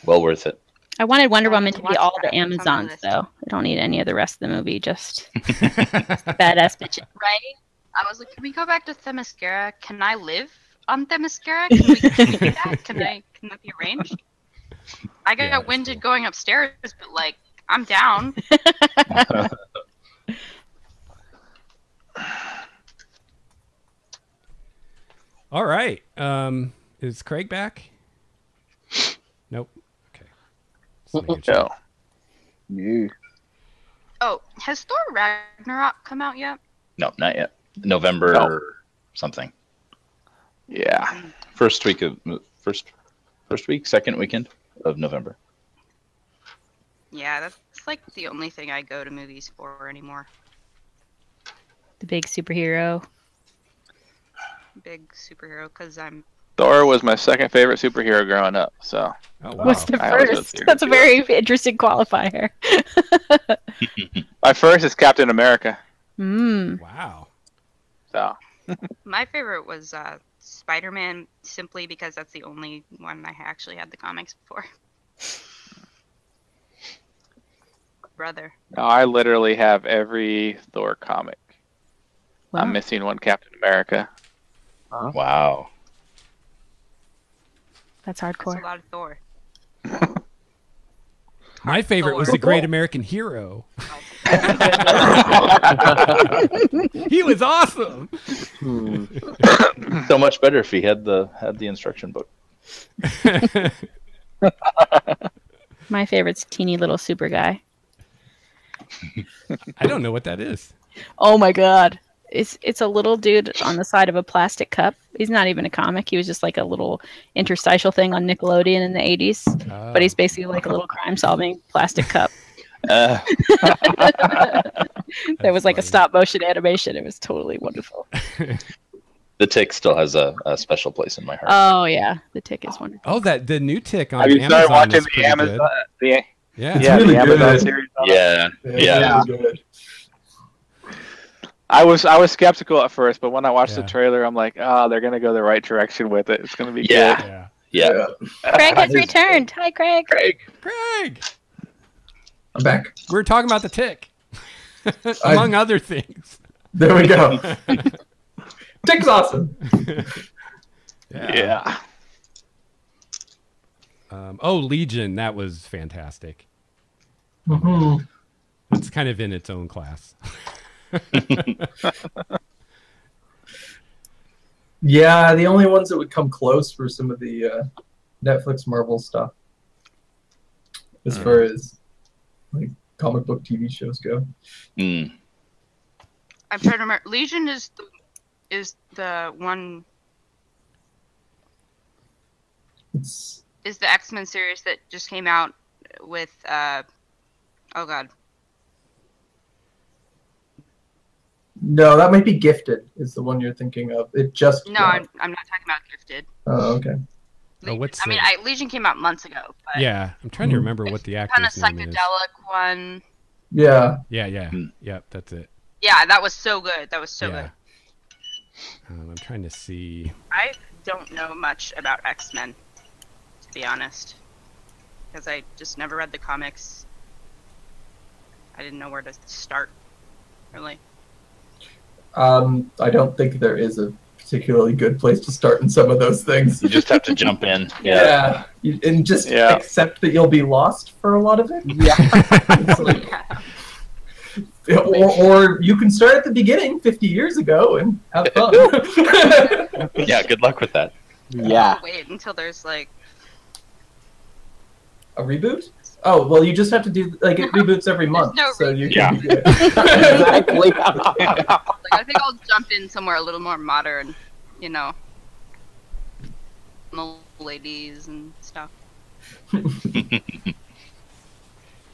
Well worth it. I wanted Wonder I'll have Woman to to be watch all that. the It's on my Amazons, list. though. I don't need any of the rest of the movie. Just badass bitches. Right? I was like, can we go back to Themyscira? Can I live on Themyscira? Can we do that? Can that be arranged? I got Yeah, that's winded cool. going upstairs, but like, I'm down. All right. Is Craig back? Nope. Okay. Just making sure. No. Oh, has Thor Ragnarok come out yet? No, not yet. November No. something. Yeah. First week, second weekend of November. Yeah, that's like the only thing I go to movies for anymore. The big superhero. Big superhero, because I'm. Thor was my second favorite superhero growing up. So Oh wow. What's the I always go first? theater That's a too. very interesting qualifier. my first is Captain America. Wow. So My favorite was Spider-Man, simply because that's the only one I actually had the comics for. Brother. no, I literally have every Thor comic. Wow. I'm missing one Captain America. Wow. That's That's a hardcore. lot of Thor. My favorite was Thor. the Great American Hero. He was awesome. So much better if he had the instruction book. My favorite's teeny little super guy. I don't know what that is. Oh my god. It's a little dude on the side of a plastic cup. He's not even a comic. He was just like a little interstitial thing on Nickelodeon in the 80s. Oh. But he's basically like a little crime-solving plastic cup. Uh, There was like a funny. stop-motion animation. It was totally wonderful. the Tick still has a special place in my heart. Oh yeah, the Tick is wonderful. Oh, the new Tick on Have you Amazon started watching is the pretty Amazon? good. Yeah, Yeah. really the Amazon good. series. on it. yeah. Yeah. Good. I was skeptical at first, but when I watched Yeah. the trailer, I'm like, oh, they're gonna go the right direction with it. It's gonna be Yeah. Yeah. Yeah. Craig has It is returned. Hi, Craig. Craig, I'm back. we're talking about the Tick, among other things. There we go. Tick's awesome. good. Yeah. Oh, Legion, that was fantastic. Mhm. It's kind of in its own class. Yeah, the only ones that would come close were some of the Netflix Marvel stuff, as far as like comic book TV shows go. Mm. I'm trying to remember. Legion is the one It's is the X-Men series that just came out with oh god. no, that might be Gifted. Is the one you're thinking of? It just No, I'm not talking about Gifted. Oh, okay. Oh, what's I mean, the- Legion came out months ago. But Yeah, I'm trying to remember what the kind of actor's name is. psychedelic one. Yeah. Yeah. Hmm. Yep, that's it. Yeah, that was so good. That was so yeah. good. I'm trying to see. I don't know much about X-Men, to be honest, because I just never read the comics. I didn't know where to start, really. I don't think there is a particularly good place to start in some of those things. You just have to jump in. Yeah. And just Yeah. accept that you'll be lost for a lot of it. Yeah. It's like, or you can start at the beginning 50 years ago and have fun. Yeah, good luck with that. Yeah. Wait until there's like A reboot? Oh, well, you just have to do, like, it reboots every month, no so you Yeah. can be good. Exactly. I think I'll jump in somewhere a little more modern, you know, old ladies and stuff.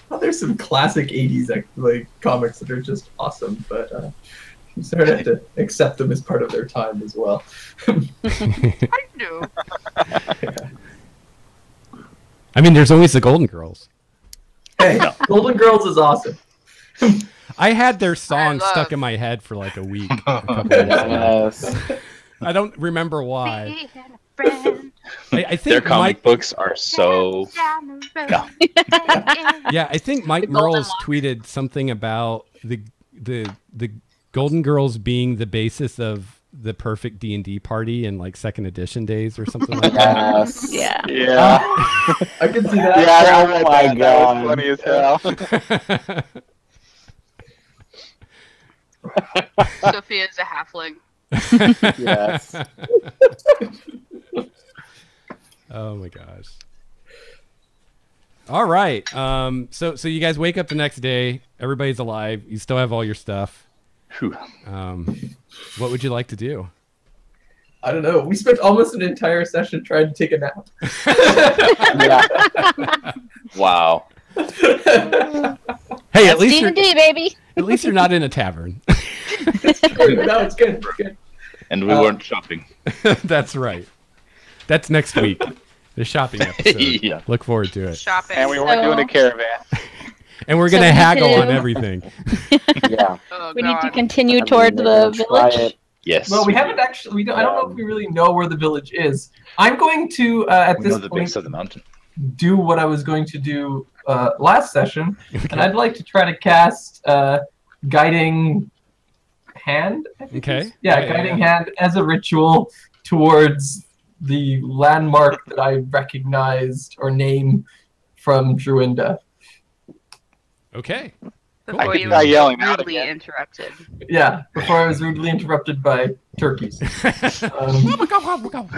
Well, there's some classic 80s like comics that are just awesome, but you sort of have to accept them as part of their time as well. I do. I mean, there's always the Golden Girls. Hey, Golden Girls is awesome. I had their song love- stuck in my head for like a week. A couple years ago. Yes. I don't remember why. We had a friend I Their think comic Mike. books are so. down the road. No. Yeah, I think Mike Golden Merles tweeted something about the Golden Girls being the basis of the perfect D&D party in like second edition days or something like that. Yes. Yeah. Yeah. I can see that. Yeah, I Oh read my that. That God. was funny as hell. Sophia's a halfling. Yes. Oh my gosh. All right. So you guys wake up the next day. Everybody's alive. You still have all your stuff. Whew. What would you like to do? I don't know. We spent almost an entire session trying to take a nap. Yeah. Wow. Hey, at least D&D, baby. you're not in a tavern. No, it's good. It's good. And we weren't shopping. That's right. That's next week. The shopping episode. Yeah. Look forward to it. Shopping. And we weren't doing a caravan. And we're So gonna we need haggle to- on everything. Yeah. Oh, We need to God. continue I mean, toward we're the gonna try village. it. Yes. Well, we haven't actually. I don't know if we really know where the village is. I'm going to at We know this the point base of the mountain. do what I was going to do last session, and I'd like to try to cast guiding hand. I think Okay. it is. Yeah, guiding hand as a ritual towards the landmark that I recognized or name from Druinda. Okay. Before I could you try were yelling out rudely again. interrupted. Yeah, before I was rudely interrupted by turkeys. Gobble, gobble, gobble.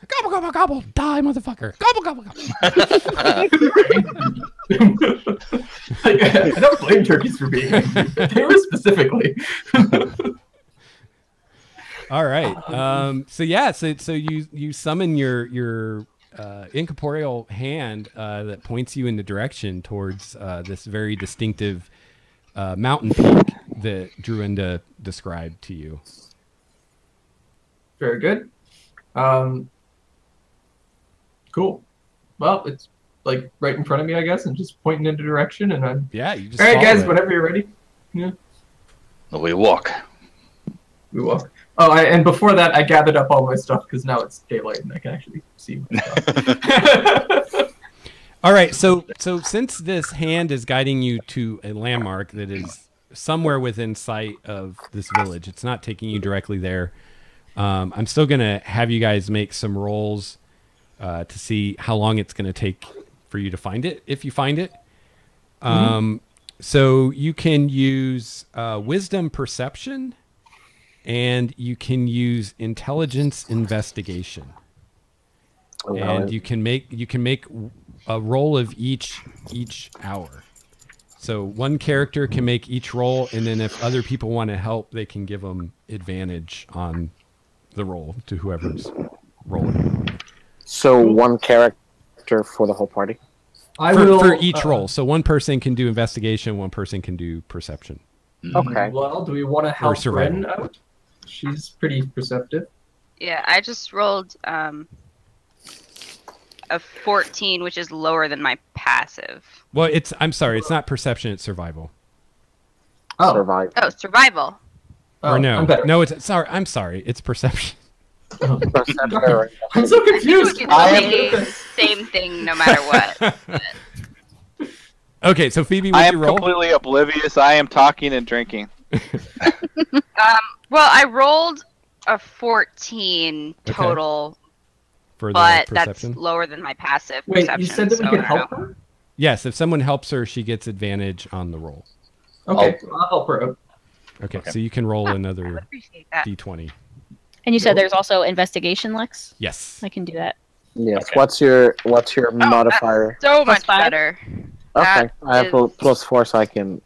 Gobble, gobble, gobble. Die, motherfucker. Gobble, gobble, gobble. I don't blame turkeys for being angry. They were specifically. All right. So you summon your incorporeal hand that points you in the direction towards this very distinctive mountain peak that Druinda described to you. Very good. Cool. Well, it's like right in front of me, I guess, and just pointing in the direction, and I'm. Yeah, you just All right, follow guys, it. whenever you're ready, We walk. we walk. Oh, and before that, I gathered up all my stuff because now it's daylight and I can actually see my stuff. All right, so since this hand is guiding you to a landmark that is somewhere within sight of this village, it's not taking you directly there. I'm still gonna have you guys make some rolls to see how long it's gonna take for you to find it, if you find it. So you can use wisdom perception, and you can use intelligence investigation. And you can make a roll of each hour. So one character can make each roll, and then if other people want to help, they can give them advantage on the roll to whoever's rolling. So one character for the whole party. For each roll. So one person can do investigation, one person can do perception. Okay. Well, do we want to help survival. Bryn out? She's pretty perceptive. Yeah, I just rolled a 14, which is lower than my passive. Well, I'm sorry, it's not perception, it's survival. Oh, Survive. Oh, survival. oh, Or no. I'm better. No, I'm sorry, it's perception. Perception. I'm so confused. I think it would be the same thing no matter what. Okay, so Phoebe, I what'd am you roll? completely oblivious. I am talking and drinking. Well, I rolled a 14 Okay. total, For the but that's perception? lower than my passive Wait, perception. you said that we so could I don't help know. her? Yes, if someone helps her, she gets advantage on the roll. Okay, I'll help her out. Okay, so you can roll I another would appreciate that. d20. And you said there's also investigation, Lex? Yes. I can do that. Yes. Okay. What's your modifier? So much 5? better. Okay. that I have is- +4, so I can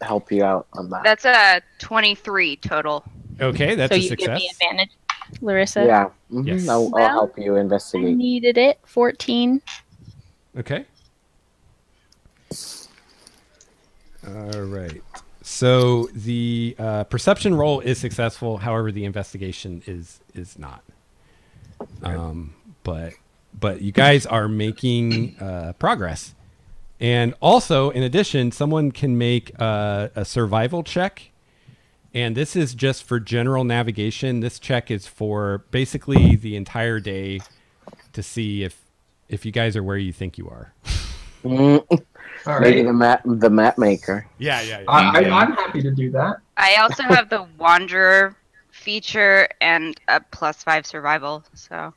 help you out on that. That's a 23 total. Okay, that's So a you give success. me advantage, Larissa? Yeah. Mhm. Yes. I'll Well, help you I investigate. needed it. 14. Okay. All right. So the perception roll is successful. However, the investigation is not. But but you guys are making progress. And also, in addition, someone can make a survival check. And this is just for general navigation. This check is for basically the entire day to see if you guys are where you think you are. All Maybe right. the map maker. Yeah. I'm happy to do that. I also have the Wanderer feature and a +5 survival. So,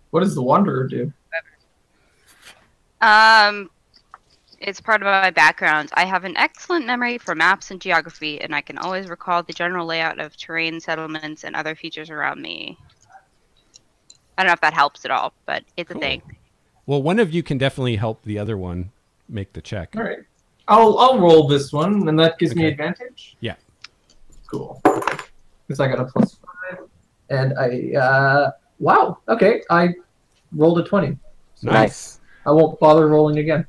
What does the Wanderer do? it's part of my background. I have an excellent memory for maps and geography, and I can always recall the general layout of terrain, settlements, and other features around me. I don't know if that helps at all, but it's a thing. Well, one of you can definitely help the other one make the check. All right. I'll roll this one, and that gives me advantage. Yeah. Cool. Because I got a +5, and wow. Okay, I rolled a 20. Nice. I won't bother rolling again.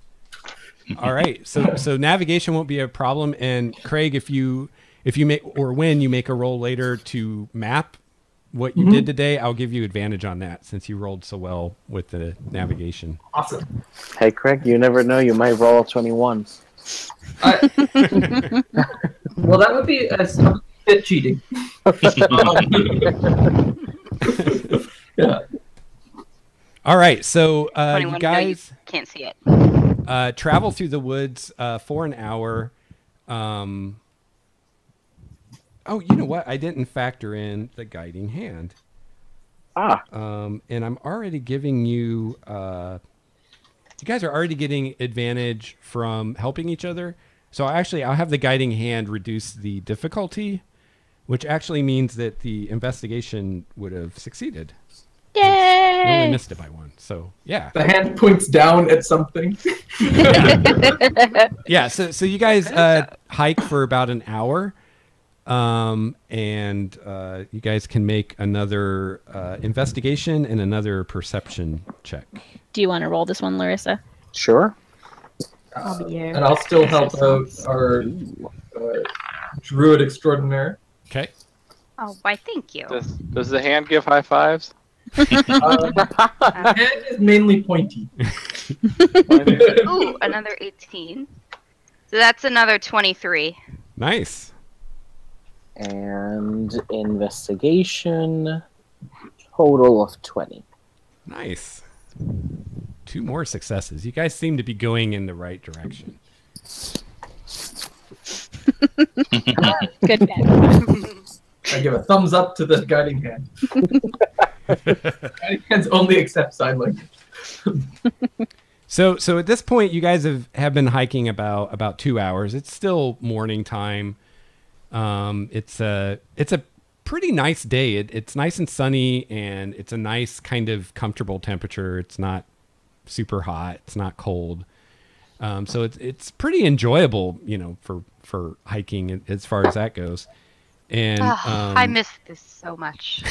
All right. So navigation won't be a problem. And Craig, if you make, or when you make a roll later to map what you did today, I'll give you advantage on that since you rolled so well with the navigation. Awesome. Hey, Craig, you never know. You might roll 21s. Well, that would be a bit cheating. Yeah. All right. So 21, you no, guys can't see it. travel through the woods for an hour. Oh, you know what? I didn't factor in the guiding hand. And I'm already giving you... you guys are already getting advantage from helping each other. So I'll have the guiding hand reduce the difficulty, which actually means that the investigation would have succeeded. Yay! You only missed it by one. So, yeah. The hand points down at something. Yeah, so you guys hike for about an hour. And you guys can make another investigation and another perception check. Do you want to roll this one, Larissa? Sure. And I'll still help out our druid extraordinaire. Okay. Oh, why, thank you. Does the hand give high fives? Hand is mainly pointy. Ooh, another 18. So that's another 23. Nice. And investigation, total of 20. Nice. 2 more successes. You guys seem to be going in the right direction. Good bet. I give a thumbs up to the guiding hand. Guiding hands only accept sign language. So at this point, you guys have been hiking about 2 hours. It's still morning time. It's a pretty nice day. It's nice and sunny, and it's a nice kind of comfortable temperature. It's not super hot. It's not cold. So it's pretty enjoyable, for hiking as far as that goes. And I miss this so much.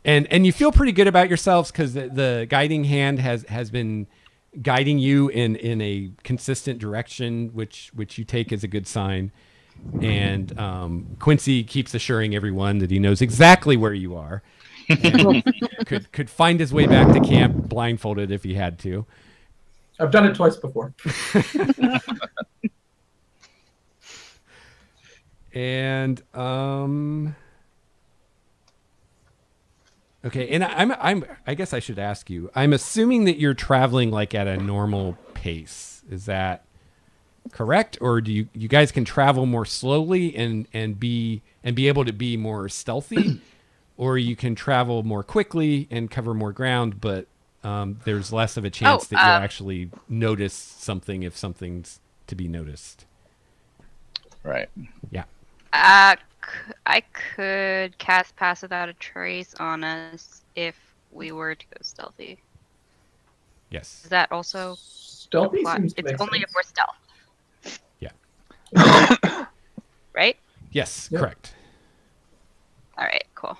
and you feel pretty good about yourselves because the guiding hand has been guiding you in a consistent direction, which you take as a good sign. And Quincy keeps assuring everyone that he knows exactly where you are, and could find his way back to camp blindfolded if he had to. I've done it twice before. And okay, and I guess I should ask you. I'm assuming that you're traveling like at a normal pace. Is that correct, or do you guys can travel more slowly and be able to be more stealthy, or you can travel more quickly and cover more ground, but there's less of a chance that you'll actually notice something if something's to be noticed. Right. Yeah. I could cast Pass Without a Trace on us if we were to go stealthy. Yes. Is that also Stealthy apply? seems to It's make only sense. if we're stealth. Yeah. Right? Yes, Yep. correct. All right, cool.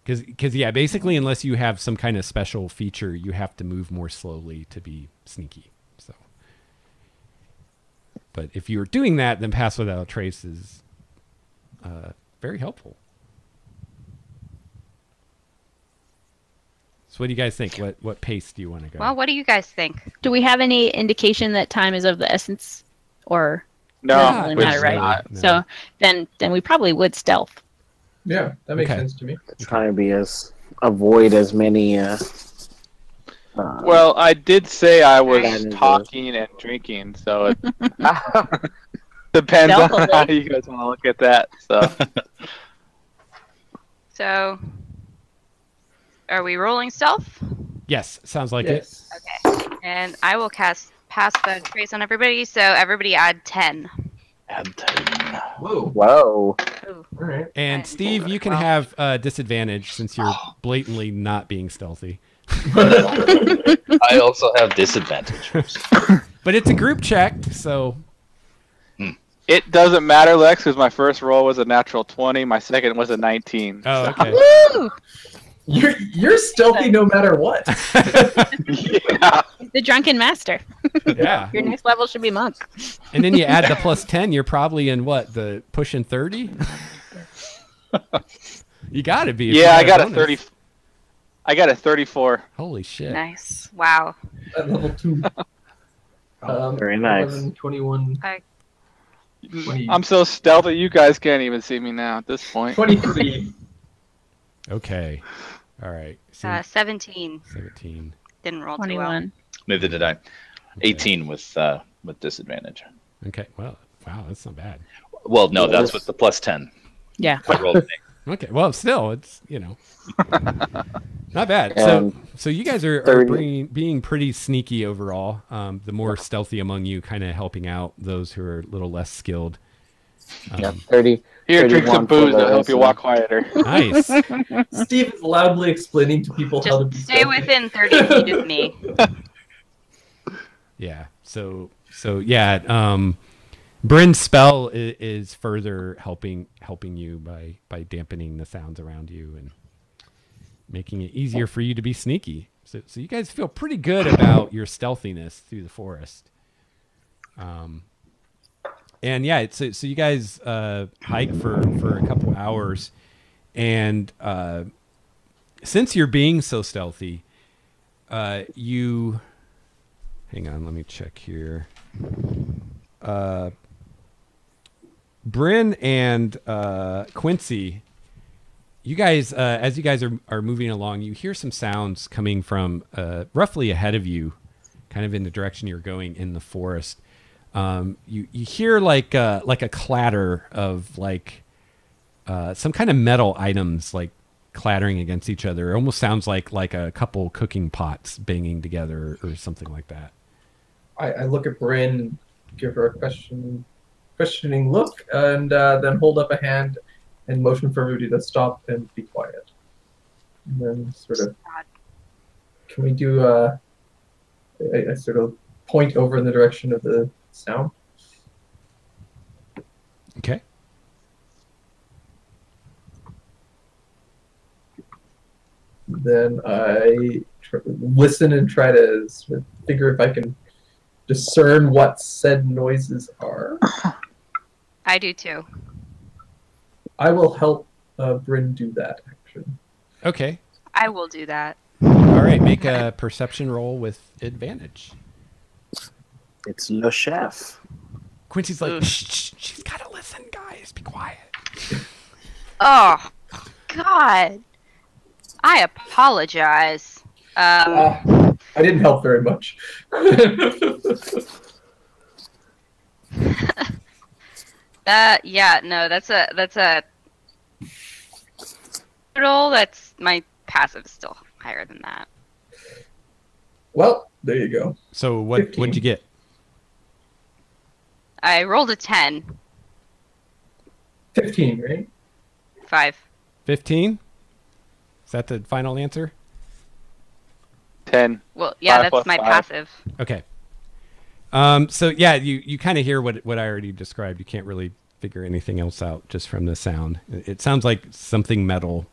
Because yeah, basically, unless you have some kind of special feature, you have to move more slowly to be sneaky. So, but if you're doing that, then Pass Without a Trace is very helpful. So what do you guys think? What pace do you want to go? Well, what do you guys think? Do we have any indication that time is of the essence, or No, doesn't really matter, it's right? not. No. So then we probably would stealth. Yeah, that makes Okay. sense to me. Try to be avoid as many. Well, I did say I was Advantages. talking and drinking, so it depends on how Stealthily. you guys want to look at that. So So, are we rolling stealth? Yes, sounds like it. Yes. Okay. And I will pass the trace on everybody. So everybody add 10. Add 10. Whoa. Whoa. Ooh. All right. And Okay. Steve, you can Well. have disadvantage since you're blatantly not being stealthy. I also have disadvantage. But it's a group check, so it doesn't matter, Lex, because my first roll was a natural 20, my second was a 19. oh, okay. Woo! You're stealthy no matter what. Yeah. The drunken master. Yeah. Your next level should be monk. And then you add the plus 10, you're probably in what, the pushing 30? You got to be. if you Yeah, I got a bonus. 30. I got a 34. Holy shit. Nice. Wow. At level 2. Very nice. 11, 21, I- 20, I'm so stealthy, you guys can't even see me now at this point. 23. Okay. All right. See, 17. 17. Didn't roll too well. 21. Neither did I. 18 with disadvantage. Okay. Well, wow, that's not bad. Well, no, that's with the plus 10. Yeah. I rolled an Okay. Well, still, it's, not bad. And So you guys are 30. being pretty sneaky overall. The more stealthy among you, kind of helping out those who are a little less skilled. Yeah, 30. Here, drink some 31 for booze. That'll help you those, walk quieter. Nice. Steve is loudly explaining to people how to be Just stay stealthy. within 30 feet of me. Yeah. So yeah. Bryn's spell is further helping you by dampening the sounds around you and making it easier for you to be sneaky. So you guys feel pretty good about your stealthiness through the forest. And yeah, so you guys hike for a couple hours, and since you're being so stealthy, you hang on, let me check here. Bryn and Quincy, you guys, as you guys are moving along, you hear some sounds coming from roughly ahead of you, kind of in the direction you're going in the forest. You hear like a clatter of like some kind of metal items like clattering against each other. It almost sounds like a couple cooking pots banging together or something like that. I look at Bryn, give her a questioning look, and then hold up a hand and motion for Rudy to stop and be quiet. And then sort of, can we do I sort of point over in the direction of the sound? Okay. Then I listen and try to sort of figure if I can discern what said noises are. I do too. I will help Bryn do that action. Okay. I will do that. All right. Make a perception roll with advantage. It's Le Chef. Quincy's like, shh, she's got to listen, guys. Be quiet. Oh, God. I apologize. I didn't help very much. Yeah, no, that's a roll. That's my passive is still higher than that. Well, there you go. So what'd 15. you get? I rolled a 10. 15, right? 5. 15? Is that the final answer? 10. Well, yeah, 5 that's plus my 5. passive. Okay. So yeah, you kind of hear what I already described. You can't really figure anything else out just from the sound. It sounds like something metal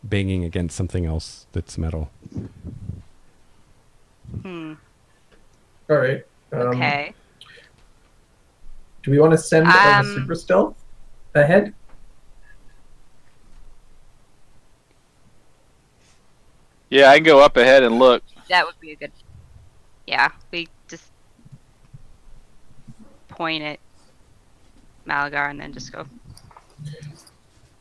banging against something else that's metal. All right. Okay. Do we want to send the super stealth ahead? Yeah, I can go up ahead and look. That would be a good. Yeah, we just point at Malagar and then just go.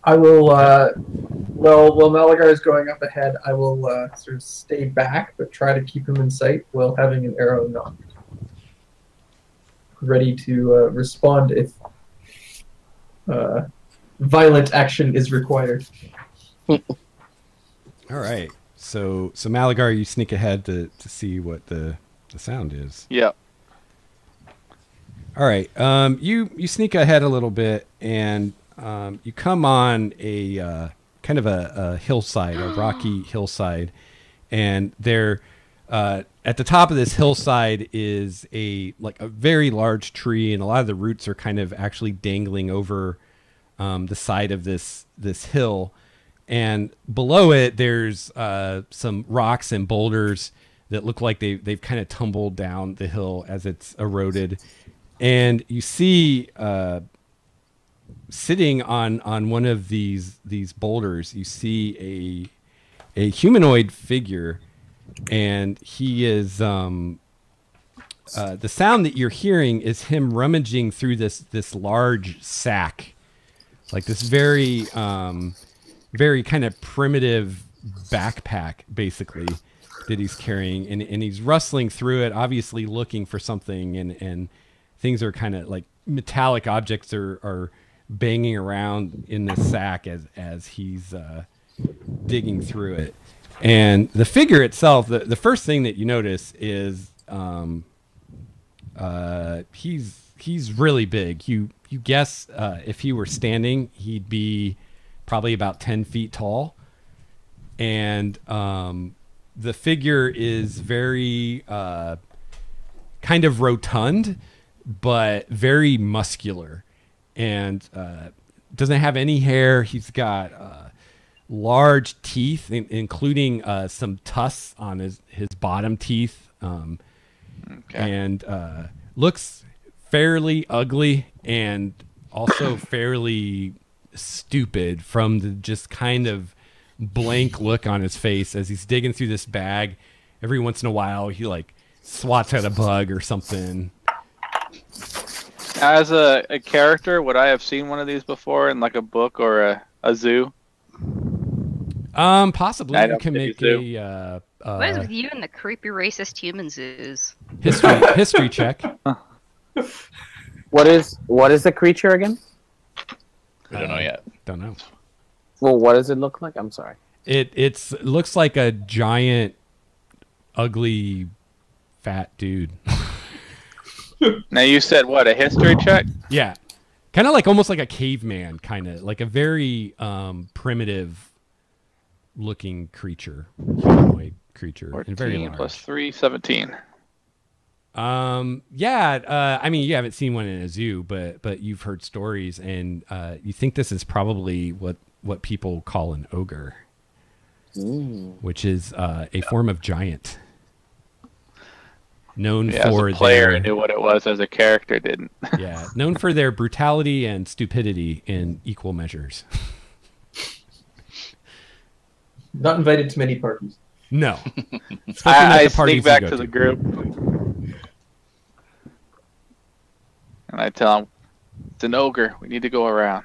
I will. While Malagar is going up ahead, I will sort of stay back, but try to keep him in sight while having an arrow knocked, ready to respond if violent action is required. All right. So Malagar, you sneak ahead to see what the sound is. Yeah. All right. You sneak ahead a little bit, and you come on a kind of a hillside, a rocky hillside, and there at the top of this hillside is a very large tree, and a lot of the roots are kind of actually dangling over the side of this hill. And below it, there's some rocks and boulders that look like they've kind of tumbled down the hill as it's eroded. And you see sitting on one of these boulders, you see a humanoid figure, and he is the sound that you're hearing is him rummaging through this large sack, like this very kind of primitive backpack, basically, that he's carrying, and he's rustling through it, obviously looking for something, and things are kind of like metallic objects are banging around in this sack as he's digging through it. And the figure itself, the first thing that you notice is he's really big. You guess if he were standing, he'd be probably about 10 feet tall. And the figure is very kind of rotund, but very muscular, and doesn't have any hair. He's got large teeth, including some tusks on his bottom teeth, and looks fairly ugly and also fairly stupid from the just kind of blank look on his face as he's digging through this bag. Every once in a while, he swats at a bug or something. As a character, would I have seen one of these before in a book or a zoo? Possibly. You can make what is with you and the creepy racist human zoos? history check. What is the creature again? We don't know yet. Don't know. Well, what does it look like? I'm sorry. It looks like a giant, ugly, fat dude. Now you said what? A history check? Yeah, kind of almost like a caveman, kind of like a very primitive looking creature, humanoid creature, 14 and very large. plus 3, 17. Yeah. I mean, you haven't seen one in a zoo, but you've heard stories, and you think this is probably what people call an ogre, which is a form of giant. Known for as a player, their, I knew what it was. As a character, didn't. Yeah, known for their brutality and stupidity in equal measures. Not invited to many parties. No. I sneak back to the group, and I tell him, "It's an ogre. We need to go around."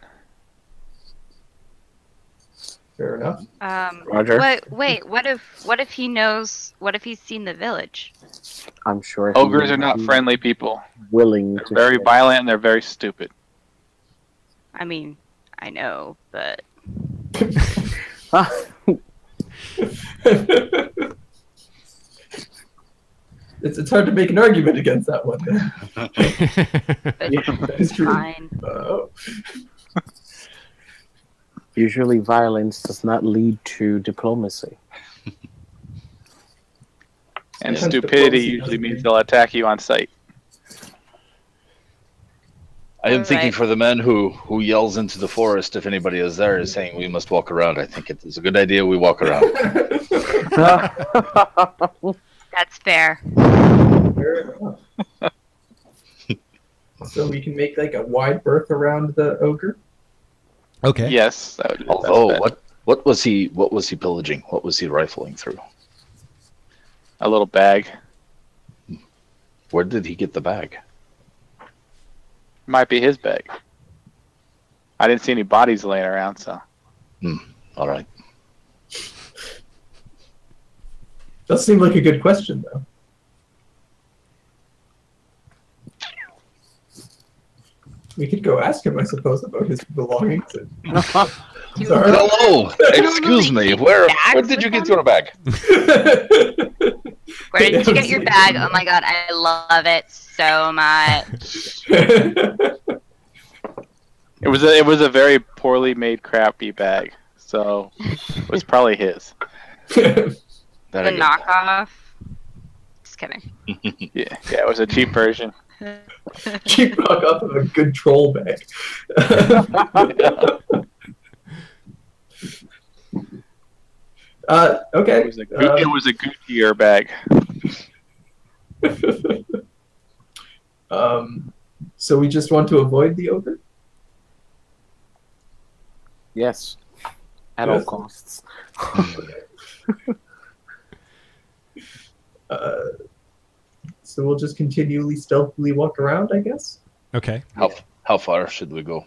Fair enough. Roger. Wait. What if he knows? What if he's seen the village? I'm sure Ogres are not friendly people. Willing They're to very share. violent and they're very stupid. I mean, I know, but It's hard to make an argument against that one. it's fine. Usually violence does not lead to diplomacy. And Yeah. stupidity usually means they'll attack you on sight. I am thinking Alright. for the man who yells into the forest if anybody is there, is saying we must walk around. I think it is a good idea we walk around. That's fair. Fair enough. So we can make a wide berth around the ogre. Okay. Yes, that would be the best Although, bet. what What was he pillaging? What was he rifling through? A little bag. Where did he get the bag? Might be his bag. I didn't see any bodies laying around, so. All right. Does seem like a good question, though. We could go ask him, I suppose, about his belongings. Sorry. Hello. Excuse me. Where did you get your bag? Where did you get your bag? Oh my god, I love it so much. It was a very poorly made, crappy bag, so it was probably his. The knockoff. Just kidding. Yeah, it was a cheap version. Cheap knockoff of a good troll bag. Okay. It was a Goodyear bag. So we just want to avoid the ogre? Yes. At all costs. So we'll just continually stealthily walk around, I guess? Okay. How far should we go?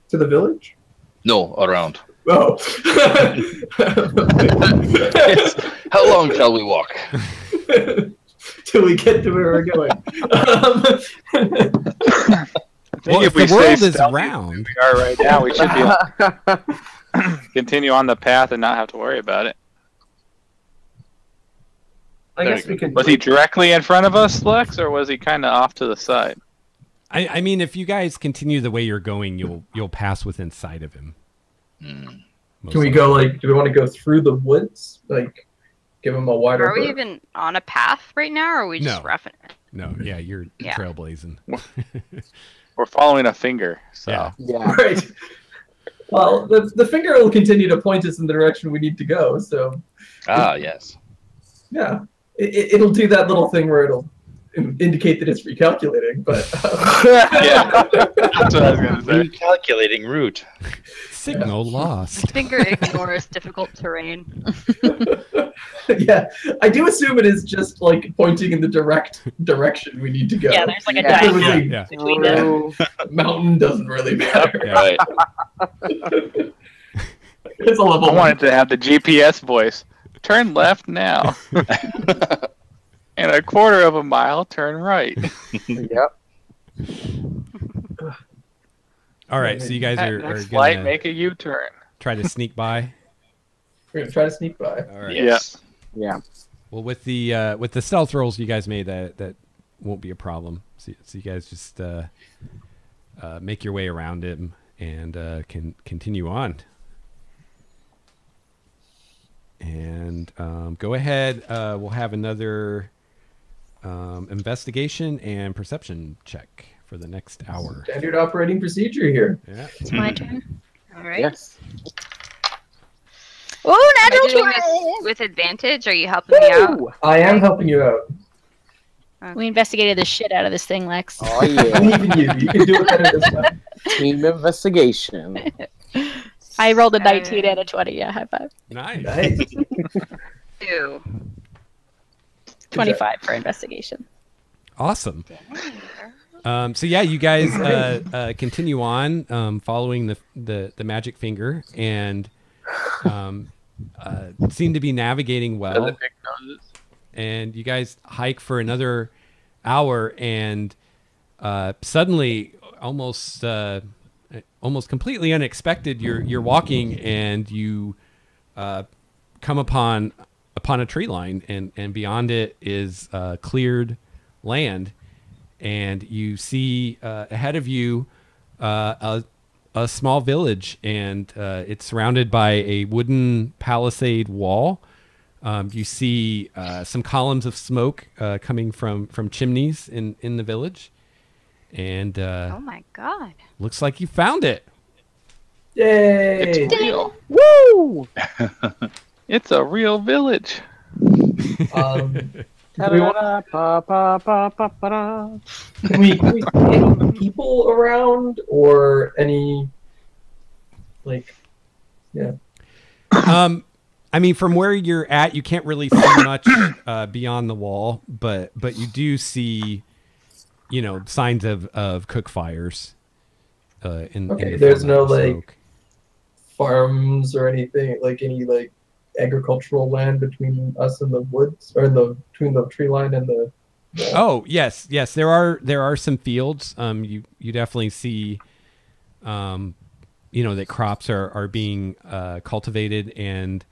To the village? No, around. Oh. How long shall we walk? Till we get to where we're going. Well, if the world is round, we are right now. We should be continue on the path and not have to worry about it. I guess we could. Was he directly in front of us, Lex, or was he kind of off to the side? I mean, if you guys continue the way you're going, you'll pass within sight of him. Can we go do we want to go through the woods? Like, give him a wider Are we berth? even on a path right now, or are we just roughing it? No, yeah, you're trailblazing. We're following a finger, so. Yeah. Right. Well, the finger will continue to point us in the direction we need to go, so. Yes. Yeah. It'll do that little thing where it'll indicate that it's recalculating, but. Yeah. That's what I was going to say. Recalculating route. Signal lost. Finger ignores difficult terrain. Yeah, I do assume it is just like pointing in the direct direction we need to go. Yeah, there's like a If it was diagram a between them. mountain doesn't really matter. Right. It's a level I wanted to have the GPS voice. Turn left now. And a quarter of a mile, turn right. Yep. All right, so you guys are Next going light, to make a U-turn. try to sneak by. We're gonna try to sneak by. All right. Yes. Yeah. Well, with the stealth rolls you guys made, that won't be a problem. So you guys just make your way around him and can continue on. And go ahead. We'll have another investigation and perception check for the next hour. Standard operating procedure here. Yeah. It's my turn. All right. Yes. Am Oh, I natural doing 20! this with advantage? Are you helping me out? I am helping you out. We investigated the shit out of this thing, Lex. Oh yeah. Believe in you. You can do it better this time. Team investigation. I rolled a 19 and a 20. Yeah, high five. Nice. Nice. 2. 25 for investigation. Awesome. So yeah, you guys continue on following the magic finger and seem to be navigating well. And you guys hike for another hour, and suddenly, almost completely unexpected, you're walking, and you come upon a tree line, and beyond it is cleared land, and you see ahead of you a small village, and it's surrounded by a wooden palisade wall. You see some columns of smoke coming from chimneys in the village, and Oh my god. looks like you found it. Yay! It's real. Woo! It's a real village. Do we want, can we see any people around or any like Yeah. I mean, from where you're at, you can't really see much beyond the wall, but you do see, signs of cook fires. In Okay, the there's form of no, the like, smoke. farms or anything, like any like agricultural land between us and the woods, or between the tree line and the wall. Oh yes, there are some fields. You definitely see, that crops are being cultivated, and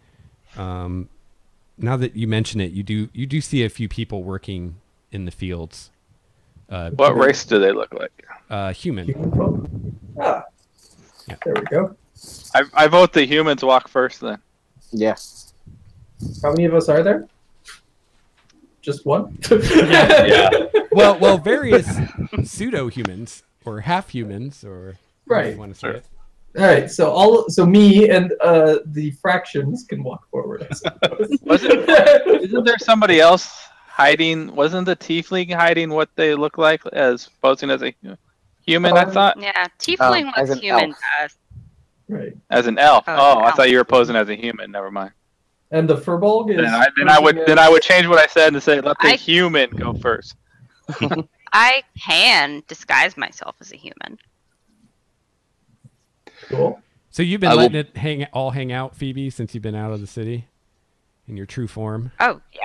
now that you mention it, you do see a few people working in the fields. What race do they look like? Human. Human folk? Ah, Yeah. there we go. I vote the humans walk first then. Yeah. How many of us are there? Just one? Yeah. Well, various pseudo humans or half humans, or however Right. you want to say it. All right, so me and the fractions can walk forward. I suppose. Isn't there somebody else hiding? Wasn't the tiefling hiding what they look like as posing as a human? I thought Yeah, tiefling as was an human elf. to us. Right, as an elf. Oh, Oh, an I elf. thought you were posing as a human. Never mind. and the furbolg is. Then I would change what I said and say let the I- human go first. I can disguise myself as a human. Cool. So you've been I will- letting it hang out, Phoebe, since you've been out of the city, in your true form. Oh yeah.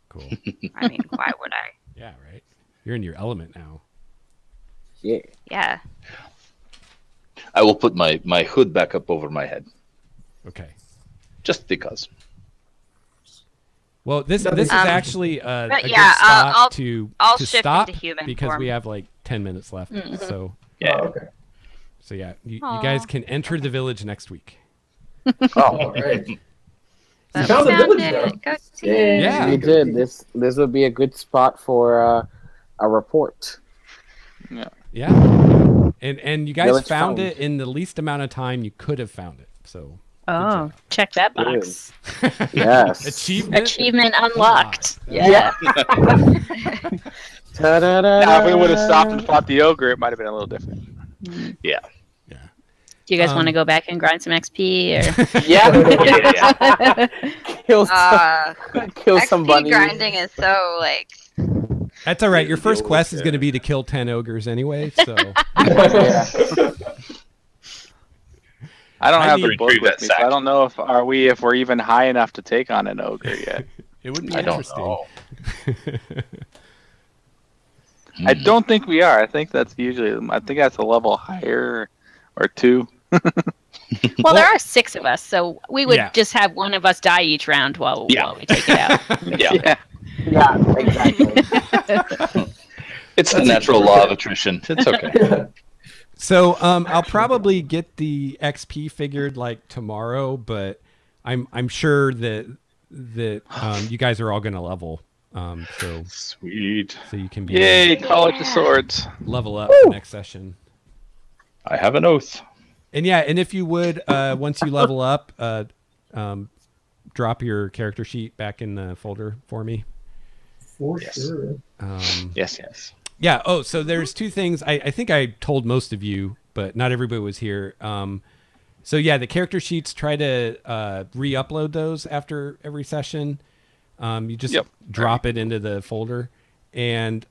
Cool. I mean, why would I? Yeah, right. You're in your element now. Yeah. Yeah. I will put my hood back up over my head, Okay. just because. Well, this Um, is actually a but good yeah, spot I'll- to I'll to shift stop into human because form. we have like 10 minutes left. Mhm. So Yeah. Oh, okay. yeah, you Aw. guys can enter the village next week. All right. So found the we village it. now. Go see Yay. it. Yeah. We did. This would be a good spot for a report. Yeah. And you guys Village found found. it in the least amount of time you could have found it. So Oh, check that box. Yes. achievement unlocked. Yeah. Ta-da-da-da. Now, if we would have stopped and fought the ogre, it might have been a little different. Yeah. Do you guys want to Um, go back and grind some XP? Or? Yeah. Kill kill some XP bunnies. grinding is so like. That's all right. Your The first old quest is guy. going to be to kill 10 ogres anyway. So Yeah. I don't I have need the to book retrieve with that me, so I sack. don't know if we're even high enough to take on an ogre yet. it would be I don't interesting. know. I don't think we are. I think that's a level higher or two. Well, there are 6 of us, so we would Yeah. just have one of us die each round while we take it out. Yeah. Yeah, exactly. It's the natural law of attrition. It's okay. So I'll probably get the XP figured like tomorrow, but I'm sure that you guys are all going to level. So Sweet. you can be Yay, College of Swords. level up the next session. I have an oath. And yeah, and if you would, once you level up, drop your character sheet back in the folder for me. For Yes. sure. Yes. Yeah. Oh, so there's 2 things. I think I told most of you, but not everybody was here. So yeah, the character sheets, try to re-upload those after every session. You just drop it into the folder. And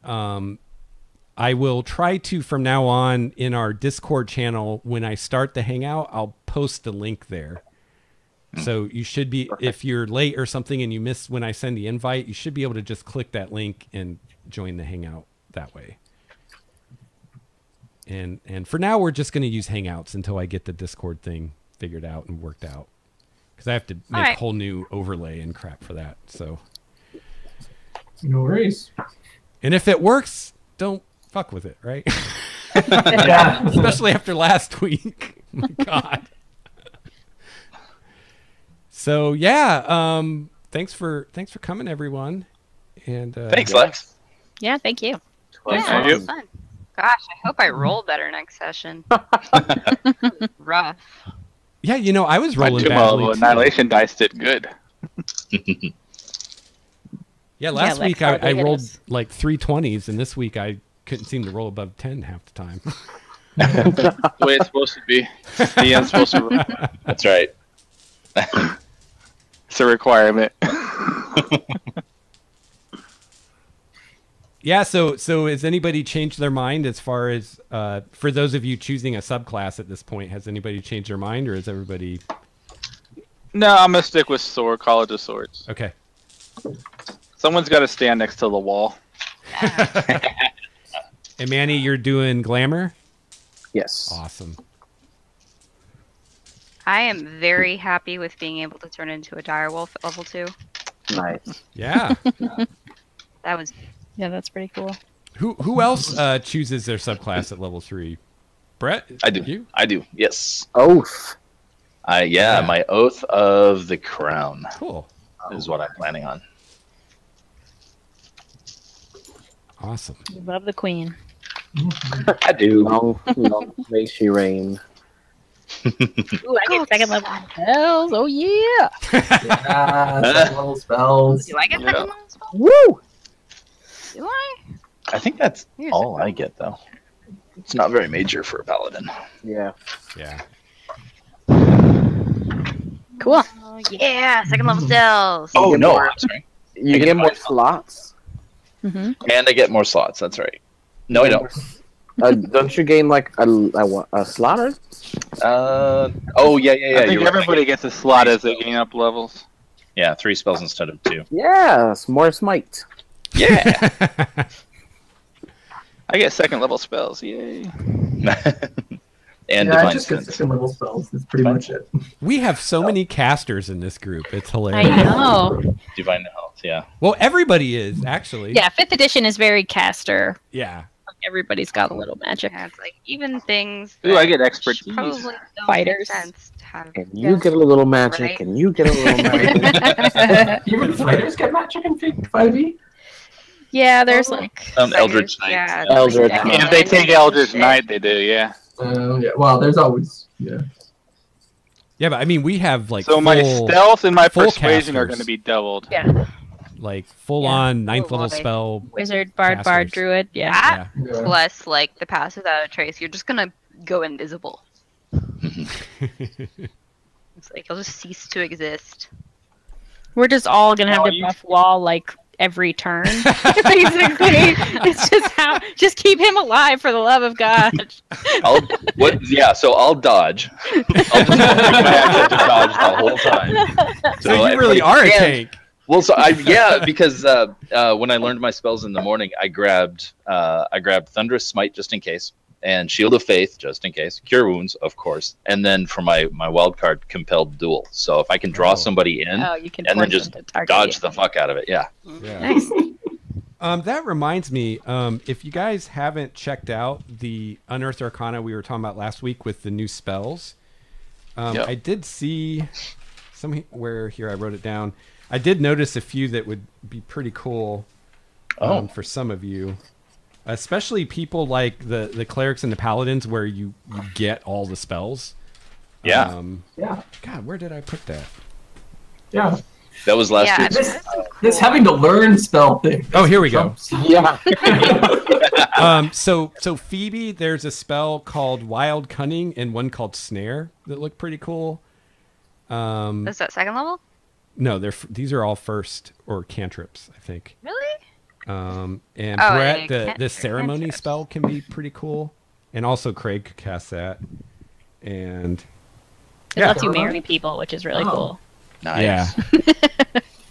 I will try to, from now on, in our Discord channel, when I start the Hangout, I'll post the link there. So you should be, if you're late or something and you miss when I send the invite, you should be able to just click that link and join the Hangout that way. And for now, we're just going to use Hangouts until I get the Discord thing figured out and worked out. Because I have to make a whole new overlay and crap for that. So, No worries. and if it works, don't fuck with it, right? Yeah. Especially after last week. Oh my God. So yeah, thanks for coming, everyone. And Thanks, Lex. Yeah, thank you. Yeah, you. it was fun. Gosh, I hope I roll better next session. Rough. Yeah, I was My rolling Doom badly too. Annihilation dice did good. Yeah, last Lex week I hardly hit rolled us. like 3 20s, and this week I couldn't seem to roll above 10 half the time. The way it's supposed to be. DM's supposed to. That's right. It's a requirement. Yeah, so has anybody changed their mind as far as for those of you choosing a subclass at this point? Has anybody changed their mind, or is everybody No, I'm gonna stick with sword. College of Swords. okay? Someone's got to stand next to the wall. And Manny, you're doing glamour. Yes. Awesome. I am very happy with being able to turn into a direwolf at level 2. Nice. Yeah. That was Yeah, that's pretty cool. Who else chooses their subclass at level 3? Brett? I do. You? I do. Yes. Oath. Yeah, my Oath of the Crown Cool. is what I'm planning on. Awesome. Love the queen. I do. Long may she reign. Ooh, I get second level spells. Oh yeah. Yeah, second level spells. Do I get Yeah. second level spell? Woo! Do I? I think that's Here's all I get, though. It's not very major for a paladin. Yeah. Yeah. Cool. Oh yeah, second level spells. Oh, get no, more- I'm sorry. You get more slots. Mm-hmm. And I get more slots, that's right. No, I don't. Don't you gain like a slaughter? Oh, yeah, I think you're right. everybody gets a slot as they gain up levels. Yeah, 3 spells instead of 2. Yes, more smite. Yeah. I get second level spells. Yay. And Yeah, I Divine just get Sense. second level spells. That's pretty much it. We have so many casters in this group. It's I hilarious. know. Divine Health, yeah. Well, everybody is actually. Yeah, 5th edition is very caster. Yeah. Everybody's got a little magic. Yeah, it's like even things. Ooh, I that get expertise. probably don't Fighters. make sense to have. And you get a little magic, Right. and you get a little magic. Even fighters get magic in 5e? Yeah, there's like Eldritch Knight. Yeah, Eldritch like, Knight. If they take Eldritch Knight, they do, yeah. Yeah. Well, there's always Yeah, but I mean, we have like So my full, stealth and my full persuasion are casters. going to be doubled. yeah, like full on 9th level boy. spell. wizard, bard, bard, Casters. druid. Yeah. That Yeah. plus like the pass without a trace, you're just gonna go invisible. It's like you'll just cease to exist. We're just all gonna have Oh, to you- buff wall like every turn. Basically, it's just how just keep him alive for the love of God. So I'll dodge. I'll just keep my action to dodge the whole time. So you really everybody are a can- tank. Well, because when I learned my spells in the morning, I grabbed Thunderous Smite just in case, and Shield of Faith just in case, Cure Wounds of course, and then for my wild card, Compelled Duel. So if I can draw Oh. somebody in Oh, you can and then force just them to target dodge you. the fuck out of it, yeah. Yeah. Nice. That reminds me, if you guys haven't checked out the Unearthed Arcana we were talking about last week with the new spells, Yep. I did see somewhere here, I wrote it down. I did notice a few that would be pretty cool for some of you, especially people like the clerics and the paladins where you get all the spells. Yeah. Yeah. God, where did I put that? Yeah. That was last Yeah, week. This having to learn spell thing. Oh, here we go. Yeah. So Phoebe, there's a spell called Wild Cunning and one called Snare that look pretty cool. Is that second level? No, these are all first or cantrips, I think. Really? And Oh, Brett, yeah, the ceremony cantrips. spell can be pretty cool, and also Craig could cast that. And It Yeah. lets you marry people, which is really Oh. cool. Nice. yeah,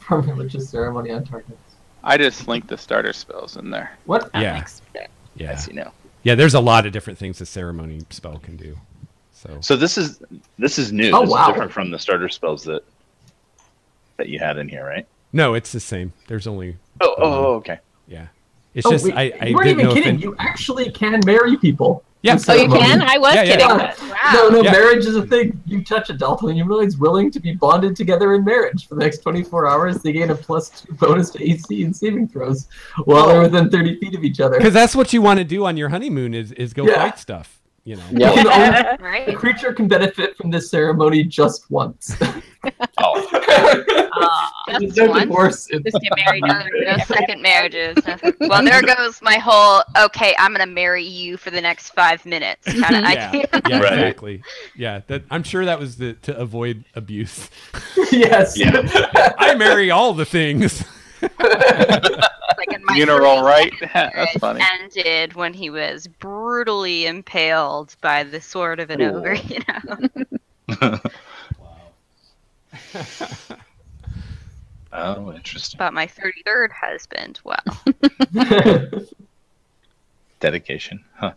From religious ceremony on targets. I just linked the starter spells in there. What? That Yeah. makes- I yeah, see now. yeah. There's a lot of different things the ceremony spell can do. So this is new. Oh, This wow. is different from the starter spells that you had in here, right? No, it's the same. There's only Okay. yeah. It's just wait, I you weren't didn't even know kidding. if You actually can marry people. Yeah. in Oh, you ceremony. can? I was Yeah, yeah. kidding. Yeah. But No, Yeah. marriage is a thing. You touch adult when you realize willing to be bonded together in marriage. For the next 24 hours, they gain a +2 bonus to AC and saving throws while they're within 30 feet of each other. because that's what you want to do on your honeymoon is go Yeah. fight stuff. you know. Yeah. The Right? creature can benefit from this ceremony just once. Oh, There's Just no once? divorce. Just get married. No second marriages. Well, there goes my whole, okay, I'm going to marry you for the next 5 minutes kind of Yeah, idea. yeah, Right. exactly. Yeah, I'm sure that was to avoid abuse. Yes. Yeah. I marry all the things. Like in my Funeral, right? first That's marriage funny. ended when he was brutally impaled by the sword of an Ooh. ogre, you know? oh, interesting. But my 33rd husband, well, Dedication. Huh.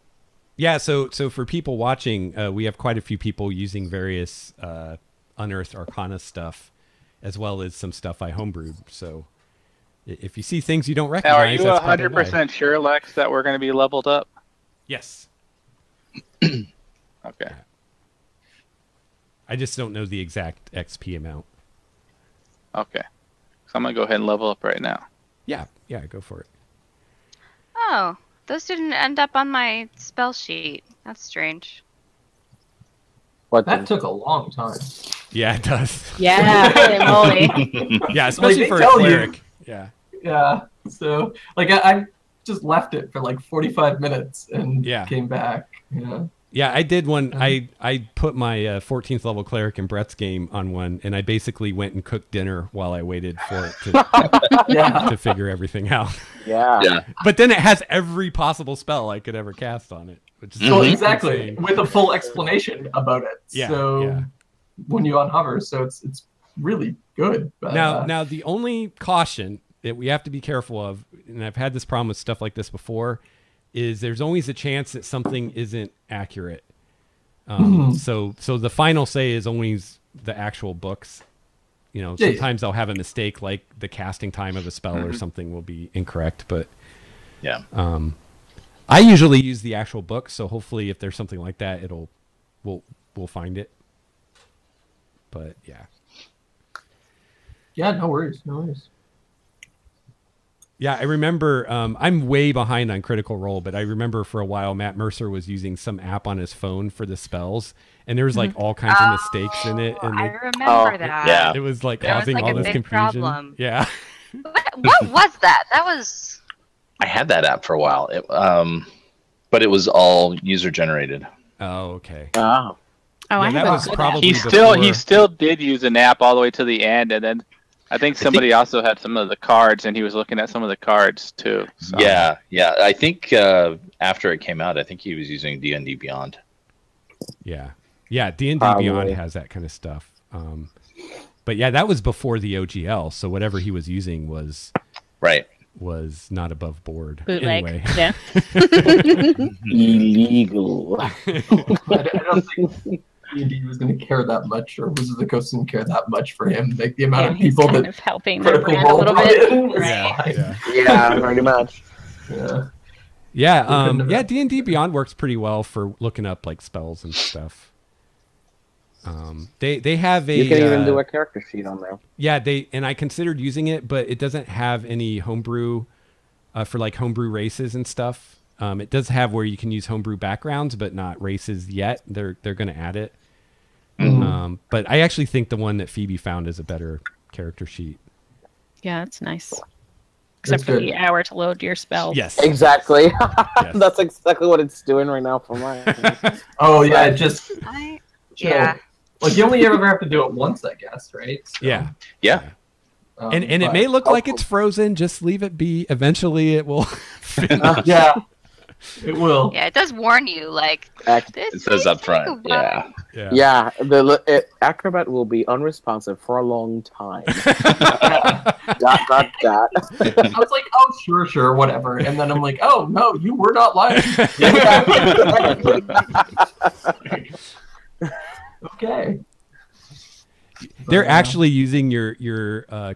Yeah, so for people watching, we have quite a few people using various Unearthed Arcana stuff, as well as some stuff I homebrewed. So if you see things you don't Now, recognize, are you that's probably why. 100% sure, Lex, that we're going to be leveled up? Yes. Okay. I just don't know the exact XP amount. Okay. So I'm going to go ahead and level up right now. Yeah, go for it. oh, those didn't end up on my spell sheet. That's strange. What That the- took a long time. Yeah, it does. Yeah, holy moly. Yeah, especially they for a tell you. cleric. Yeah. Yeah. So, like, I just left it for like 45 minutes and Yeah. came back. Yeah. Yeah, I did one. I put my 14th level cleric in Brett's game on one, and I basically went and cooked dinner while I waited for it Yeah. to figure everything out. Yeah. Yeah. But then it has every possible spell I could ever cast on it, which is Well, Mhm. exactly. insane. With a full explanation about it. Yeah, So yeah. when you unhover, so it's really good. But, Now the only caution that we have to be careful of, and I've had this problem with stuff like this before, is there's always a chance that something isn't accurate. So the final say is always the actual books. You know, Yeah, sometimes I'll have a mistake, like the casting time of a spell or something will be incorrect, but Yeah. I usually use the actual book, so hopefully if there's something like that, we'll find it. But yeah. yeah, no worries. No worries. Yeah, I remember, I'm way behind on Critical Role, but I remember for a while Matt Mercer was using some app on his phone for the spells, and there was like all kinds of mistakes in it, and I it, remember that. Yeah. it was like There was, causing like, all a this big confusion. problem. Yeah. What was that? That was... I had that app for a while. But it was all user generated. Oh, okay. Ah. Oh, I Yeah, that have was a good probably He before- still did use an app all the way to the end, and then I think somebody also had some of the cards, and he was looking at some of the cards too. So. Yeah. I think after it came out, I think he was using D&D Beyond. Yeah. Yeah, D&D Probably. Beyond has that kind of stuff. But yeah, that was before the OGL, so whatever he was using was Right. not above board. bootleg. Anyway. Yeah. Illegal. I don't think D&D was going to care that much, or Wizards of the Coast didn't care that much for him. Like the amount Yeah, of he's people kind that of helping their Critical brand a Role little brought bit. in was Yeah, fine. yeah. Yeah, pretty much. Yeah. Yeah, couldn't have- yeah, D&D Beyond works pretty well for looking up like spells and stuff. They have a You can even do a character sheet on there. yeah, and I considered using it, but it doesn't have any homebrew for like homebrew races and stuff. It does have where you can use homebrew backgrounds, but not races yet. They're going to add it. But I actually think the one that Phoebe found is a better character sheet. Yeah, that's nice. That's Except for good. the hour to load your spells. Yes. Exactly. Yes. That's exactly what it's doing right now for mine. Oh yeah, it just Yeah. like you only ever have to do it once, I guess, right? So, Yeah. Yeah. And it but- may look like it's frozen. Just leave it be. Eventually it will finish. yeah, it will. Yeah, it does warn you, like, this It says may up front. take a while. Yeah. Yeah. Acrobat will be unresponsive for a long time. Yeah. dot, dot, dot. I was like, oh sure, whatever, and then I'm like, oh no, you were not lying. Okay. They're actually using your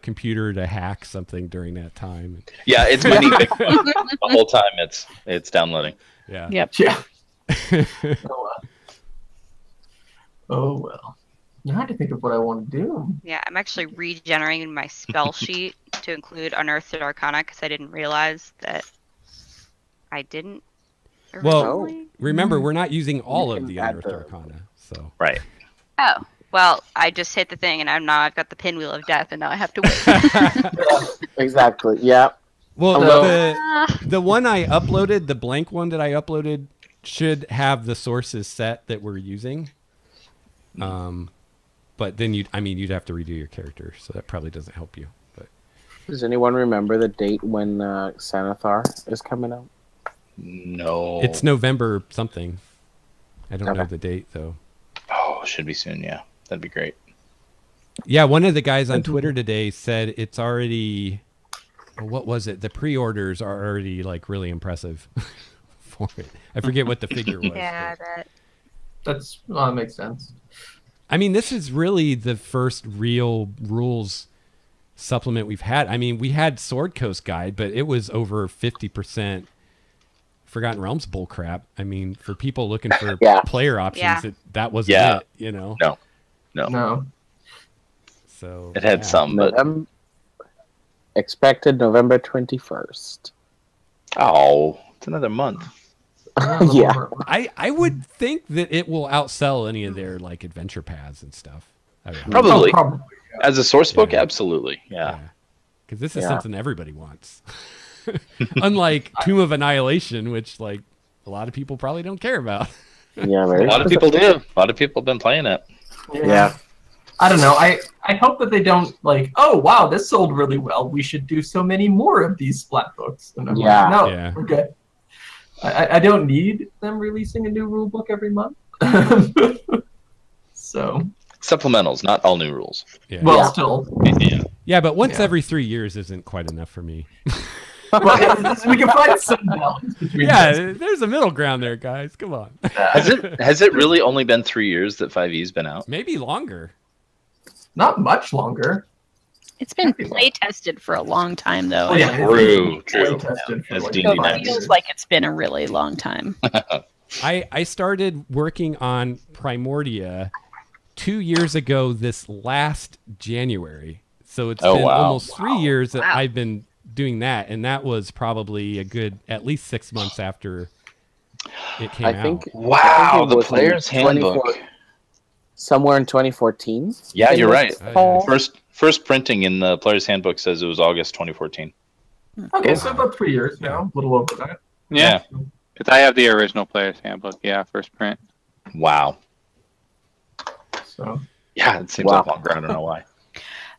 computer to hack something during that time. Yeah, it's my neat thing. The whole time it's downloading. Yeah. Yep. Yeah. Oh well. Oh well. Now I have to think of what I want to do. Yeah, I'm actually regenerating my spell sheet to include Unearthed Arcana because I didn't realize that I didn't originally? remember, we're not using all You of can the add Unearthed the- Arcana. So Right. Oh, well, I just hit the thing, and I've got the pinwheel of death, and now I have to wait. Exactly. Yeah. well, Although- the one I uploaded, the blank one that I uploaded, should have the sources set that we're using. But then you'd have to redo your character, so that probably doesn't help you. But Does anyone remember the date when Xanathar is coming out? No. it's November something. I don't know Okay. the date though. Oh, should be soon. Yeah, that'd be great. Yeah, one of the guys on Twitter today said it's already. What was it? The pre-orders are already like really impressive for it. I forget what the figure was. Yeah, but- That makes sense. I mean, this is really the first real rules supplement we've had. I mean, we had Sword Coast Guide, but it was over 50% Forgotten Realms bullcrap. I mean, for people looking for Yeah. player options, Yeah. that wasn't Yeah. it, you know? No. No. So It had yeah. some, but Expected November 21st. oh, it's another month. Yeah. I would think that it will outsell any of their like adventure paths and stuff. I would hope. Probably. Oh, probably. As a source book, Yeah. absolutely. Yeah. Because this is Yeah. something everybody wants. Unlike Tomb of Annihilation, which like a lot of people probably don't care about. Yeah, A very lot of people do. A lot of people have been playing it. Yeah. I don't know. I hope that they don't like, oh wow, this sold really well. We should do so many more of these splat books. And I'm Yeah. like, no, Yeah. we're good. I don't need them releasing a new rule book every month. So, Supplementals, not all new rules. Yeah. well, Yeah. still, Yeah. Yeah, but once Yeah. every 3 years isn't quite enough for me. well, we can find some balance between Yeah, those. there's a middle ground there, guys. Come on. Has it really only been 3 years that 5e's been out? Maybe longer. Not much longer. It's been play tested for a long time, though. Oh, yeah, True, it's true. tested for As like D&D So it 9. feels like it's been a really long time. I started working on Primordia 2 years ago this last January. So it's Oh, been wow. almost 3 years that Wow. I've been doing that, and that was probably a good at least 6 months after it came I think. out. Wow, I think it the was in player's handbook. Somewhere in 2014. Yeah, you're right. Oh, yeah. First printing in the player's handbook says it was August 2014. Okay, so about 3 years now, a little over that. Yeah, because I have the original player's handbook. Yeah, first print. Wow. So Yeah, it seems Wow. like longer. I don't know why.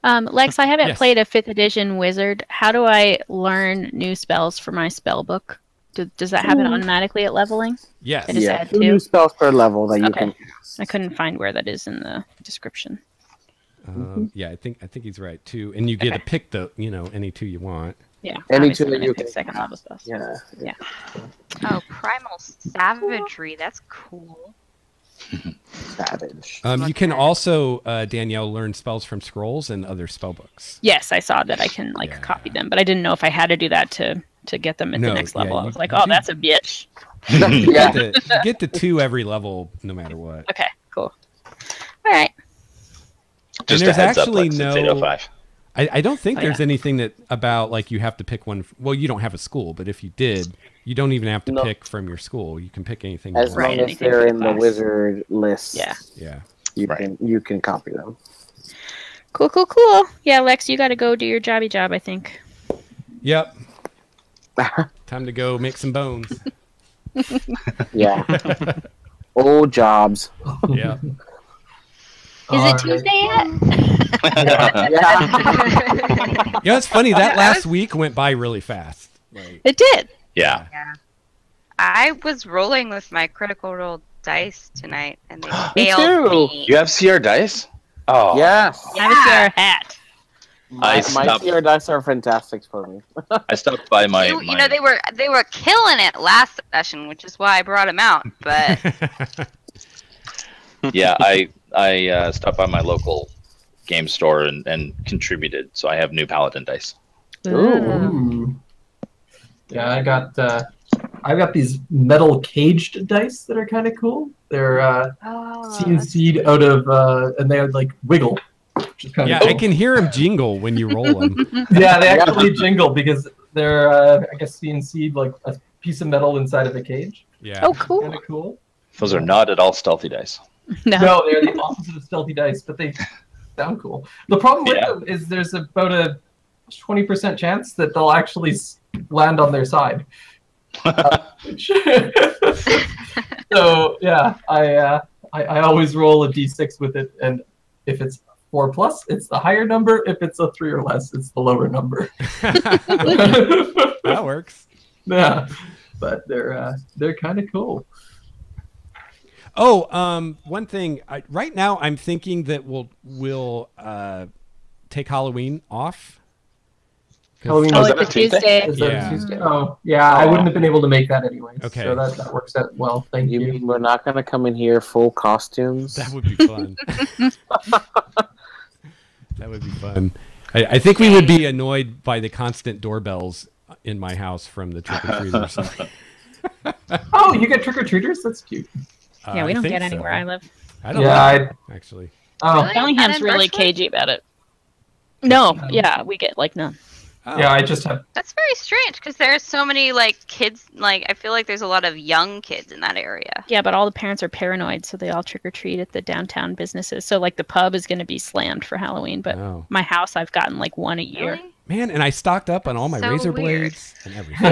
Lex, I haven't Yes. played a 5th edition wizard. How do I learn new spells for my spell book? Does that happen automatically at leveling? Yes. I just Yeah, add 2 two. new spells per level that you Okay. can. I couldn't find where that is in the description. Yeah, I think he's right too. And you get to pick the any 2 you want. Yeah. Any obviously two that I'm gonna you pick can- second level spells. Yeah. Oh, primal savagery. That's cool. Savage. You can also Danielle learn spells from scrolls and other spell books. Yes, I saw that I can Yeah. copy them, but I didn't know if I had to do that to get them at No, the next yeah, level. I you- was like, you oh, do- that's a bitch. You Yeah. get to 2 every level, no matter what. Okay, cool. All right. Just a there's heads up, actually Lex, it's no- 8:05. I don't think Oh, there's yeah. anything that about like you have to pick one. Well, you don't have a school, but if you did, you don't even have to No. pick from your school. You can pick anything. As you Right, want. long as anything they're for the in the class. wizard list, Yeah. Yeah. you can copy them. Cool, cool, cool. Yeah, Lex, you got to go do your jobby job, I think. Yep. Time to go make some bones. Yeah. Old jobs. Yeah. Is All it right. Tuesday yet? Yeah. Yeah, it's funny that I last week went by really fast. Like, It did. Yeah. I was rolling with my critical role dice tonight, and they Me failed too. me. You have CR dice? Oh. Yes. I have a CR hat. My stopped- CR dice are fantastic for me. I stopped by my. You know, they were killing it last session, which is why I brought them out. But Yeah, I stopped by my local game store and contributed, so I have new paladin dice. Ooh. Yeah, I've got these metal caged dice that are kind of cool. They're CNC'd out of and they like wiggle, which is kind yeah, of cool. I can hear him jingle when you roll them. Yeah, they actually jingle because they're I guess CNC'd like a piece of metal inside of a cage. Yeah. Oh, cool. Kind of cool. Those are not at all stealthy dice. No. No, they're the opposite of stealthy dice, but they sound cool. The problem with Yeah. them is there's about a 20% chance that they'll actually land on their side. So yeah, I always roll a d6 with it, and if it's 4+, it's the higher number. If it's a 3 or less, it's the lower number. That works. Yeah, but they're kind of cool. Oh, one thing. Right now, I'm thinking that we'll take Halloween off. Halloween Oh, is it's a Tuesday. Is that Yeah. Tuesday? Oh, yeah. I wouldn't have been able to make that anyway. Okay. So that works out well. Thank You you. mean we're not going to come in here full costumes? That would be fun. That would be fun. I think we would be annoyed by the constant doorbells in my house from the trick-or-treaters. Oh, you get trick-or-treaters? That's cute. Yeah, we I don't think get so. anywhere I live. I don't Yeah, know, actually. Oh, Really? Bellingham's And in really Birchwood? cagey about it. No, yeah, we get like none. Oh. yeah. I just have. That's very strange because there's so many like kids. Like I feel like there's a lot of young kids in that area. Yeah, but all the parents are paranoid, so they all trick or treat at the downtown businesses. So like the pub is going to be slammed for Halloween, but Oh. my house I've gotten like one a year. Really? Man, and I stocked up on all my So razor weird. blades and everything.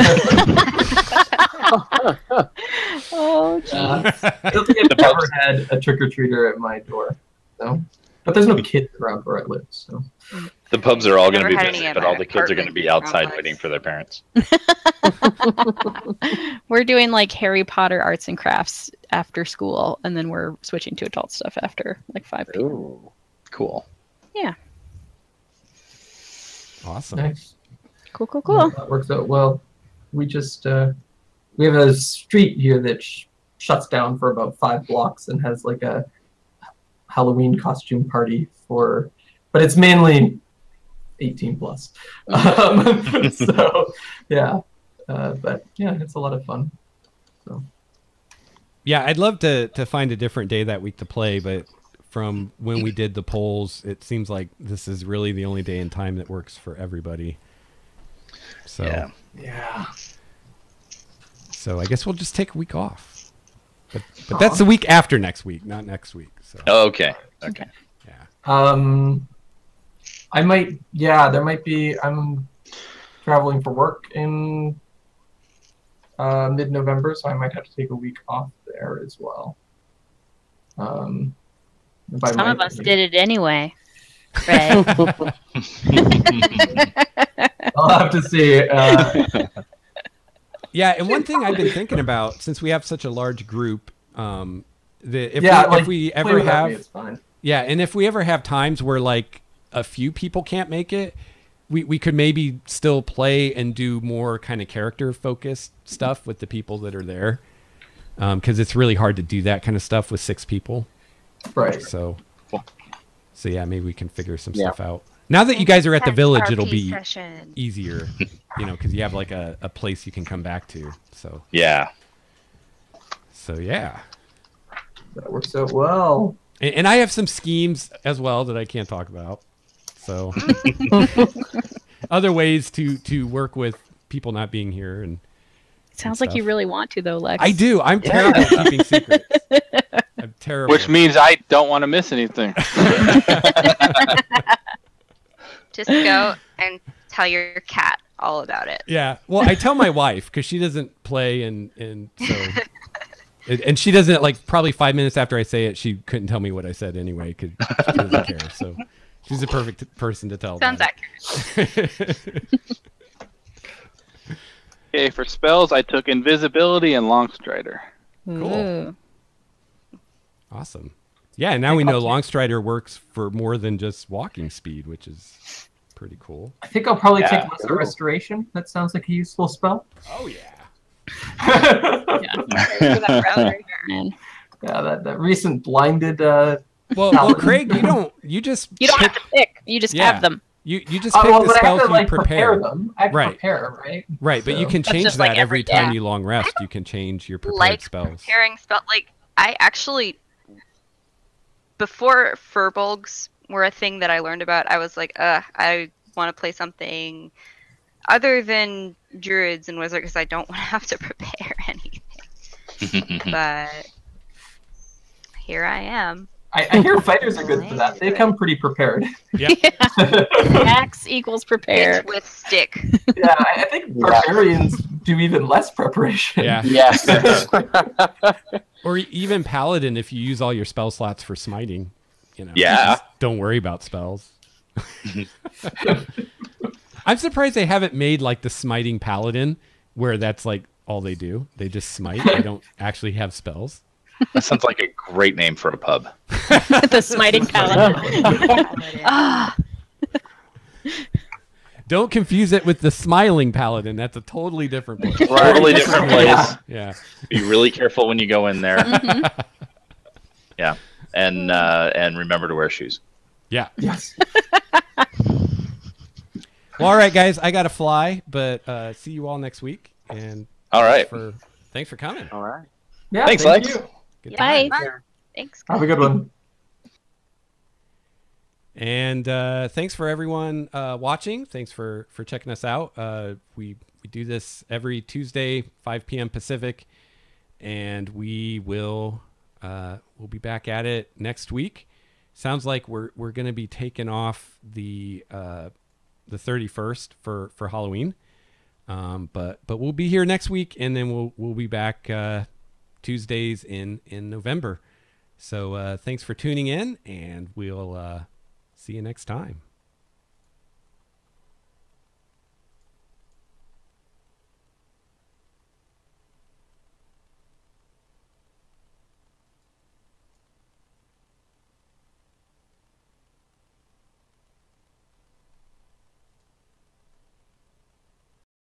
Oh, I don't think I've ever had a trick-or-treater at my door. No, but there's no kids around where I live. So The pubs are all going to Never be had busy, any of but my all the kids are going to be outside apartment waiting for their parents. We're doing like Harry Potter arts and crafts after school, and then we're switching to adult stuff after like 5 p.m. Ooh. Cool. Yeah, Awesome. nice. cool, cool, cool. That works out well. We just we have a street here that shuts down for about 5 blocks and has like a Halloween costume party but it's mainly 18+. So yeah, but yeah, it's a lot of fun. So Yeah, I'd love to find a different day that week to play, but from when we did the polls, it seems like this is really the only day and time that works for everybody. So Yeah. So I guess we'll just take a week off. But that's the week after next week, not next week. So Oh, okay. Okay. yeah. I might. Yeah, there might be. I'm traveling for work in mid-November, so I might have to take a week off there as well. Some of us did it anyway. Right. I'll have to see. Yeah, and one thing I've been thinking about, since we have such a large group, that if we ever without me, have, it's fine. yeah, and if we ever have times where like a few people can't make it, we could maybe still play and do more kind of character focused stuff with the people that are there, because it's really hard to do that kind of stuff with 6 people. Right. So yeah, maybe we can figure some stuff out. Now that you guys are at the village, it'll be Session. easier, because you have like a place you can come back to. So Yeah. yeah. That works out well. And I have some schemes as well that I can't talk about. So other ways to work with people not being here. And Sounds like you really want to, though, Lex. I do. I'm terrible at keeping secrets. I'm terrible. Which means I don't want to miss anything. Just go and tell your cat all about it. Yeah. Well, I tell my wife because she doesn't play, and so and she doesn't, like, probably 5 minutes after I say it, she couldn't tell me what I said anyway because she doesn't care. So she's the perfect person to tell. Sounds accurate. Okay, for spells, I took Invisibility and Longstrider. Cool. Ooh. Awesome. Yeah, and now we know Longstrider works for more than just walking speed, which is pretty cool. I think I'll probably Yeah. take Lesser Restoration. That sounds like a useful spell. Oh yeah. Man. Yeah, that recent blinded. Well, Craig, you don't just You don't have to pick. You just Yeah. have them. you just pick well, the but I have spells to you like prepare. them. I have to Right. prepare, right? Right, but you So- can That's change just that like every every time day. you long rest. You can change your prepared Like spells. preparing spell. Like I actually, before furbolgs were a thing that I learned about, I was like, I want to play something other than druids and wizards because I don't want to have to prepare anything. but here I am. I hear fighters are good for that. They come pretty prepared. Yeah. Axe equals prepare. It's with stick. Yeah, I think barbarians do even less preparation. Yeah. Yes. Or even paladin if you use all your spell slots for smiting. You know. Yeah. Just don't worry about spells. I'm surprised they haven't made like the smiting paladin where that's like all they do. They just smite. They don't actually have spells. That sounds like a great name for a pub. The smiting paladin. Ah. Don't confuse it with the smiling paladin. That's a totally different place. Totally different place. Yeah. Be really careful when you go in there. Mhm. Yeah, and remember to wear shoes. Yeah. Yes. Well, all right, guys. I got to fly, but see you all next week. And All right. thanks for coming. All right. Yeah. Thanks, thank Lex. you. Good Bye. times. Thanks. Have a good one. And thanks for everyone watching. Thanks for checking us out. We do this every Tuesday, 5 p.m. Pacific, and we'll be back at it next week. Sounds like we're going to be taking off the 31st for Halloween, but we'll be here next week, and then we'll be back Tuesdays in November. So thanks for tuning in, and we'll see you next time.